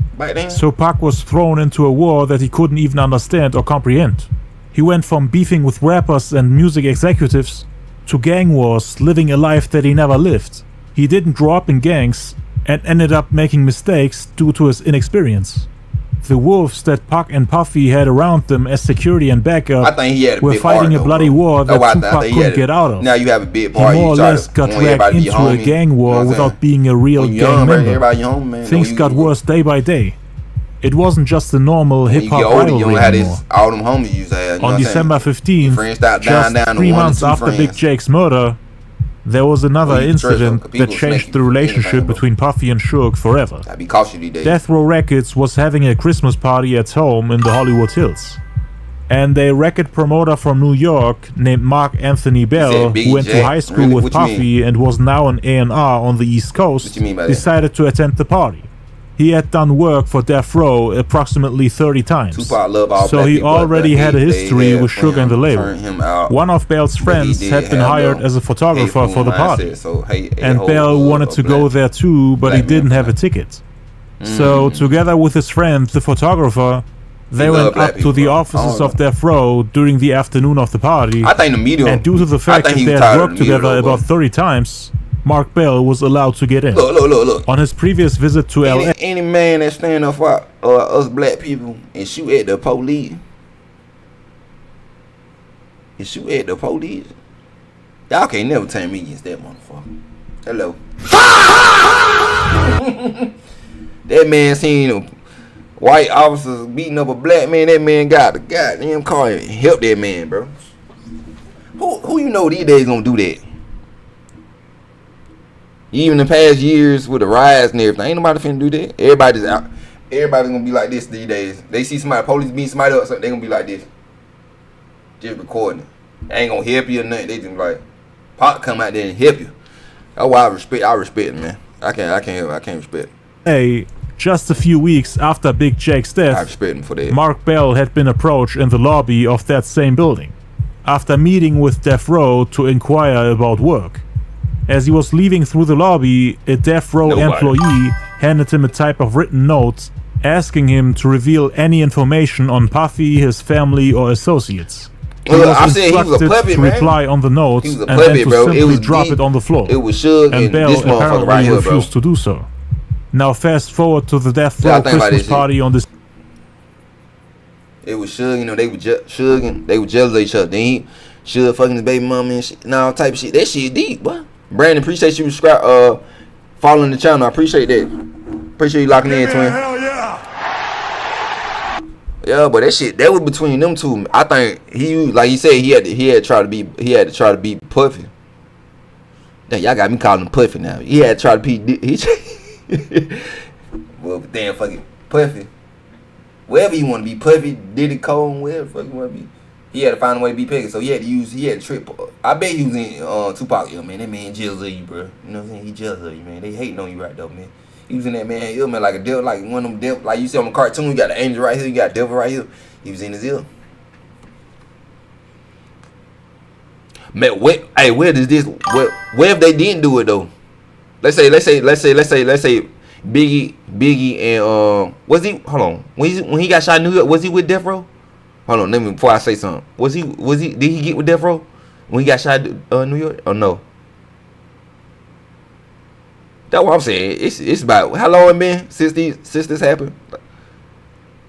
So Pac was thrown into a war that he couldn't even understand or comprehend. He went from beefing with rappers and music executives to gang wars, living a life that he never lived. He didn't grow up in gangs and ended up making mistakes due to his inexperience. The wolves that Pac and Puffy had around them as security and backup were fighting a bloody war that Tupac couldn't get out of. Now you have a big part. He more or less got dragged into a gang war without being a real gang member. Things got worse day by day. It wasn't just a normal hip-hop rivalry anymore. On December 15th, just 3 months after Big Jake's murder, there was another incident that changed the relationship between Puffy and Shook forever. Death Row Records was having a Christmas party at home in the Hollywood Hills. And a record promoter from New York named Mark Anthony Bell, who went to high school with Puffy and was now an A&R on the East Coast, decided to attend the party. He had done work for Death Row approximately 30 times, so he already had a history with Shook and the label. One of Bell's friends had been hired as a photographer for the party, and Bell wanted to go there too, but he didn't have a ticket. So together with his friend, the photographer, they went up to the offices of Death Row during the afternoon of the party, and due to the fact that they had worked together about 30 times, Mark Bell was allowed to get in. Look. On his previous visit to LA, any man that stand up for us black people and shoot at the police, y'all can't never turn me against that motherfucker. Hello. That man seen white officers beating up a black man. That man got the goddamn car and help that man, bro. Who you know these days gonna do that? Even the past years with the riots and everything, ain't nobody finna do that. Everybody's gonna be like this these days. They see somebody, police beating somebody up, so they gonna be like this. Just recording it. They ain't gonna help you or nothing. They just like, Pop come out there and help you. That's why I respect it, man. I can't respect it. Hey, Just a few weeks after Big Jake's death, Mark Bell had been approached in the lobby of that same building, after meeting with Death Row to inquire about work. As he was leaving through the lobby, a Death Row employee handed him a type of written note asking him to reveal any information on Puffy, his family, or associates. He was instructed to reply on the note and then to simply drop it on the floor. It was Suge and Bell this motherfucker right here, bro. refused to do so. Now fast forward to the Death Row Christmas party on this. It was Suge, you know, they were Suge, they were jealous of each other. Then Suge fucking his baby mama and shit, and all type of shit. That shit deep, boy. Brandon, appreciate you following the channel. I appreciate that. Appreciate you locking in, twin. Hell yeah. Yeah, but that was between them two. I think he, like he said, he had to try to beat Puffy. Damn, y'all got me calling him Puffy now. He had to try to beat. Well, damn, fucking Puffy. Wherever you want to be, Puffy, Diddy, Cole, wherever the fuck you want to be. He had to find a way to be Peggy, so he had to trip. I bet he was in Tupac. Yo, man, that man jealous of you, bro. You know what I'm saying? He jealous of you, man. They hating on you right though, man. He was in that man ear, man, like a devil, like one of them devil, like you see on the cartoon. You got the angel right here, you got devil right here. He was in his ear. Man, where does this? Where if they didn't do it though? Let's say Biggie and was he? Hold on, when he got shot in New York, was he with Death Row? Hold on, let me before I say something. Was he? Did he get with Death Row when he got shot in New York? Or no? That's what I'm saying. It's about how long it been since this happened.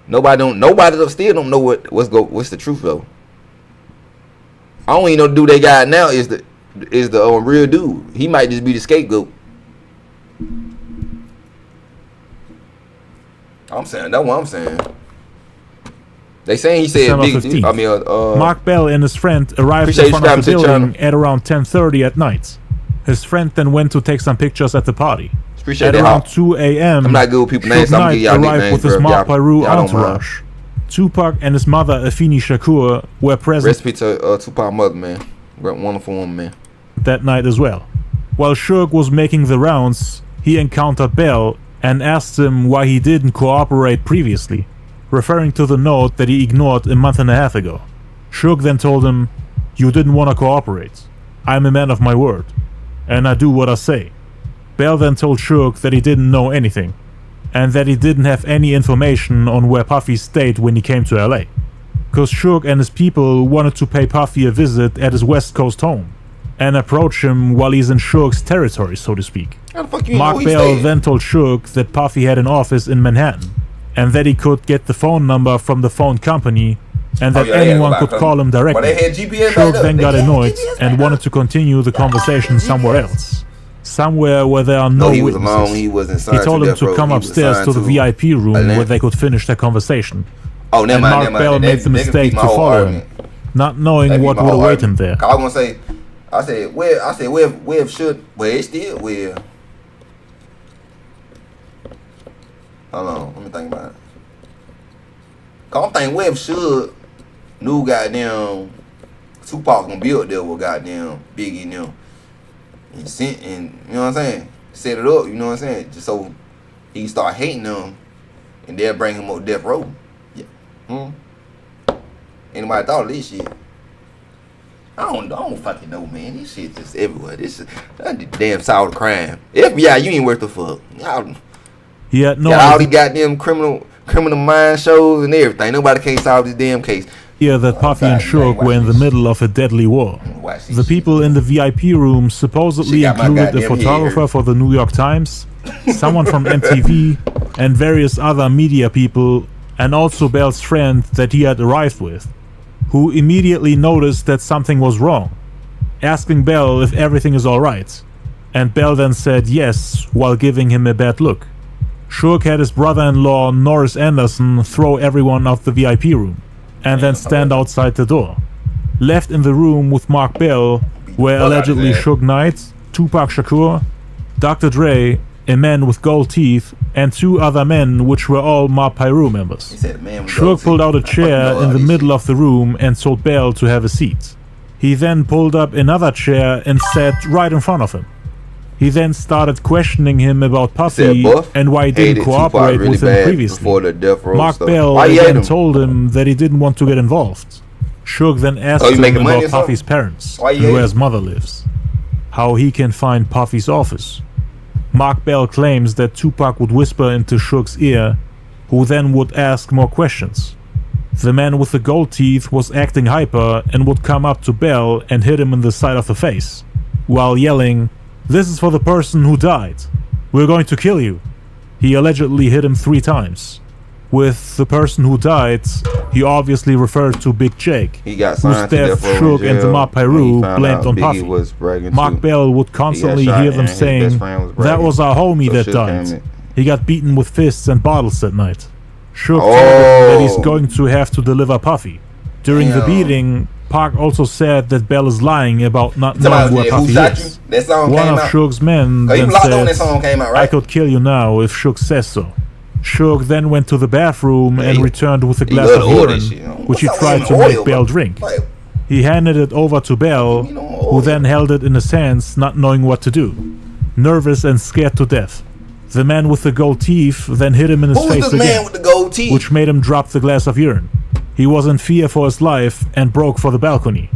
Nobody still don't know what's the truth though. I don't even know the dude they got now is the real dude. He might just be the scapegoat. I'm saying that's what I'm saying. They saying he said big. I mean, Mark Bell and his friend arrived in front of the building at around 10:30 at night. His friend then went to take some pictures at the party. At around 2 a.m., I'm not good with people names. I'm Knight arrived with his Mark Pyru entourage. Tupac and his mother Afeni Shakur were present. Recipe to Tupac's mother, man. Wonderful woman, man. That night as well. While Suge was making the rounds, he encountered Bell and asked him why he didn't cooperate previously, referring to the note that he ignored a month and a half ago. Suge then told him, "You didn't want to cooperate. I'm a man of my word, and I do what I say." Bell then told Suge that he didn't know anything, and that he didn't have any information on where Puffy stayed when he came to LA, cause Suge and his people wanted to pay Puffy a visit at his West Coast home, and approach him while he's in Suge's territory, so to speak. Mark Bell then told Suge that Puffy had an office in Manhattan, and that he could get the phone number from the phone company, and that anyone could call him directly. Suge then got annoyed and wanted to continue the conversation somewhere else. Somewhere where there are no witnesses. He told him to come upstairs to the VIP room where they could finish their conversation. Oh, never mind. Mark Bell made the mistake to follow him, not knowing what would await him there. I was gonna say, I said, where should, well, it's still where. Hold on, let me think about it. Cause I'm thinking Web should knew goddamn Tupac gonna be up there with goddamn Biggie and them. And you know what I'm saying? Set it up, you know what I'm saying? Just so he can start hating them and they'll bring him up Death Row. Yeah. Anybody thought of this shit? I don't fucking know, man. This shit just everywhere. That's the damn solid crime. FBI, you ain't worth the fuck. Y'all, he had no all these goddamn criminal mind shows and everything. Nobody can't solve this damn case. Yeah, that Puffy and Suge were in the middle of a deadly war. The people in the VIP room supposedly included a photographer for the New York Times, someone from MTV, and various other media people, and also Bell's friend that he had arrived with, who immediately noticed that something was wrong, asking Bell if everything is alright, and Bell then said yes while giving him a bad look. Suge had his brother-in-law Norris Anderson throw everyone out the VIP room, and then stand outside the door. Left in the room with Mark Bell were allegedly Suge Knight, Tupac Shakur, Dr. Dre, a man with gold teeth, and two other men which were all Mob Pyru members. Suge pulled out a chair in the middle of the room and told Bell to have a seat. He then pulled up another chair and sat right in front of him. He then started questioning him about Puffy and why he didn't cooperate with him previously. Mark Bell again told him that he didn't want to get involved. Suge then asked him about Puffy's parents and where his mother lives, how he can find Puffy's office. Mark Bell claims that Tupac would whisper into Suge's ear, who then would ask more questions. The man with the gold teeth was acting hyper and would come up to Bell and hit him in the side of the face, while yelling, "This is for the person who died. We're going to kill you." He allegedly hit him 3 times. With the person who died, he obviously referred to Big Jake, whose death Suge and the Mob Piru blamed on Puffy. Mark Bell would constantly hear them saying, "That was our homie that died. He got beaten with fists and bottles that night." Suge told him that he's going to have to deliver Puffy. During the beating, Pac also said that Bell is lying about not knowing where Puffy is. One of Suge's men then said, "I could kill you now if Suge says so." Suge then went to the bathroom and returned with a glass of urine, which he tried to make Bell drink. He handed it over to Bell, who then held it in his hands, not knowing what to do, nervous and scared to death. The man with the gold teeth then hit him in his face again, which made him drop the glass of urine. He was in fear for his life and broke for the balcony,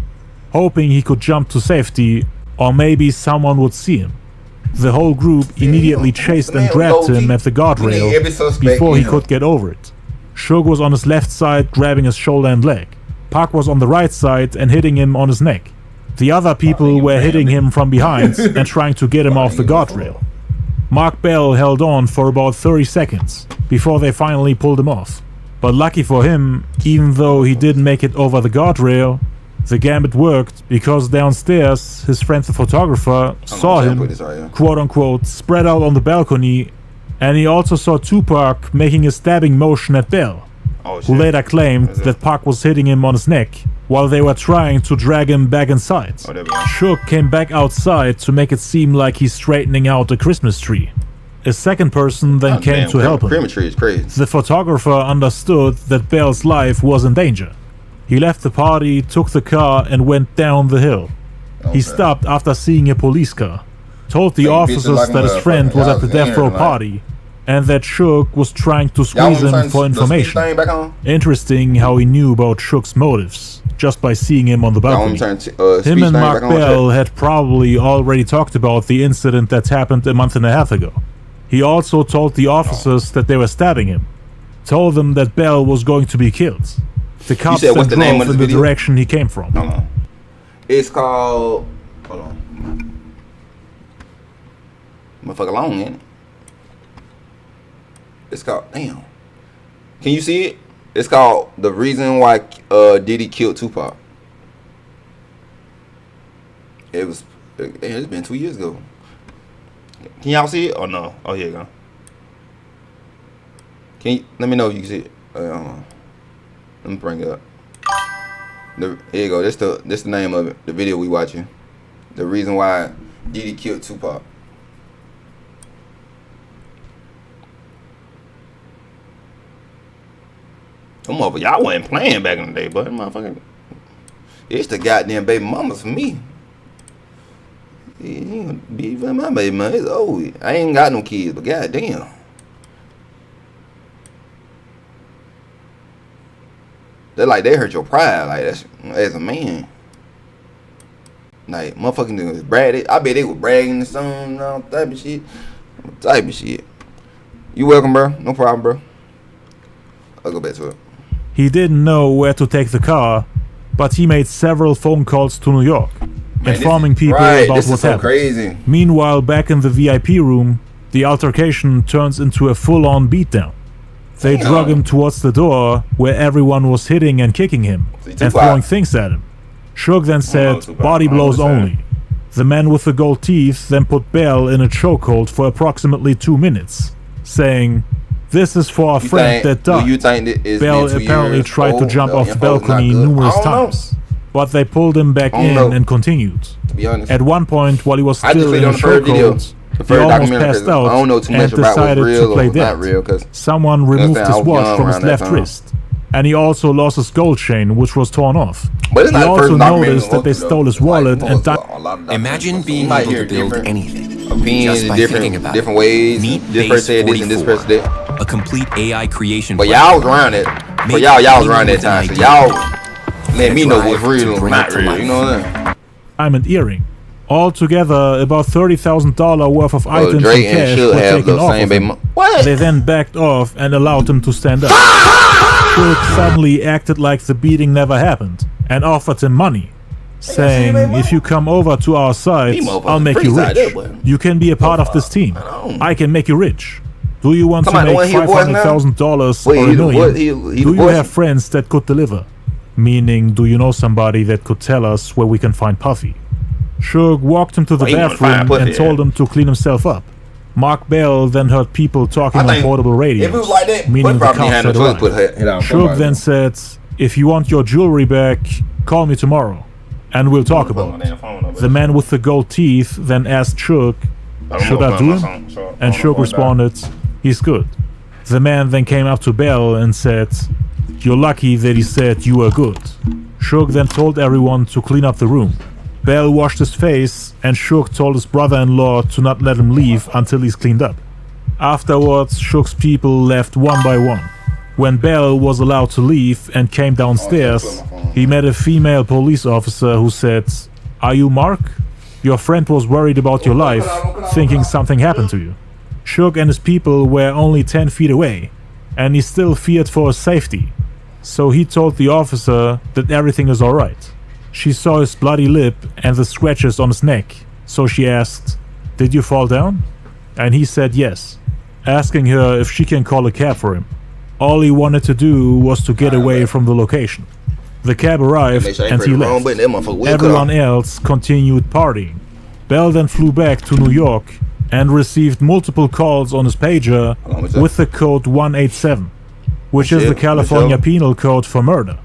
hoping he could jump to safety or maybe someone would see him. The whole group immediately chased and grabbed him at the guardrail before he could get over it. Suge was on his left side grabbing his shoulder and leg. Pac was on the right side and hitting him on his neck. The other people were hitting him from behind and trying to get him off the guardrail. Mark Bell held on for about 30 seconds before they finally pulled him off. But lucky for him, even though he didn't make it over the guardrail, the gambit worked because downstairs his friend the photographer saw him, quote-unquote, spread out on the balcony, and he also saw Tupac making a stabbing motion at Bell, who later claimed that Pac was hitting him on his neck while they were trying to drag him back inside. Suge came back outside to make it seem like he's straightening out a Christmas tree. A second person then came to help him. The photographer understood that Bell's life was in danger. He left the party, took the car, and went down the hill. He stopped after seeing a police car, told the officers that his friend was at the death row party, and that Suge was trying to squeeze him for information. Interesting how he knew about Suge's motives, just by seeing him on the balcony. Him and Mark Bell had probably already talked about the incident that happened a month and a half ago. He also told the officers that they were stabbing him, told them that Bell was going to be killed. The cops then drove in the direction he came from. It's called... Hold on. Motherfucker long, ain't it? It's called... Damn. Can you see it? It's called The Reason Why Diddy Killed Tupac. It was... It's been 2 years ago. Can y'all see it or no? Oh, here you go. Can you... Let me know if you can see it. Let me bring it up. Here you go. This the name of it. The video we watching. The Reason Why Diddy Killed Tupac. Come over, y'all wasn't playing back in the day, but motherfucker, it's the goddamn baby mamas for me. He ain't gonna be my baby mama. It's old. I ain't got no kids, but goddamn. They're like they hurt your pride, like that's as a man. Like motherfucking niggas brag. I bet they was bragging and some type of shit. Type of shit. You welcome, bro. No problem, bro. I'll go back to it. He didn't know where to take the car, but he made several phone calls to New York, informing people about what happened. Crazy. Meanwhile, back in the VIP room, the altercation turns into a full-on beatdown. They drug him towards the door, where everyone was hitting and kicking him and throwing things at him. Suge then said, "Body blows only." The man with the gold teeth then put Bell in a chokehold for approximately 2 minutes, saying, "This is for our friend that died." Bell apparently tried to jump off the balcony numerous times, but they pulled him back in and continued. At one point, while he was still in a chokehold, he almost passed out and decided to play dead. Someone removed his watch from his left wrist. And he also lost his gold chain, which was torn off. But he also noticed that they stole his wallet and Imagine being able to build anything. Opinions just by thinking about different ways. Meet this person said this and this person did. A complete AI creation. But y'all was around it. But y'all was around that time. So y'all let me know what's real or not real. You know what I'm saying? Diamond earring. Altogether, about $30,000 worth of items and Dre cash should were have taken the off same of him. What? They then backed off and allowed him to stand up. Shook suddenly acted like the beating never happened and offered him money, saying, if you come over to our side, I'll make you rich. You can be a part of this team. I can make you rich. Do you want to make $500,000 or $1 million? Do you have friends that could deliver? Meaning, do you know somebody that could tell us where we can find Puffy? Suge walked him to the bathroom and told him to clean himself up. Mark Bell then heard people talking on portable radios, meaning the cops had arrived. Suge then said, if you want your jewelry back, call me tomorrow, and we'll talk about it. The man with the gold teeth then asked Suge, should I do him? And Suge responded, he's good. The man then came up to Bell and said, you're lucky that he said you were good. Suge then told everyone to clean up the room. Bell washed his face, and Suge told his brother-in-law to not let him leave until he's cleaned up. Afterwards, Suge's people left one by one. When Bell was allowed to leave and came downstairs, he met a female police officer who said, are you Mark? Your friend was worried about your life, thinking something happened to you. Suge and his people were only 10 feet away, and he still feared for his safety. So he told the officer that everything is alright. She saw his bloody lip and the scratches on his neck, so she asked, did you fall down? And he said yes, asking her if she can call a cab for him. All he wanted to do was to get away from the location. The cab arrived and he left. Everyone else continued partying. Bell then flew back to New York and received multiple calls on his pager with the code 187, which is the California Penal Code for murder.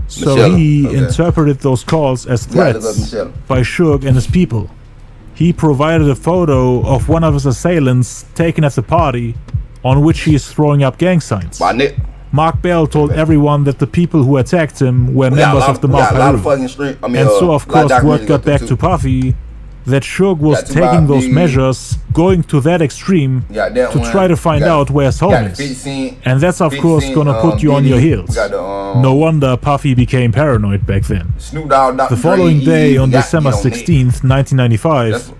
So he interpreted those calls as threats by Suge and his people. He provided a photo of one of his assailants taken at the party, on which he is throwing up gang signs. Mark Bell told everyone that the people who attacked him were members of the Mafia. And so of course word got back to Puffy that Suge was taking those measures, going to that extreme to try to find out where his home is. And that's of course gonna put you on your heels. No wonder Puffy became paranoid back then. The following day, on December 16th, 1995,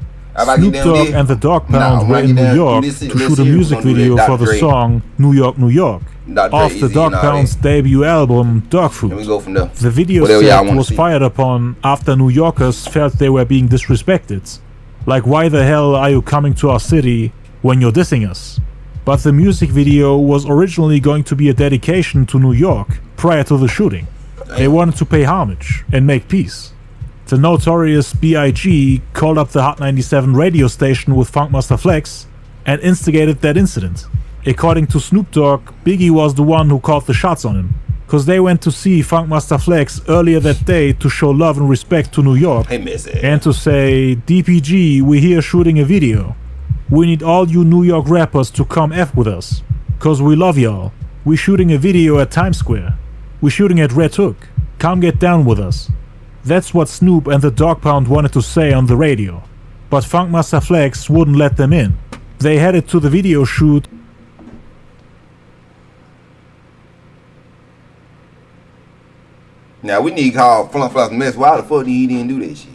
Snoop Dogg and the Dogg Pound were in New York to shoot a music video for the song New York, New York, off the Dogg Pound's debut album, Dog Food. The video set was fired upon after New Yorkers felt they were being disrespected. Like, why the hell are you coming to our city when you're dissing us? But the music video was originally going to be a dedication to New York prior to the shooting. They wanted to pay homage and make peace. The notorious B.I.G. called up the Hot 97 radio station with Funkmaster Flex and instigated that incident. According to Snoop Dogg, Biggie was the one who called the shots on him, cause they went to see Funkmaster Flex earlier that day to show love and respect to New York and to say, DPG, we're here shooting a video. We need all you New York rappers to come F with us, cause we love y'all. We're shooting a video at Times Square. We're shooting at Red Hook. Come get down with us. That's what Snoop and the Dogg Pound wanted to say on the radio, but Funkmaster Flex wouldn't let them in. They headed to the video shoot. Now we need to call Flunk Mess. Why the fuck he didn't do that shit?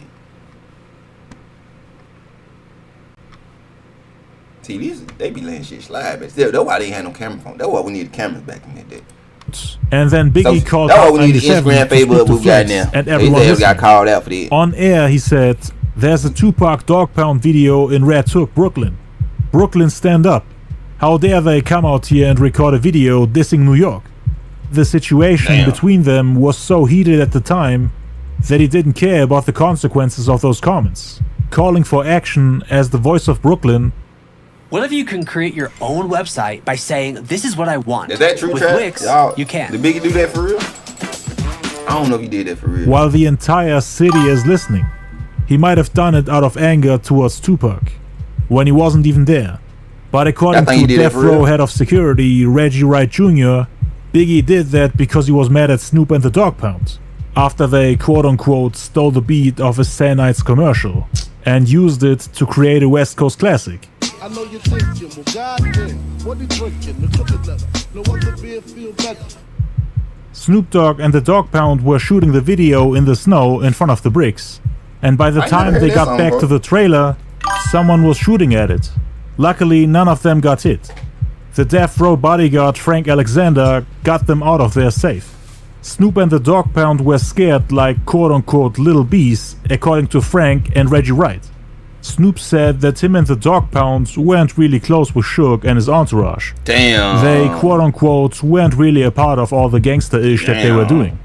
See, they be letting shit slide, but still, that's why they ain't had no camera phone. That's why we needed cameras back in that day. And then Biggie called Hot 97 to Flex, and everyone got called out for that. On air, he said, there's a Tupac Dogg Pound video in Red Hook, Brooklyn. Brooklyn, stand up. How dare they come out here and record a video dissing New York? The situation between them was so heated at the time that he didn't care about the consequences of those comments, calling for action as the voice of Brooklyn. What if you can create your own website by saying, this is what I want? Is that true, With Wix, you can. Did Biggie do that for real? I don't know if he did that for real. While the entire city is listening, he might have done it out of anger towards Tupac, when he wasn't even there. But according to Death Row head of security, Reggie Wright Jr., Biggie did that because he was mad at Snoop and the Dogg Pound after they quote-unquote stole the beat of a Sanites commercial and used it to create a West Coast classic. I know you're thinking, well, goddamn, what you drinking? The cookie letter. No other beer feel better. Snoop Dogg and the Dogg Pound were shooting the video in the snow in front of the bricks, and by the time they got back to the trailer, someone was shooting at it. Luckily, none of them got hit. The death row bodyguard Frank Alexander got them out of there safe. Snoop and the Dogg Pound were scared like quote-unquote little bees, according to Frank and Reggie Wright. Snoop said that him and the Dogg Pound weren't really close with Suge and his entourage. Damn. They quote-unquote weren't really a part of all the gangster-ish that they were doing.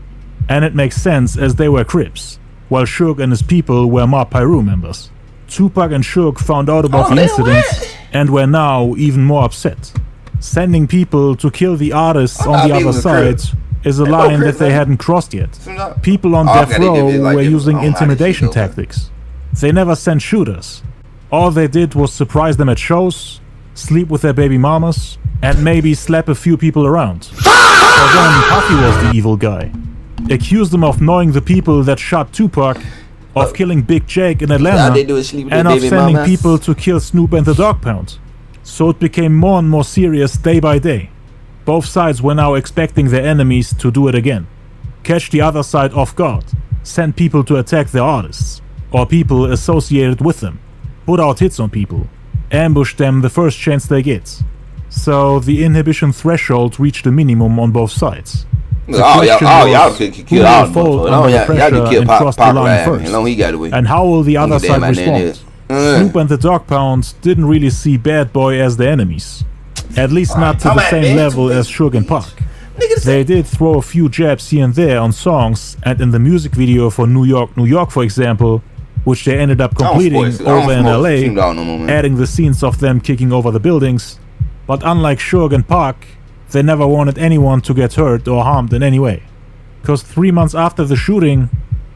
And it makes sense as they were Crips, while Suge and his people were Mob Piru members. Tupac and Suge found out about the incident and were now even more upset. Sending people to kill the artists on the other side is a line that they hadn't crossed yet. People on death row were using intimidation tactics. They never sent shooters. All they did was surprise them at shows, sleep with their baby mamas, and maybe slap a few people around. For then, Puffy was the evil guy. Accused them of knowing the people that shot Tupac, of killing Big Jake in Atlanta, and of sending people to kill Snoop and the Dogg Pound. So it became more and more serious day by day. Both sides were now expecting their enemies to do it again. Catch the other side off guard, send people to attack their artists, or people associated with them, put out hits on people, ambush them the first chance they get. So the inhibition threshold reached a minimum on both sides. Y'all could kill all of them. Y'all could kill Pac and how will the other side respond? Snoop and the Dogg Pound didn't really see Bad Boy as the enemies. At least not to the same level as Suge and Pac. They did throw a few jabs here and there on songs, and in the music video for New York, New York, for example, which they ended up completing over in LA, adding the scenes of them kicking over the buildings. But unlike Suge and Pac, they never wanted anyone to get hurt or harmed in any way. Cause 3 months after the shooting,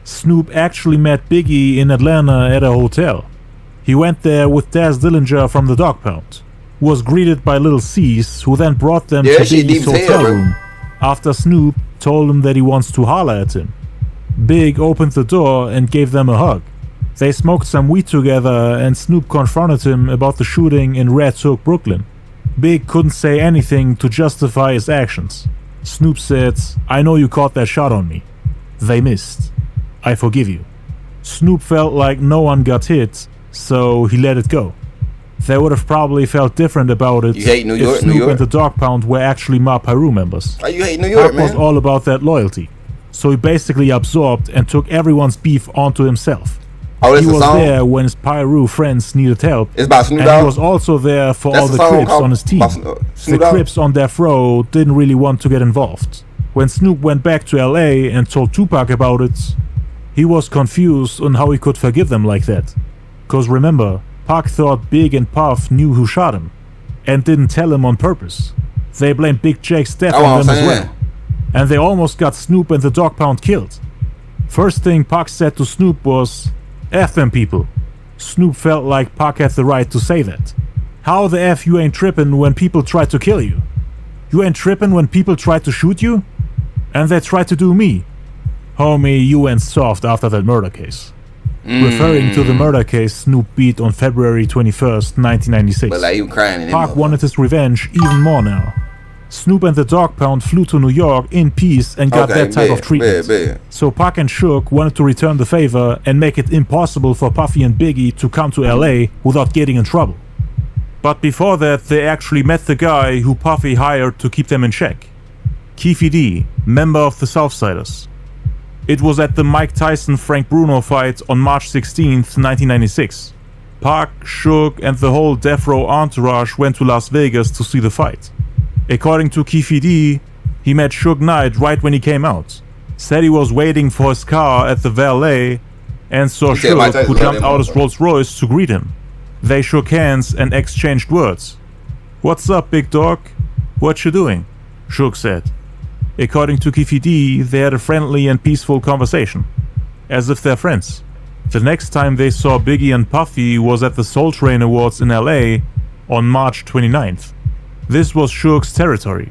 Snoop actually met Biggie in Atlanta at a hotel. He went there with Daz Dillinger from the Dogg Pound, who was greeted by Lil Cease, who then brought them to Biggie's hotel room after Snoop told him that he wants to holler at him. Big opened the door and gave them a hug. They smoked some weed together and Snoop confronted him about the shooting in Red Hook, Brooklyn. Big couldn't say anything to justify his actions. Snoop said, "I know you caught that shot on me. They missed. I forgive you." Snoop felt like no one got hit, so he let it go. They would have probably felt different about it if Snoop and the Dogg Pound were actually Mob Piru members. Why you hate New York, man? Pac was all about that loyalty, so he basically absorbed and took everyone's beef onto himself. He was there when his Piru friends needed help, and he was also there for all the Crips on his team. The Crips on death row didn't really want to get involved. When Snoop went back to LA and told Tupac about it, he was confused on how he could forgive them like that. Cause remember, Pac thought Big and Puff knew who shot him, and didn't tell him on purpose. They blamed Big Jake's death on them as well. And they almost got Snoop and the Dogg Pound killed. First thing Pac said to Snoop was, "F them people." Snoop felt like Pac had the right to say that. How the F you ain't trippin' when people try to kill you? You ain't trippin' when people try to shoot you? And they try to do me. Homie, you went soft after that murder case. Referring to the murder case Snoop beat on February 21st, 1996. But like you crying Pac wanted his revenge even more now. Snoop and the Dogg Pound flew to New York in peace and got that type of treatment. So Pac and Suge wanted to return the favor and make it impossible for Puffy and Biggie to come to LA without getting in trouble. But before that, they actually met the guy who Puffy hired to keep them in check. Keefe D, member of the Southsiders. It was at the Mike Tyson-Frank Bruno fight on March 16th, 1996. Pac, Suge, and the whole death row entourage went to Las Vegas to see the fight. According to Keefe D, he met Suge Knight right when he came out. Said he was waiting for his car at the valet and saw Suge, who jumped out his Rolls Royce to greet him. They shook hands and exchanged words. "What's up, big dog? What you doing?" Suge said. According to Keefe D, they had a friendly and peaceful conversation, as if they're friends. The next time they saw Biggie and Puffy was at the Soul Train Awards in LA on March 29th. This was Suge's territory,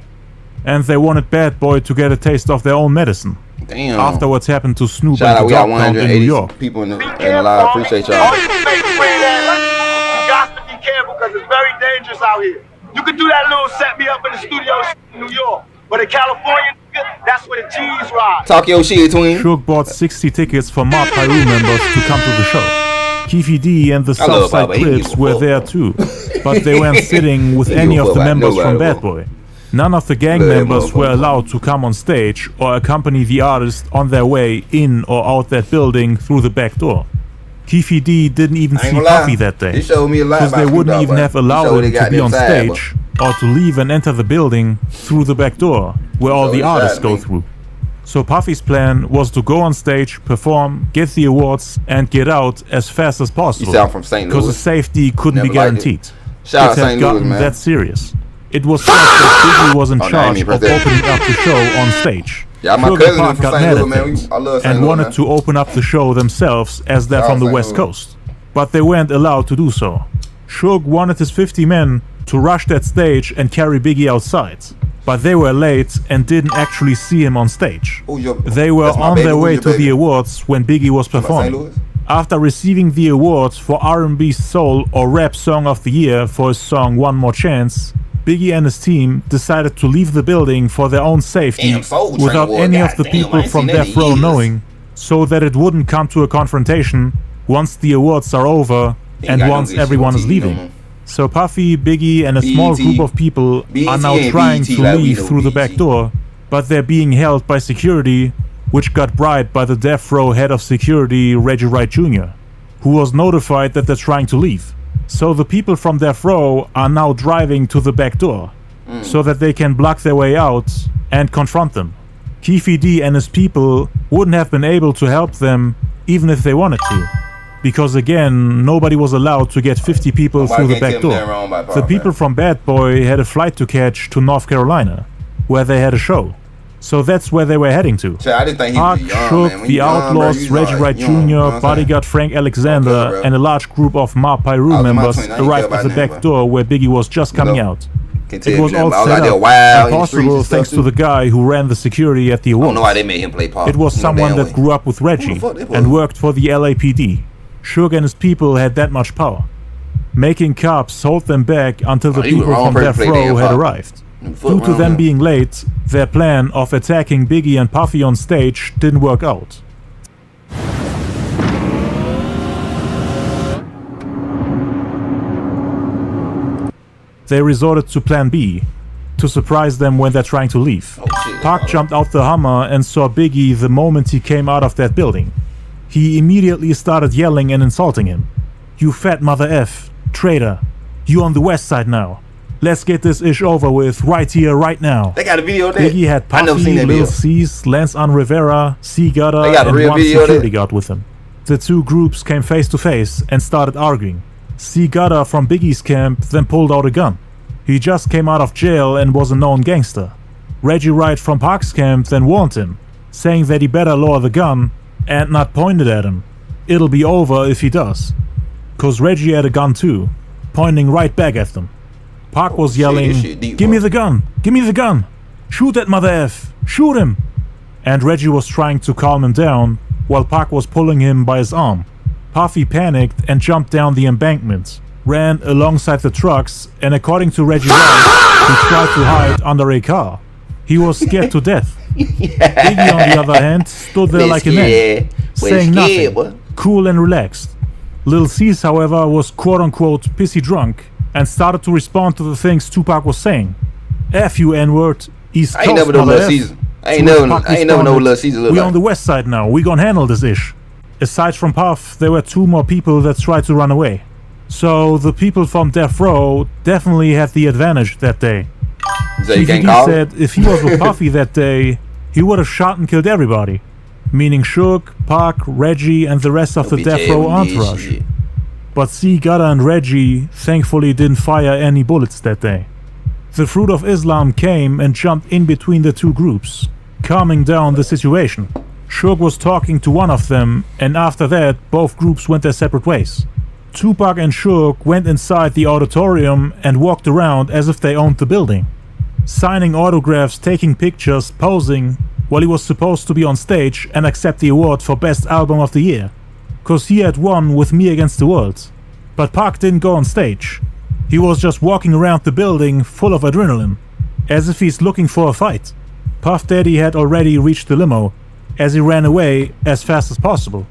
and they wanted Bad Boy to get a taste of their own medicine. Damn. After what's happened to Snoop Shout out, and we the got Dog Pound in New York. people in the live. Appreciate y'all. All you fake friend ass, you got to be careful because it's very dangerous out here. You can do that little set me up in the studio in New York, but in California, that's where the G's ride. Talk your shit, twin. Suge bought 60 tickets for Mob Piru members to come to the show. Keefy D and the Southside Crips were there too, but they weren't sitting with any of the members from Bad Boy. None of the gang members were allowed to come on stage or accompany the artist on their way in or out that building through the back door. Keefy D didn't even see Puffy that day, because they wouldn't even have allowed him to be on stage or to leave and enter the building through the back door, where all the artists go through. So Puffy's plan was to go on stage, perform, get the awards, and get out as fast as possible. You sound from St. Louis. Because the safety couldn't be guaranteed. Shout out It had St. gotten Louis, man. that serious. It was said that Biggie was in charge of opening up the show on stage. Yeah, my Suge cousin Park from got St. mad Louis, at man. things I love St. and Louis, wanted man. to open up the show themselves as they're from the St. West Louis. Coast. But they weren't allowed to do so. Suge wanted his 50 men to rush that stage and carry Biggie outside. But they were late and didn't actually see him on stage. They were on their way to the awards when Biggie was performing. After receiving the awards for R&B Soul or Rap Song of the Year for his song One More Chance, Biggie and his team decided to leave the building for their own safety without any of the people from Death Row knowing, so that it wouldn't come to a confrontation once the awards are over and once everyone is leaving. So Puffy, Biggie, and a small group of people are now trying to leave through the back door, but they're being held by security, which got bribed by the Death Row head of security, Reggie Wright Jr., who was notified that they're trying to leave. So the people from Death Row are now driving to the back door, so that they can block their way out and confront them. Keefy D and his people wouldn't have been able to help them even if they wanted to. Because again, nobody was allowed to get 50 people through the back door. The people from Bad Boy had a flight to catch to North Carolina, where they had a show. So that's where they were heading to. Park, Shook, the Outlaws, Reggie Wright Jr., bodyguard Frank Alexander, and a large group of Mob Piru members arrived at the back door where Biggie was just coming out. It was all set up and possible thanks to the guy who ran the security at the awards. It was someone that grew up with Reggie and worked for the LAPD. Suge and his people had that much power, making cops hold them back until the people from Death Row had arrived. Due to them being late, their plan of attacking Biggie and Puffy on stage didn't work out. They resorted to Plan B, to surprise them when they're trying to leave. Park jumped out the Hummer and saw Biggie the moment he came out of that building. He immediately started yelling and insulting him. "You fat mother F, traitor. You on the west side now. Let's get this ish over with right here, right now." They got a video of that. Biggie had Puffy, Lil C's, Lance on Rivera, C Gutter, and one security guard with him. The two groups came face to face and started arguing. C Gutter from Biggie's camp then pulled out a gun. He just came out of jail and was a known gangster. Reggie Wright from Park's camp then warned him, saying that he better lower the gun and not point it at him. It'll be over if he does. Cause Reggie had a gun too, pointing right back at them. Park was yelling, "Give me the gun! Give me the gun! Shoot that mother F! Shoot him!" And Reggie was trying to calm him down while Park was pulling him by his arm. Puffy panicked and jumped down the embankment, ran alongside the trucks, and according to Reggie Wright, he tried to hide under a car. He was scared to death. Biggie, on the other hand, stood there like a man, saying nothing, cool and relaxed. Lil C's, however, was quote-unquote pissy drunk and started to respond to the things Tupac was saying. "F you N-word, East Coast, mother F." I ain't never know Lil C's look We like. on the west side now, we gon' handle this ish. Aside from Puff, there were two more people that tried to run away. So the people from Death Row definitely had the advantage that day. DVD said if he was with Puffy that day, he would have shot and killed everybody, meaning Shook, Park, Reggie, and the rest of the Death Row entourage. But C Gutter and Reggie thankfully didn't fire any bullets that day. The Fruit of Islam came and jumped in between the two groups, calming down the situation. Shook was talking to one of them, and after that, both groups went their separate ways. Tupac and Shook went inside the auditorium and walked around as if they owned the building. signing autographs, taking pictures, posing, while he was supposed to be on stage and accept the award for Best Album of the Year, cause he had won with Me Against the World. But Pac didn't go on stage. He was just walking around the building full of adrenaline, as if he's looking for a fight. Puff Daddy had already reached the limo, as he ran away as fast as possible.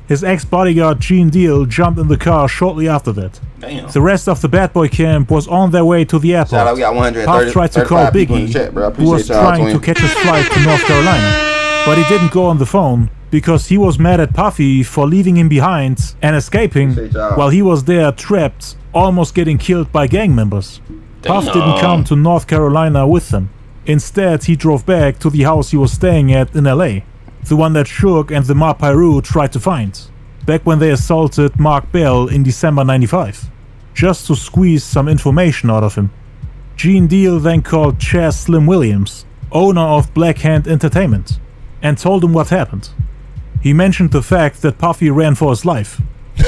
His ex-bodyguard Gene Deal jumped in the car shortly after that. Damn. The rest of the Bad Boy camp was on their way to the airport. Shout out, we got 130, Puff tried to call Biggie, chat, who was trying to catch his flight to North Carolina, but he didn't go on the phone because he was mad at Puffy for leaving him behind and escaping while he was there trapped, almost getting killed by gang members. Puff didn't come to North Carolina with them. Instead, he drove back to the house he was staying at in LA, the one that Shook and the Ma Piru tried to find, back when they assaulted Mark Bell in December 95, just to squeeze some information out of him. Gene Deal then called Chaz Slim Williams, owner of Black Hand Entertainment, and told him what happened. He mentioned the fact that Puffy ran for his life,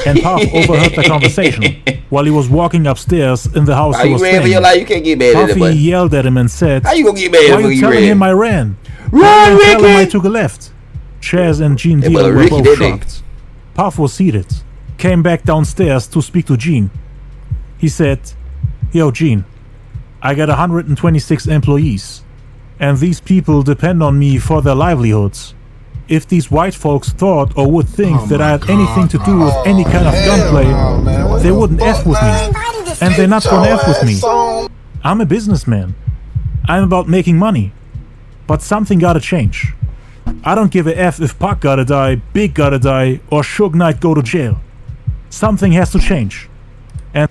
and Puff overheard the conversation while he was walking upstairs in the house he was staying in. You can't get mad Puffy at yelled at him and said, "How you gonna get mad why you telling him I ran? Why you telling him I took a left?" Chaz and Gene Deal were both shocked. Puff was seated, came back downstairs to speak to Gene. He said, "Yo, Gene, I got 126 employees, and these people depend on me for their livelihoods. If these white folks thought or would think that I had anything to do with any kind of gunplay, they wouldn't F with me, and they're not gonna F with me. I'm a businessman. I'm about making money, but something gotta change. I don't give a F if Pac gotta die, Big gotta die, or Suge Knight go to jail. Something has to change." And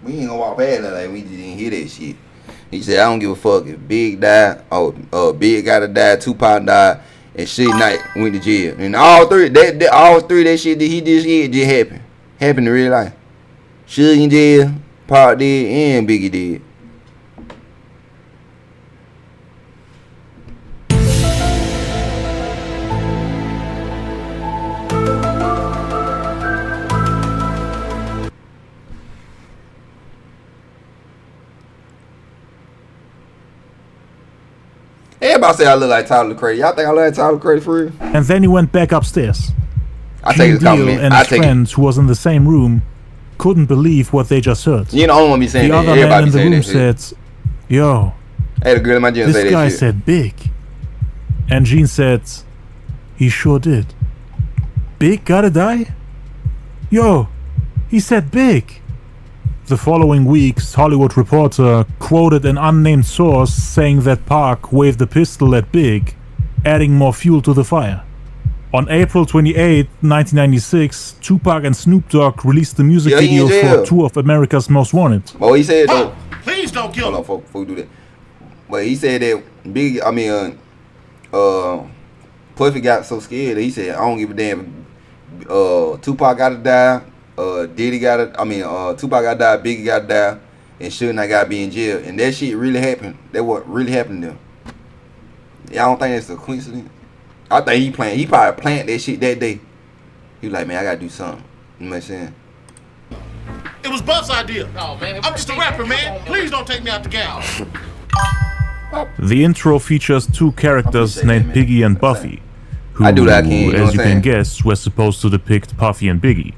we ain't gonna walk past that like we just didn't hear that shit. He said, "I don't give a fuck if Big died, Big gotta die, Tupac died, and Suge Knight went to jail." And all three that shit that he just happened in real life. Suge in jail, Pac did, and Biggie did. Everybody say I look like Tyler Crazy. Y'all think I look like Tyler Crazy for real? And then he went back upstairs. I take his compliment. And his friend, who was in the same room, couldn't believe what they just heard. You know, I don't want to be saying that. The other man in the room said, "Yo, I had a girl in my gym say that shit. This guy said Big." And Gene said, "He sure did. Big gotta die? Yo, he said Big." The following weeks, Hollywood Reporter quoted an unnamed source saying that Pac waved a pistol at Big, adding more fuel to the fire. On April 28, 1996, Tupac and Snoop Dogg released the music video for Two of America's Most Wanted. Well, he said though, please don't kill him. Hold on, before we do that. But he said that Puffy got so scared that he said, "I don't give a damn. Tupac gotta die. Tupac gotta die. Biggie gotta die, and Suge Knight gotta be in jail." And that shit really happened. That what really happened to them. Yeah, I don't think that's a coincidence. I think he probably planned that shit that day. He was like, "Man, I gotta do something." You know what I'm saying? It was Buff's idea. Oh, man, I'm just a rapper, man. Please don't take me out the game. The intro features two characters named Biggie and Buffy, who, as you can guess, were supposed to depict Puffy and Biggie,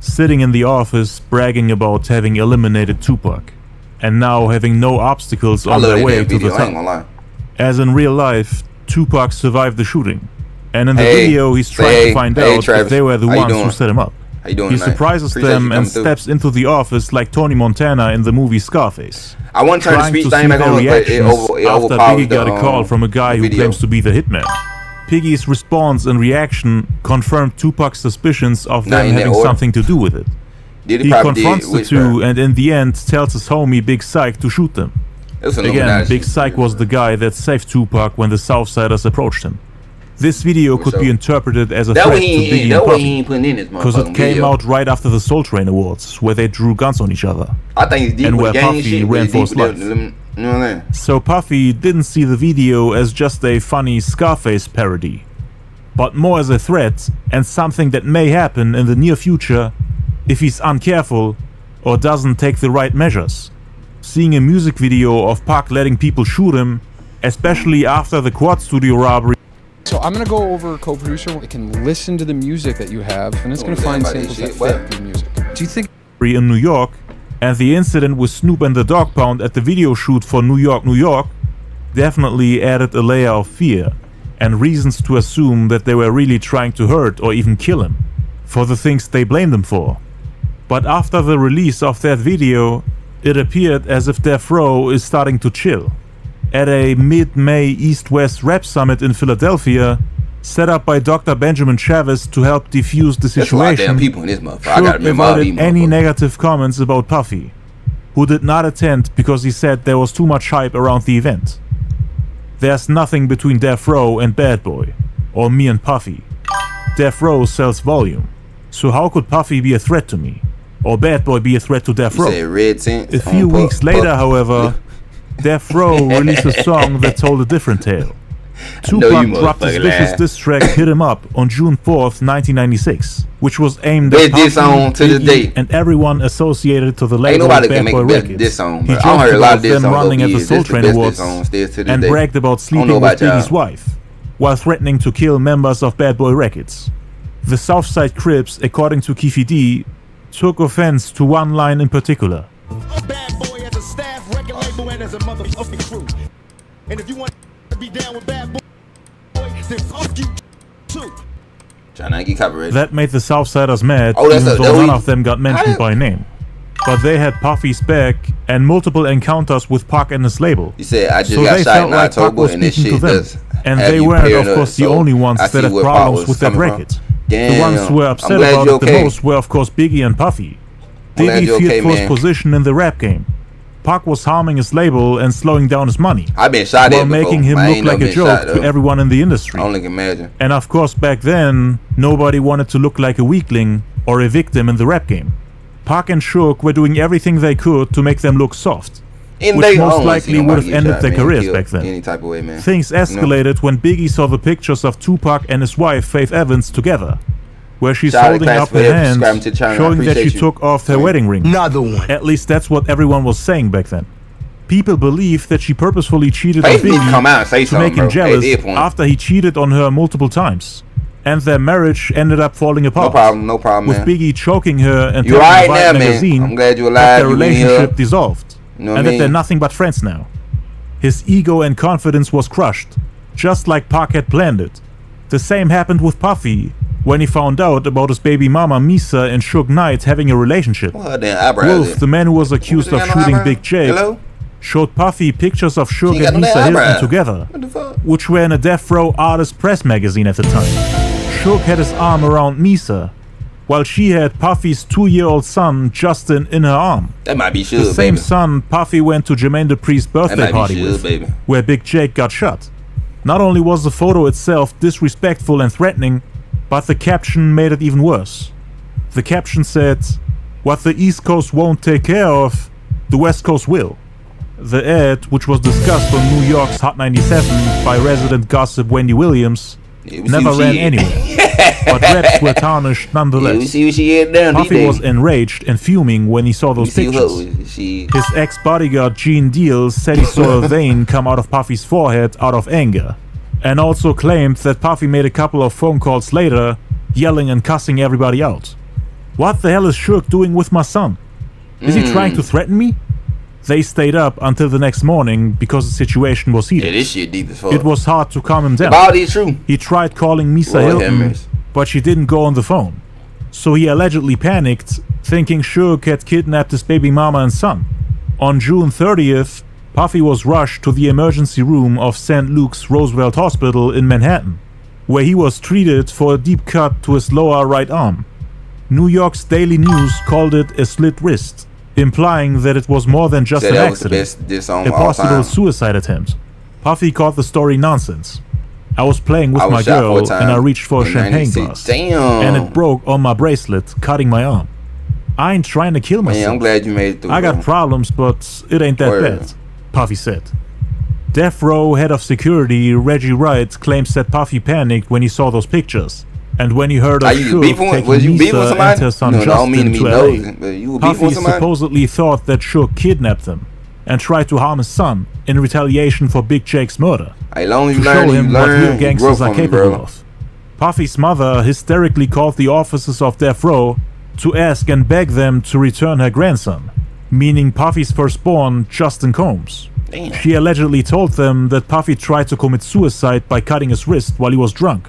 sitting in the office bragging about having eliminated Tupac, and now having no obstacles on their way to the top. As in real life, Tupac survived the shooting, and in the video he's trying to find out if they were the ones who set him up. He surprises them and steps into the office like Tony Montana in the movie Scarface. I want to turn the speech thing back on, but it after Biggie got a call from a guy who claims to be the hitman. Biggie's response and reaction confirmed Tupac's suspicions of them having something to do with it. He confronts the two and in the end tells his homie Big Syke to shoot them. Again, Big Syke was the guy that saved Tupac when the Southsiders approached him. This video could be interpreted as a threat to Biggie and Puffy, because it came out right after the Soul Train Awards, where they drew guns on each other, and where Puffy ran for his life. So Puffy didn't see the video as just a funny Scarface parody. but more as a threat and something that may happen in the near future if he's uncareful or doesn't take the right measures. Seeing a music video of Pac letting people shoot him, especially after the Quad Studio robbery. So I'm gonna go over co-producer. It can listen to the music that you have, and it's gonna find samples that fit the music. Do you think in New York, and the incident with Snoop and the Dog Pound at the video shoot for New York, New York, definitely added a layer of fear and reasons to assume that they were really trying to hurt or even kill him for the things they blamed him for. But after the release of that video, it appeared as if Death Row is starting to chill. At a mid-May East-West rap summit in Philadelphia, set up by Dr. Benjamin Chavez to help defuse the situation, people in this motherfucker. Shook avoided any negative comments about Puffy, who did not attend because he said there was too much hype around the event. There's nothing between Death Row and Bad Boy, or me and Puffy. Death Row sells volume, so how could Puffy be a threat to me? Or Bad Boy be a threat to Death Row? A few weeks later, however, Death Row released a song that told a different tale. Tupac dropped his vicious diss track Hit 'Em Up on June 4th, 1996, which was aimed at Puffy, and everyone associated to the label Bad Boy Records. He joked about them running at the Soul Train Awards and bragged about sleeping with Biggie's wife, while threatening to kill members of Bad Boy Records. The Southside Crips, according to Keefe D, took offense to one line in particular. Bad Boy as a staff, record label, and as a motherfucking crew. And if you want to be down with Bad Boy, then fuck you too. That made the Southsiders mad, even though none of them got mentioned by name. But they had Puffy's back and multiple encounters with Pac and his label. You said, I just so got they shot felt in like Pac was October, and this speaking shit to them. does. And they weren't, of course, the only ones that had problems with that record. The ones who were upset about it the most were, of course, Biggie and Puffy. Biggie feared for his position in the rap game. Pac was harming his label and slowing down his money, I've been shot while at making him look like a joke to everyone in the industry. I only can imagine. And of course, back then, nobody wanted to look like a weakling or a victim in the rap game. Pac and Shook were doing everything they could to make them look soft, which most likely would have ended their careers back then. Any type of way, man. Things escalated when Biggie saw the pictures of Tupac and his wife, Faith Evans, together, where she's holding up her hand, showing that she took off her wedding ring. Another one. At least that's what everyone was saying back then. People believe that she purposefully cheated on Biggie to make him jealous after he cheated on her multiple times. And their marriage ended up falling apart. No problem, with man. Biggie choking her and You're telling right the now, magazine man. I'm glad you're that alive. their relationship dissolved, you know what and I that they're mean? nothing but friends now. His ego and confidence was crushed, just like Pac had planned it. The same happened with Puffy when he found out about his baby mama Misa and Suge Knight having a relationship. Wolf, the man who was accused of shooting Big Jake, showed Puffy pictures of Suge and Misa Hilton together, which were in a Death Row Artist Press magazine at the time. Suge had his arm around Misa, while she had Puffy's 2-year-old son Justin in her arm. That might be Suge, the same son Puffy went to Jermaine Dupri's birthday party with, where Big Jake got shot. Not only was the photo itself disrespectful and threatening, but the caption made it even worse. The caption said, "What the East Coast won't take care of, the West Coast will." The ad, which was discussed on New York's Hot 97 by resident gossip Wendy Williams, never ran anywhere, but reps were tarnished nonetheless. Puffy was enraged and fuming when he saw those pictures. His ex-bodyguard Gene Deal said he saw a vein come out of Puffy's forehead out of anger, and also claimed that Puffy made a couple of phone calls later, yelling and cussing everybody out. What the hell is Suge doing with my son? Is he trying to threaten me? They stayed up until the next morning because the situation was heated. Yeah, this shit deep as fuck. It was hard to calm him down. He tried calling Misa Hilton, but she didn't go on the phone. So he allegedly panicked, thinking Suge had kidnapped his baby mama and son. On June 30th, Puffy was rushed to the emergency room of St. Luke's Roosevelt Hospital in Manhattan, where he was treated for a deep cut to his lower right arm. New York's Daily News called it a slit wrist, implying that it was more than just an accident, a possible suicide attempt. Puffy called the story nonsense. I was playing with my girl and I reached for a champagne glass, and it broke on my bracelet, cutting my arm. I ain't trying to kill myself. Man, I'm glad you made it through. I got problems, but it ain't that bad, Puffy said. Death Row head of security Reggie Wright claims that Puffy panicked when he saw those pictures. And when he heard of Suge taking Misa and her son Justin to LA, Puffy supposedly thought that Suge kidnapped them and tried to harm his son in retaliation for Big Jake's murder, to show him what real gangsters are capable of. Puffy's mother hysterically called the officers of Death Row to ask and beg them to return her grandson, meaning Puffy's firstborn, Justin Combs. Damn. She allegedly told them that Puffy tried to commit suicide by cutting his wrist while he was drunk.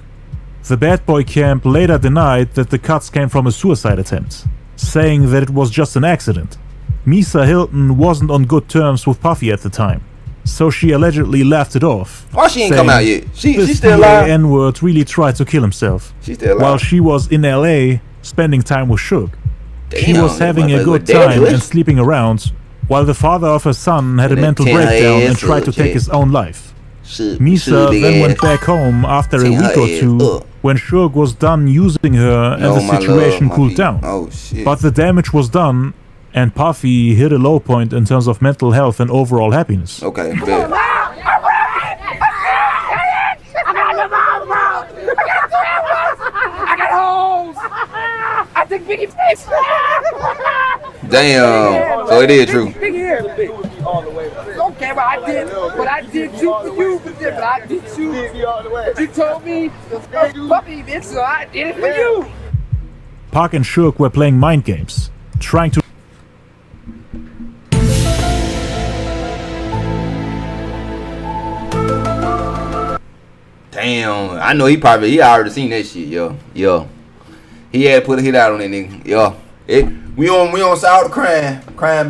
The Bad Boy Camp later denied that the cuts came from a suicide attempt, saying that it was just an accident. Misa Hilton wasn't on good terms with Puffy at the time, so she allegedly laughed it off. Why she ain't saying, come out yet? She's still alive. alive. N-word really tried to kill himself. She's still alive. While she was in LA spending time with Suge. Damn, she was having a good time and sleeping around, while the father of her son had a mental breakdown and tried to take his own life. Misa then went back home after a week or two when Suge was done using her and the situation cooled down. But the damage was done and Puffy hit a low point in terms of mental health and overall happiness. Okay, bet. I got holes. I think Biggie face. Damn. So it is true. Biggie here. Okay, but I did you for you, but I did you. You told me puppy bitch, so I did it for you. Pac and Suge were playing mind games, trying to Damn, I know he already seen that shit, yo. He had put a hit out on that nigga, yo. We on solve the crime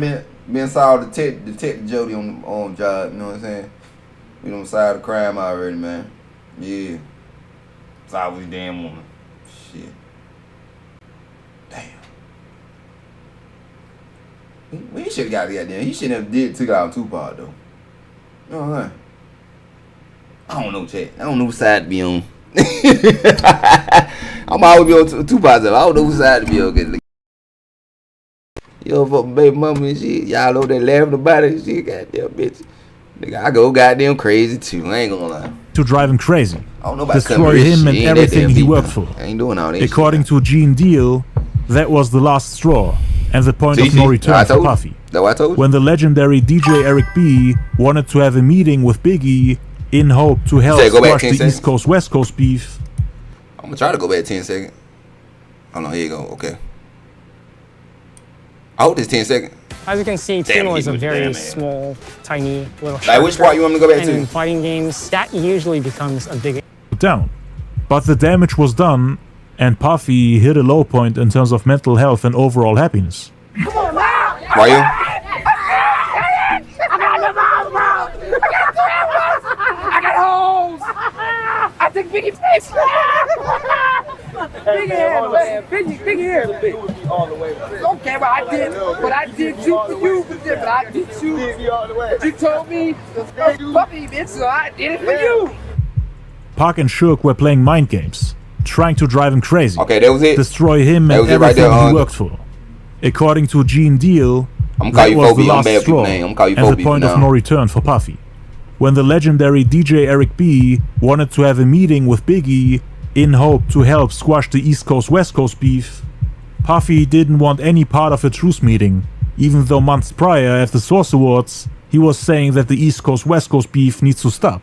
been solved. Detective Jody on job, you know what I'm saying? We on solve the crime already, man. Yeah, it's always damn woman. Shit. Damn. We should have got the goddamn. He shouldn't have took out Tupac though. You know what I'm saying? I don't know, chat. I don't know whose side to be on. I'm always be on Tupac. I don't know whose side to be on. Yo, fuck baby mama and shit. Y'all over there laughing about it and shit. Goddamn bitch. Nigga, I go goddamn crazy too. I ain't gonna lie. To drive him crazy. I don't know about destroy him and everything he worked for. I ain't doing all that. According to Gene Deal, that was the last straw and the point of no return for Puffy. That what I told you? When the legendary DJ Eric B wanted to have a meeting with Biggie in hope to help squash the East Coast West Coast beef. I'm gonna try to go back 10 seconds. Hold on, here you go. Okay. I hope this 10 seconds. As you can see, Timo is a very small, tiny little like which part you want me to go back to? In fighting games, that usually becomes a big down. But the damage was done, and Puffy hit a low point in terms of mental health and overall happiness. Come on, why you? I got holes. I think Biggie face. Biggie here, man. Biggie here. Okay, but I did you for you, but I did you. You told me puppy bitch, so I did it for you. Pac and Suge were playing mind games, trying to drive him crazy. Okay, that was it. Destroy him and everything he worked for. According to Gene Deal, that was the last straw and the point of no return for Puffy. When the legendary DJ Eric B wanted to have a meeting with Biggie in hope to help squash the East Coast West Coast beef, Puffy didn't want any part of a truce meeting, even though months prior at the Source Awards, he was saying that the East Coast West Coast beef needs to stop.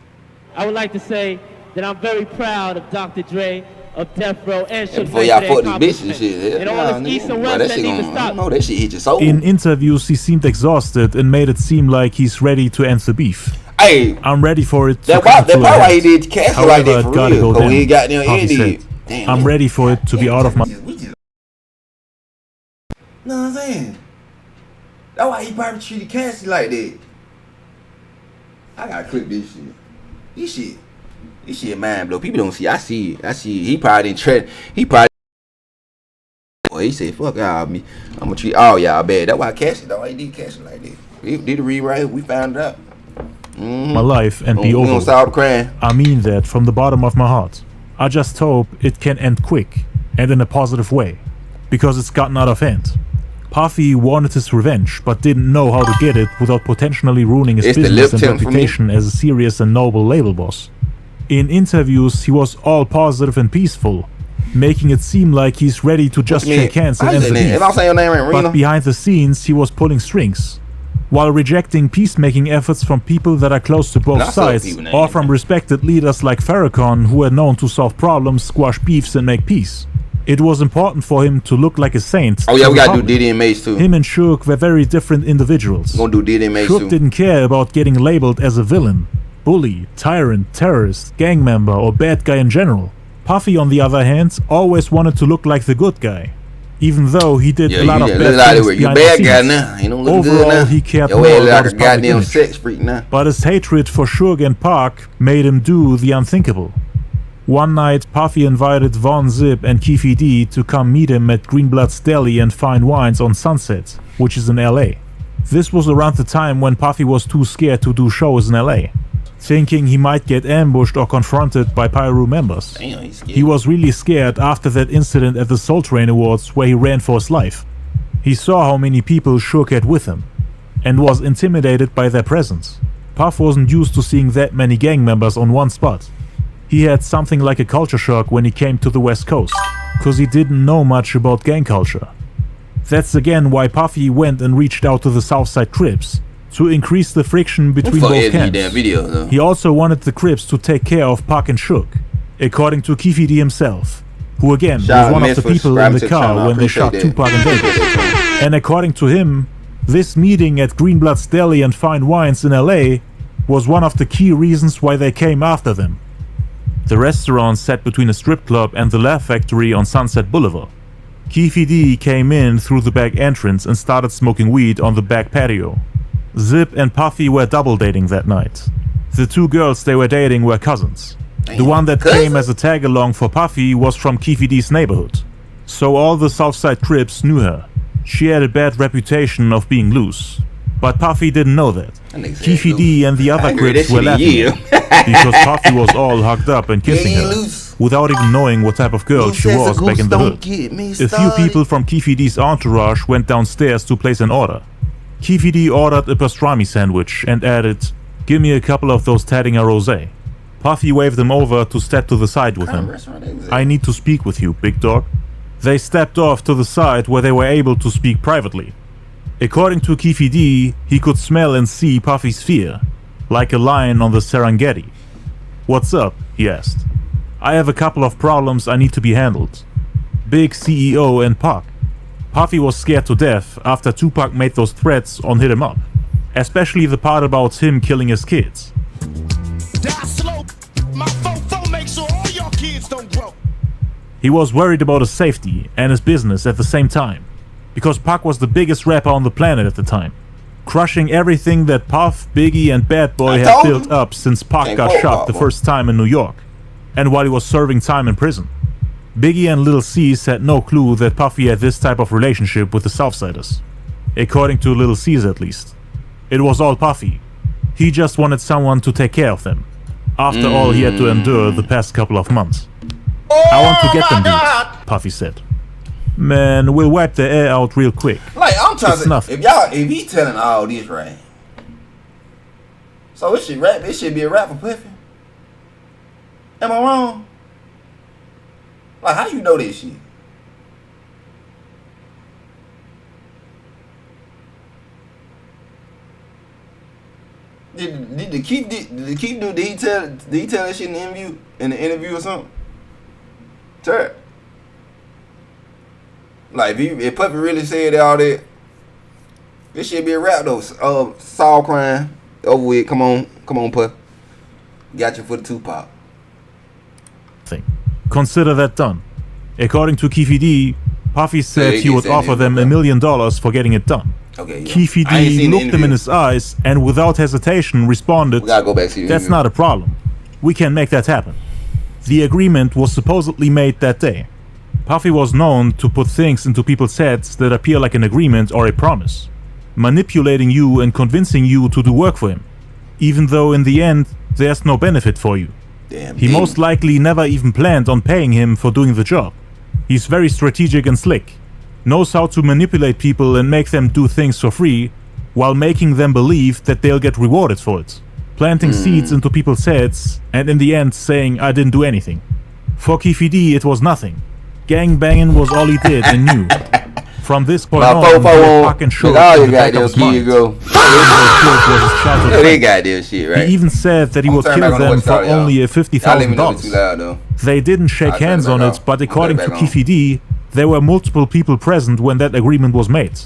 I would like to say that I'm very proud of Dr. Dre, of Death Row, and before y'all fuck this bitch and shit. And all this East and West that need to stop. No, that shit hit your soul. In interviews, he seemed exhausted and made it seem like he's ready to end the beef. Hey, I'm ready for it. That's why he did catch it like that for real. Cause he got them ended. I'm ready for it to be out of my. Know what I'm saying? That's why he probably treated Cassie like that. I gotta clip this shit. This shit mine, bro. People don't see. I see it. He probably didn't tread. Boy, he said, "Fuck y'all, me. I'm gonna treat all y'all bad." That's why Cassie. That's why he did Cassie like that. He did a rewrite. We found it out. My life and be over. I mean that from the bottom of my heart. I just hope it can end quick and in a positive way, because it's gotten out of hand. Puffy wanted his revenge, but didn't know how to get it without potentially ruining his business and reputation as a serious and noble label boss. In interviews, he was all positive and peaceful, making it seem like he's ready to just shake hands and end the beef. But behind the scenes, he was pulling strings. While rejecting peacemaking efforts from people that are close to both sides, or from respected leaders like Farrakhan, who were known to solve problems, squash beefs, and make peace. It was important for him to look like a saint. Oh yeah, we gotta do Diddy and Mace too. Him and Shook were very different individuals. We're gonna do Diddy and Mace Shook too. didn't care about getting labeled as a villain, bully, tyrant, terrorist, gang member, or bad guy in general. Puffy, on the other hand, always wanted to look like the good guy. Even though he did a lot of bad things behind the scenes. Overall, he cared more about his public image. But his hatred for Suge and Pac made him do the unthinkable. One night, Puffy invited Von Zip and Keefe D to come meet him at Greenblood's Deli and Fine Wines on Sunset, which is in LA. This was around the time when Puffy was too scared to do shows in LA, thinking he might get ambushed or confronted by Pyro members. Damn, he was really scared after that incident at the Soul Train Awards where he ran for his life. He saw how many people Shook had with him, and was intimidated by their presence. Puff wasn't used to seeing that many gang members on one spot. He had something like a culture shock when he came to the West Coast, cause he didn't know much about gang culture. That's again why Puffy went and reached out to the Southside Crips, to increase the friction between both camps. He also wanted the Crips to take care of Pac and Shook, according to Keefe D himself, who again was one of the people in the car when they shot Tupac in Vegas. And according to him, this meeting at Greenblood's Deli and Fine Wines in LA was one of the key reasons why they came after them. The restaurant sat between a strip club and the Laugh Factory on Sunset Boulevard. Keefe D came in through the back entrance and started smoking weed on the back patio. Zip and Puffy were double dating that night. The two girls they were dating were cousins. The one that came as a tag-along for Puffy was from Keefe D's neighborhood. So all the Southside Crips knew her. She had a bad reputation of being loose. But Puffy didn't know that. Keefe D and the other Crips were laughing because Puffy was all hugged up and kissing her, without even knowing what type of girl she was back in the hood. A few people from Keefe D's entourage went downstairs to place an order. Keefe D ordered a pastrami sandwich and added, "Give me a couple of those Tattinger Rosé." Puffy waved them over to step to the side with him. "I need to speak with you, big dog." They stepped off to the side where they were able to speak privately. According to Keefe D, he could smell and see Puffy's fear, like a lion on the Serengeti. "What's up?" he asked. "I have a couple of problems I need to be handled. Big CEO and Pac." Puffy was scared to death after Tupac made those threats on Hit 'Em Up, especially the part about him killing his kids. He was worried about his safety and his business at the same time, because Pac was the biggest rapper on the planet at the time, crushing everything that Puff, Biggie, and Bad Boy had built up since Pac got shot the first time in New York, and while he was serving time in prison. Biggie and Lil Cease had no clue that Puffy had this type of relationship with the Southsiders, according to Lil Cease at least. It was all Puffy. He just wanted someone to take care of them, after all he had to endure the past couple of months. "I want to get them beats," Puffy said. "Man, we'll wipe the air out real quick. Like, I'm trying It's to nothing." if he telling all this right, so it should be a rap for Puffy. Am I wrong? Like, how you know this shit? Did he tell that shit in the interview or something? Sir. Like, if Puffy really said all that, this should be a rap though. Saul crying, over with. Come on, Puff. Got you for the Tupac. Consider that done. According to Keefe D, Puffy said he would offer them $1 million for getting it done. Okay, yeah. Keefe D looked him in his eyes and without hesitation responded, "We gotta go back to That's not a problem. We can make that happen." The agreement was supposedly made that day. Puffy was known to put things into people's heads that appear like an agreement or a promise, manipulating you and convincing you to do work for him, even though in the end there's no benefit for you. He most likely never even planned on paying him for doing the job. He's very strategic and slick. knows how to manipulate people and make them do things for free, while making them believe that they'll get rewarded for it, planting seeds into people's heads, and in the end saying I didn't do anything. For Keefe D, it was nothing. Gang banging was all he did and knew. From this point on, Pac and Short in the back of his mind. He even said that he would kill them for only a $50,000. They didn't shake hands on it, but according to Keefe D, there were multiple people present when that agreement was made.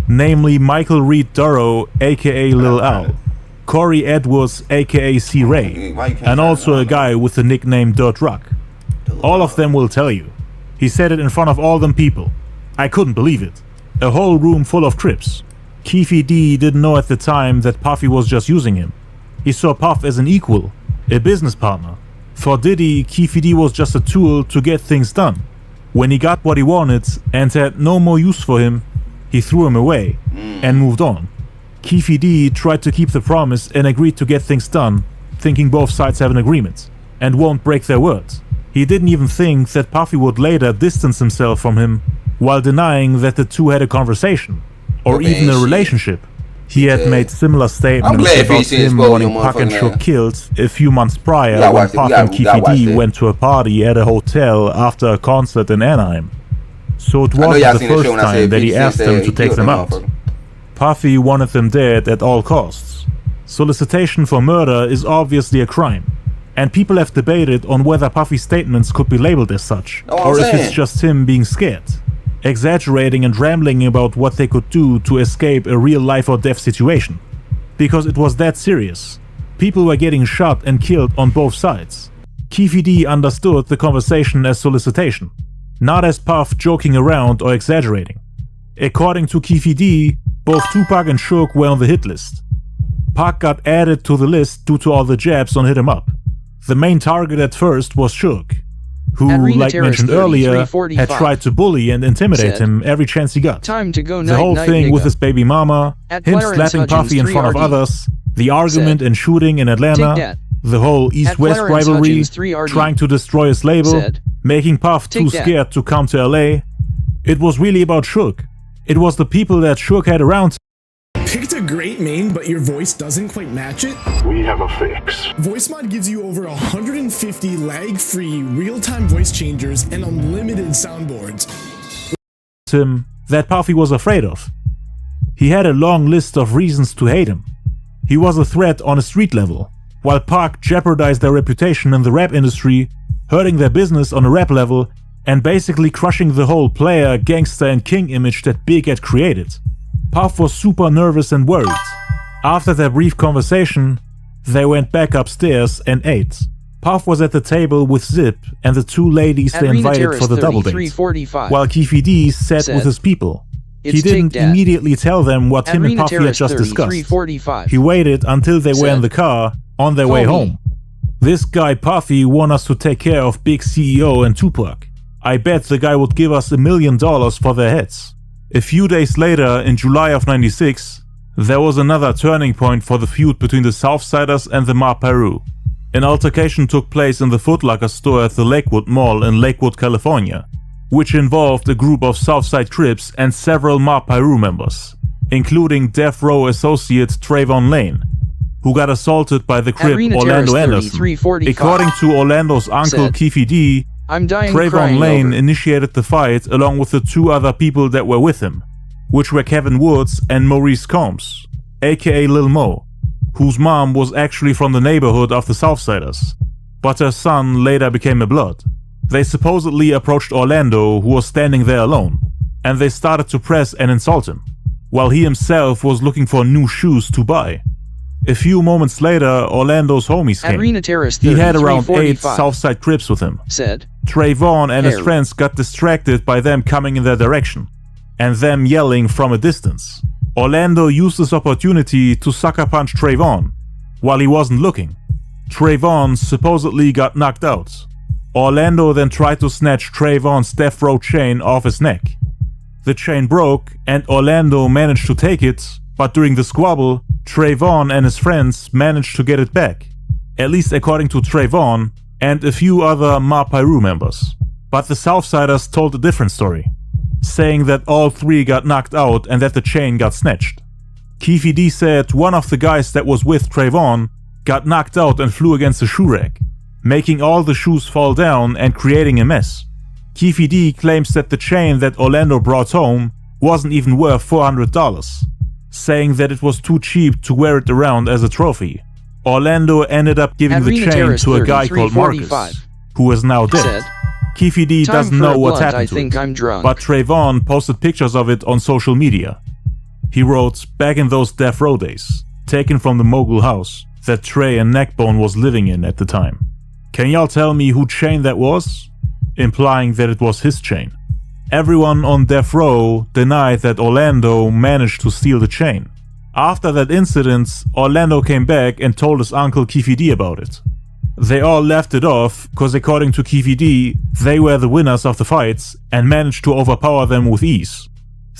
Namely Michael Reed Durrow, aka Lil Al, Corey Edwards, aka C. Ray, and also a guy with the nickname Dirt Rock. All of them will tell you. He said it in front of all them people. I couldn't believe it. A whole room full of Crips. Keefe D didn't know at the time that Puffy was just using him. He saw Puff as an equal, a business partner. For Diddy, Keefe D was just a tool to get things done. When he got what he wanted and had no more use for him, he threw him away and moved on. Keefe D tried to keep the promise and agreed to get things done, thinking both sides have an agreement and won't break their word. He didn't even think that Puffy would later distance himself from him while denying that the two had a conversation or even a relationship. He had made similar statements about him wanting Pac and Shook killed a few months prior when Puff and Keefe D went to a party at a hotel after a concert in Anaheim. So it wasn't the first time that he asked them to take them out. Puffy wanted them dead at all costs. Solicitation for murder is obviously a crime, and people have debated on whether Puffy's statements could be labeled as such, or if it's just him being scared, exaggerating and rambling about what they could do to escape a real life or death situation. Because it was that serious. People were getting shot and killed on both sides. Keefe D understood the conversation as solicitation, not as Puff joking around or exaggerating. According to Keefe D, both Tupac and Shook were on the hit list. Pac got added to the list due to all the jabs on Hit 'Em Up. The main target at first was Shook, who, like mentioned earlier, had tried to bully and intimidate him every chance he got. The whole thing with his baby mama, him slapping Puffy in front of others, the argument and shooting in Atlanta, the whole East-West rivalry, trying to destroy his label, making Puff too scared to come to LA. It was really about Shook. It was the people that Shook had around. Picked a great main, but your voice doesn't quite match it? We have a fix. VoiceMod gives you over 150 lag-free, real-time voice changers and unlimited soundboards. Him that Puffy was afraid of. He had a long list of reasons to hate him. He was a threat on a street level, while Pac jeopardized their reputation in the rap industry, hurting their business on a rap level, and basically crushing the whole player, gangster and king image that Big had created. Puff was super nervous and worried. After their brief conversation, they went back upstairs and ate. Puff was at the table with Zip and the two ladies they invited for the double date, while Keefe D sat with his people. He didn't immediately tell them what him and Puffy had just discussed. He waited until they were in the car on their way home. This guy Puffy wanted us to take care of Big CEO and Tupac. I bet the guy would give us $1 million for their heads. A few days later, in July of '96, there was another turning point for the feud between the Southsiders and the Mob Piru. An altercation took place in the Foot Locker store at the Lakewood Mall in Lakewood, California, which involved a group of Southside Crips and several Mob Piru members, including Death Row associate Trayvon Lane, who got assaulted by the Crip Orlando Anderson. According to Orlando's uncle Keefe D, Trayvon Lane initiated the fight along with the two other people that were with him, which were Kevin Woods and Maurice Combs, aka Lil Mo, whose mom was actually from the neighborhood of the Southsiders, but her son later became a Blood. They supposedly approached Orlando, who was standing there alone, and they started to press and insult him, while he himself was looking for new shoes to buy. A few moments later, Orlando's homies came. He had around 8 Southside Crips with him. Trayvon and his friends got distracted by them coming in their direction, and them yelling from a distance. Orlando used this opportunity to sucker punch Trayvon, while he wasn't looking. Trayvon supposedly got knocked out. Orlando then tried to snatch Trayvon's death row chain off his neck. The chain broke, and Orlando managed to take it, but during the squabble, Trayvon and his friends managed to get it back, at least according to Trayvon and a few other Ma Piru members. But the Southsiders told a different story. saying that all three got knocked out and that the chain got snatched. Keefe D said one of the guys that was with Trayvon got knocked out and flew against a shoe rack, making all the shoes fall down and creating a mess. Keefe D claims that the chain that Orlando brought home wasn't even worth $400, saying that it was too cheap to wear it around as a trophy. Orlando ended up giving the chain to a guy called Marcus, who is now dead. Keefe D doesn't know what happened to it, but Trayvon posted pictures of it on social media. He wrote, "Back in those death row days, taken from the mogul house that Trey and Neckbone was living in at the time. Can y'all tell me who chain that was?" Implying that it was his chain. Everyone on death row denied that Orlando managed to steal the chain. After that incident, Orlando came back and told his uncle Keefe D about it. They all laughed it off, cause according to Keefe D, they were the winners of the fights and managed to overpower them with ease.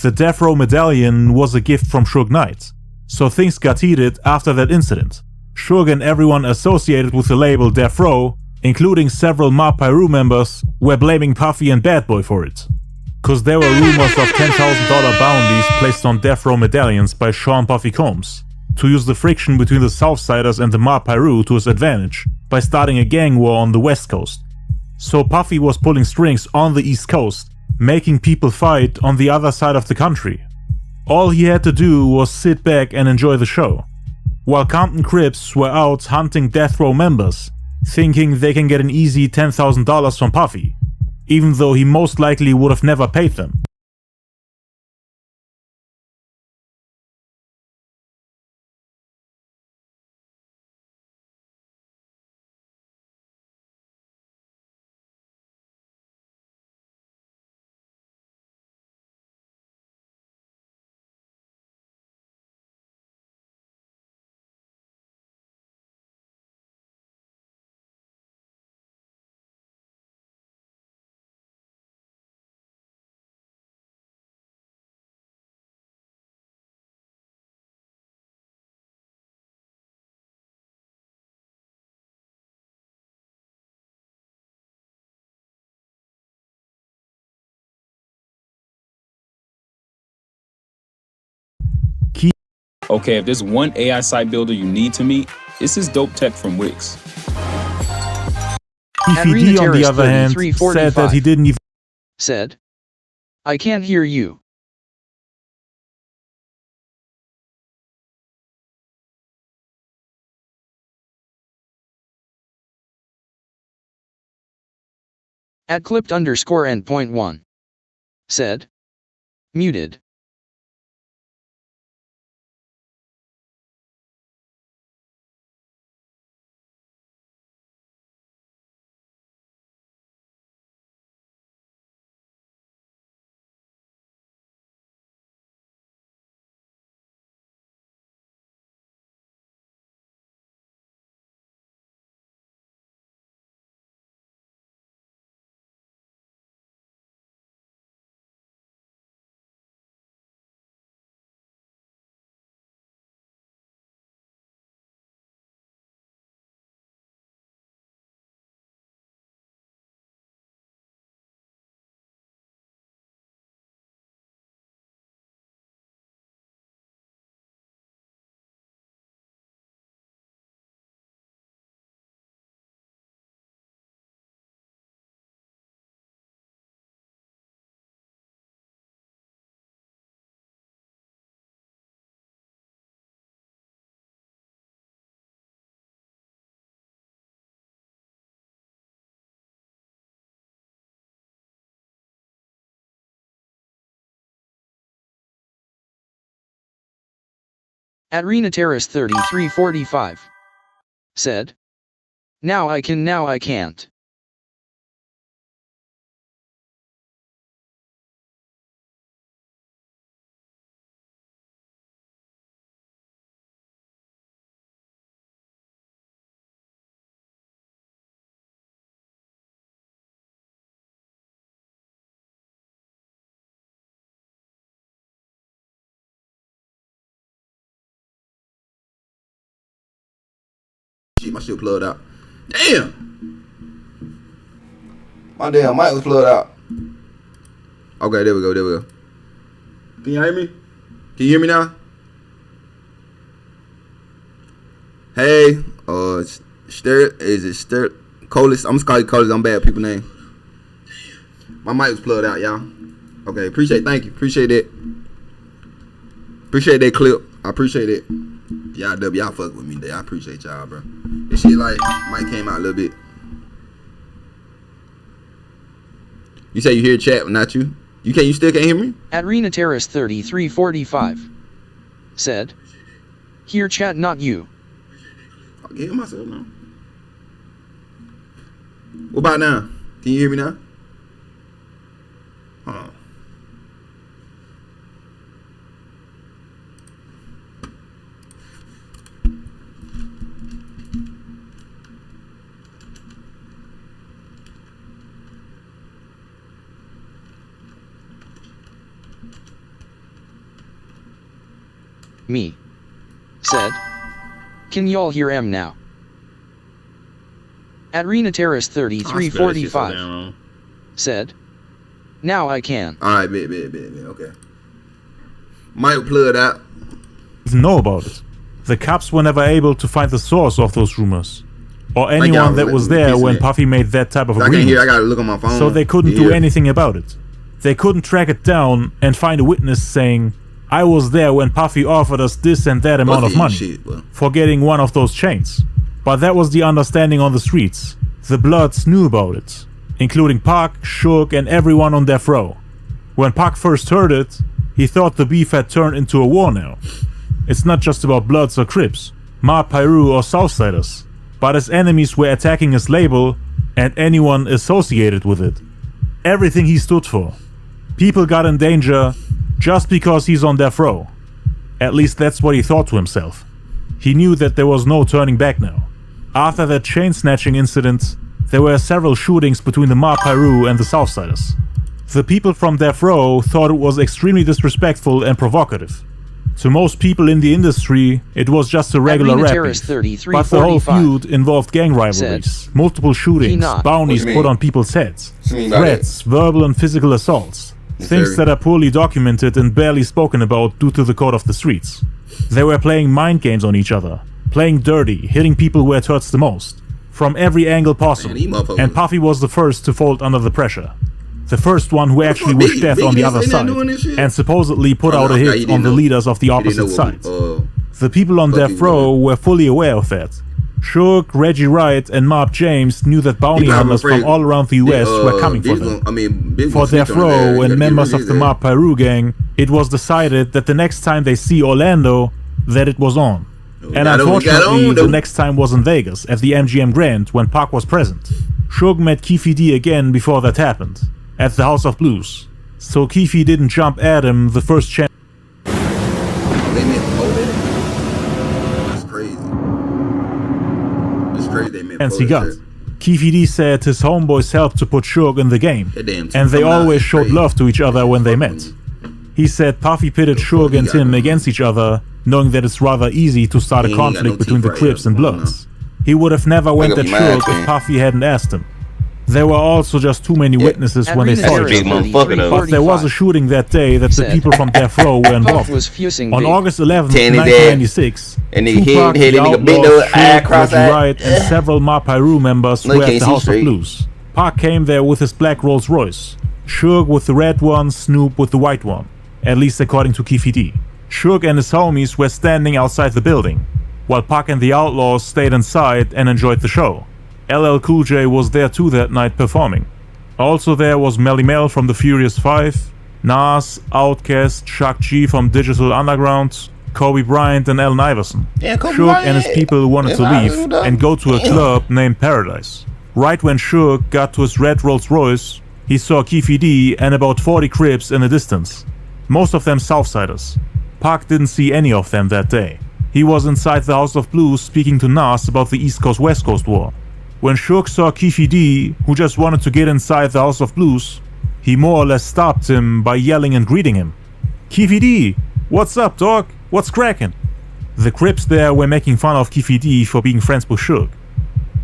The death row medallion was a gift from Suge Knight, so things got heated after that incident. Suge and everyone associated with the label Death Row, including several Mob Piru members, were blaming Puffy and Bad Boy for it. Cause there were rumors of $10,000 bounties placed on Death Row medallions by Sean Puffy Combs, to use the friction between the Southsiders and the Mob Piru to his advantage, by starting a gang war on the West Coast. So Puffy was pulling strings on the East Coast, making people fight on the other side of the country. All he had to do was sit back and enjoy the show. While Compton Crips were out hunting Death Row members, thinking they can get an easy $10,000 from Puffy, even though he most likely would have never paid them. Okay, if there's one AI site builder you need to meet, it's this dope tech from Wix. Keefe D, on the other hand, said that he didn't even said, "I can't hear you." At clipped_end.1 said, muted. At Rena Terrace 3345 said, now I can, now I can't. Shit, my shit plugged out. Damn! My damn mic was plugged out. Okay, there we go. Can you hear me? Can you hear me now? Hey, Colis? I'm just calling you Colis. I'm bad at people's name. My mic was plugged out, y'all. Okay, thank you. Appreciate it. Appreciate that clip. I appreciate it. Y'all fuck with me today. I appreciate y'all, bro. This shit like mic came out a little bit. You say you hear chat, but not you? You still can't hear me? At Rena Terrace 3345 said, "Hear chat, not you." I can hear myself now. What about now? Can you hear me now? Huh. Me said, "Can y'all hear M now?" At Rena Terrace 3345 said, "Now I can." Alright, bet. Okay. Mic plugged out. Didn't know about it. The cops were never able to find the source of those rumors, or anyone that was there when Puffy made that type of agreement. I gotta look on my phone. So they couldn't do anything about it. They couldn't track it down and find a witness saying, "I was there when Puffy offered us this and that amount of money for getting one of those chains." But that was the understanding on the streets. The Bloods knew about it, including Pac, Suge, and everyone on death row. When Pac first heard it, he thought the beef had turned into a war now. It's not just about Bloods or Crips, Ma Piru or Southsiders, but his enemies were attacking his label and anyone associated with it. Everything he stood for. People got in danger just because he's on death row. At least that's what he thought to himself. He knew that there was no turning back now. After that chain-snatching incident, there were several shootings between the Ma Piru and the Southsiders. The people from death row thought it was extremely disrespectful and provocative. To most people in the industry, it was just a regular rap beef, but the whole feud involved gang rivalries, multiple shootings, bounties put on people's heads, threats, verbal and physical assaults, things that are poorly documented and barely spoken about due to the code of the streets. They were playing mind games on each other, playing dirty, hitting people where it hurts the most, from every angle possible, and Puffy was the first to fold under the pressure. The first one who actually wished death on the other side, and supposedly put out a hit on the leaders of the opposite side. The people on death row were fully aware of that. Suge, Reggie Wright, and Mob James knew that bounty hunters from all around the US were coming for them. For death row and members of the Mob Piru gang, it was decided that the next time they see Orlando, that it was on. And unfortunately, the next time was in Vegas, at the MGM Grand, when Pac was present. Suge met Keefe D again before that happened, at the House of Blues. So Keefe didn't jump at him the first chance. He got. Keefe D said his homeboys helped to put Suge in the game, and they always showed love to each other when they met. He said Puffy pitted Suge and him against each other, knowing that it's rather easy to start a conflict between the Crips and Bloods. He would have never went at Suge if Puffy hadn't asked him. There were also just too many witnesses when they saw each other. But there was a shooting that day that the people from death row were involved in. On August 11, 1996, Tupac, the Outlaws, Suge, Reggie Wright, and several Ma Piru members were at the House of Blues. Pac came there with his black Rolls Royce, Suge with the red one, Snoop with the white one, at least according to Keefe D. Suge and his homies were standing outside the building, while Pac and the Outlaws stayed inside and enjoyed the show. LL Cool J was there too that night performing. Also there was Melly Mel from the Furious 5, Nas, Outkast, Chuck G from Digital Underground, Kobe Bryant and Allen Iverson. Suge and his people wanted to leave and go to a club named Paradise. Right when Suge got to his red Rolls Royce, he saw Keefe D and about 40 Crips in the distance. Most of them Southsiders. Pac didn't see any of them that day. He was inside the House of Blues speaking to Nas about the East Coast-West Coast war. When Suge saw Keefe D, who just wanted to get inside the House of Blues, he more or less stopped him by yelling and greeting him. "Keefe D, what's up, dog? What's crackin'?" The Crips there were making fun of Keefe D for being friends with Suge.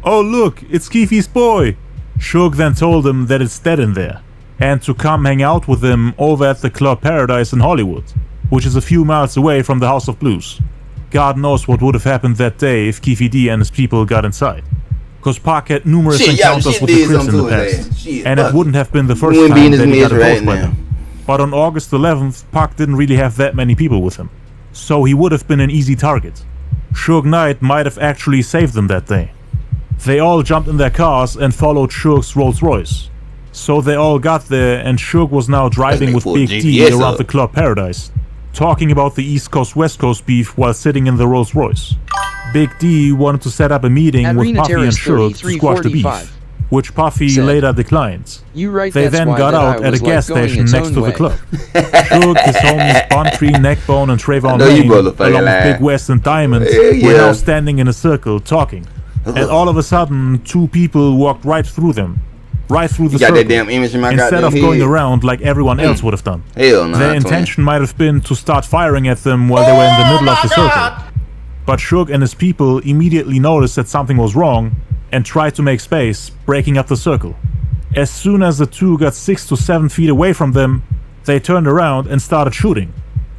"Oh look, it's Keefe's boy!" Suge then told him that it's dead in there. and to come hang out with him over at the Club Paradise in Hollywood, which is a few miles away from the House of Blues. God knows what would have happened that day if Keefe D and his people got inside. Cause Pac had numerous encounters with the Crips in the past, and it wouldn't have been the first time that he got approached by them. But on August 11th, Pac didn't really have that many people with him, so he would have been an easy target. Suge Knight might have actually saved them that day. They all jumped in their cars and followed Suge's Rolls Royce. So they all got there, and Suge was now driving with Big D around the Club Paradise, talking about the East Coast West Coast beef while sitting in the Rolls Royce. Big D wanted to set up a meeting with Puffy and Suge to squash the beef, which Puffy later declined. They then got out at a gas station next to the club. Suge, his homies Bontree, Neckbone, and Trayvon Lane, along with Big West and Diamond, were now standing in a circle talking. And all of a sudden, two people walked right through them. Right through the circle, that damn image in my instead of going around like everyone else would have done. Their intention might have been to start firing at them while they were in the middle of the circle. But Suge and his people immediately noticed that something was wrong and tried to make space, breaking up the circle. As soon as the two got 6 to 7 feet away from them, they turned around and started shooting.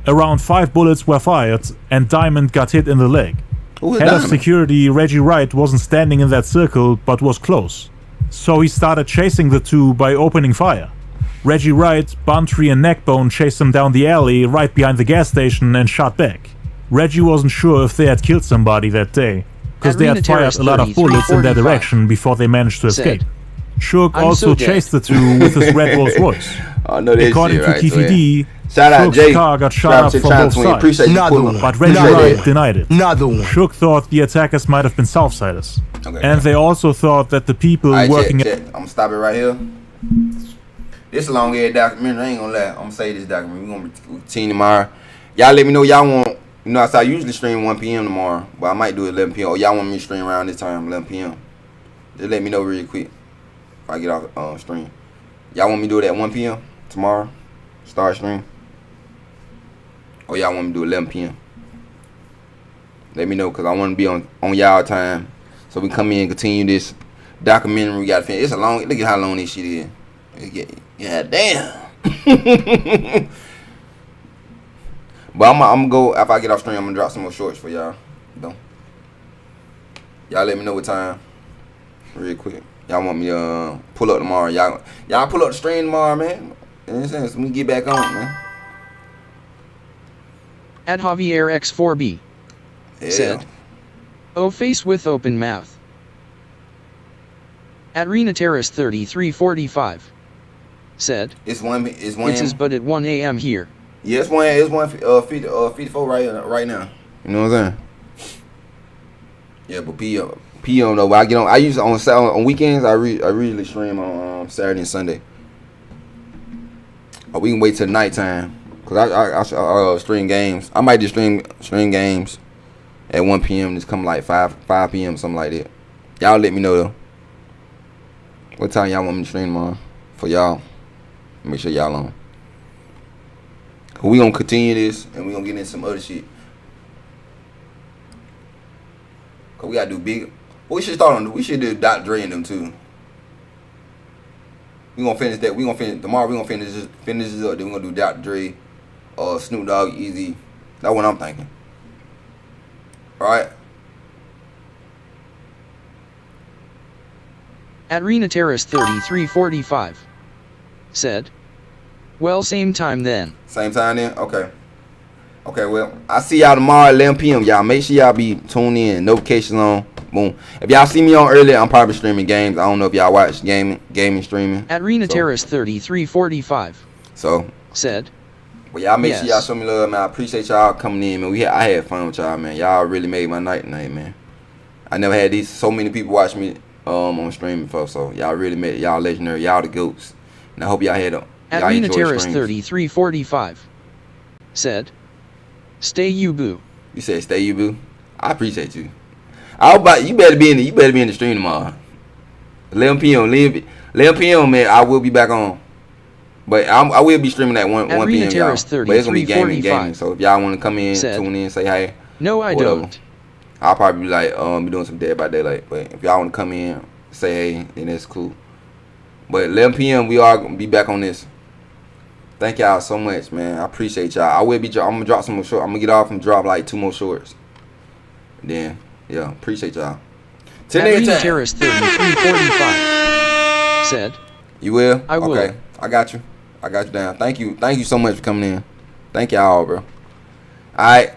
Around 5 bullets were fired, and Diamond got hit in the leg. Head of security Reggie Wright wasn't standing in that circle, but was close. So he started chasing the two by opening fire. Reggie Wright, Bontree, and Neckbone chased them down the alley right behind the gas station and shot back. Reggie wasn't sure if they had killed somebody that day, because they had fired a lot of bullets in their direction before they managed to escape. Suge also chased the two with his red Rolls Royce. According to Keefe D, Suge's car got shot up from both sides, but Reggie Wright denied it. Suge thought the attackers might have been Southsiders, and they also thought that the people working at... I'm gonna stop it right here. This long ass documentary, I ain't gonna lie. I'm gonna say this documentary. We're gonna continue tomorrow. Y'all let me know y'all want... You know, I usually stream 1 p.m. tomorrow, but I might do it 11 p.m. Or y'all want me to stream around this time, 11 p.m. Just let me know real quick if I get off stream. Y'all want me to do it at 1 p.m. tomorrow? Start stream? Or y'all want me to do 11 p.m.? Let me know, because I want to be on y'all time. So we come in and continue this documentary we got to finish. It's a long... Look at how long this shit is. Yeah, damn. But I'm gonna go, after I get off stream, I'm gonna drop some more shorts for y'all. Y'all let me know what time. Real quick. Y'all want me to pull up tomorrow. Y'all pull up the stream tomorrow, man. You know what I'm saying? So we can get back on, man. At Javier X4B said, "Oh, face with open mouth." At Rena Terrace 3345 said, It's but at 1 a.m. here. Yeah, it's 1:54 right now. You know what I'm saying? Yeah, but PM though. I get on. I usually on weekends. I really stream on Saturday and Sunday. Or we can wait till nighttime, cause I stream games. I might just stream games at 1 p.m. Just come like 5 p.m. something like that. Y'all let me know though. What time y'all want me to stream on for y'all? Make sure y'all on. We gonna continue this and we gonna get into some other shit. Cause we gotta do big. We should start on. We should do Dr. Dre and them too. We gonna finish that. We gonna finish tomorrow. We gonna finish this up. Then we gonna do Dr. Dre, Snoop Dogg, Easy. That's what I'm thinking. All right. At Rena Terrace 3345 said, "Well, same time then." Same time then? Okay. Okay, well, I see y'all tomorrow at 11 p.m. Y'all make sure y'all be tuned in. Notifications on. Boom. If y'all see me on earlier, I'm probably streaming games. I don't know if y'all watch gaming streaming. At Rena Terrace 3345 said, well, y'all make sure y'all show me love, man. I appreciate y'all coming in, man. I had fun with y'all, man. Y'all really made my night tonight, man. I never had so many people watch me on streaming before, so y'all really made y'all legendary. Y'all the goats. And I hope y'all had At Rena Terrace 3345 said, "Stay you boo." You said stay you boo? I appreciate you. You better be in the stream tomorrow. 11 p.m. 11 p.m. man. I will be back on. But I will be streaming at 1 p.m. y'all. But it's gonna be gaming. So if y'all want to come in, tune in, say hey. No, I don't. I'll probably be like be doing some Dead by Daylight. But if y'all want to come in, say hey, then that's cool. But 11 p.m. we are gonna be back on this. Thank y'all so much, man. I appreciate y'all. I will be. I'm gonna drop some more shorts. I'm gonna get off and drop like 2 more shorts. Then yeah, appreciate y'all. Till next time. Terrace 3345 said, "You will? I will. Okay, I got you. I got you down. Thank you so much for coming in. Thank y'all, bro. All right,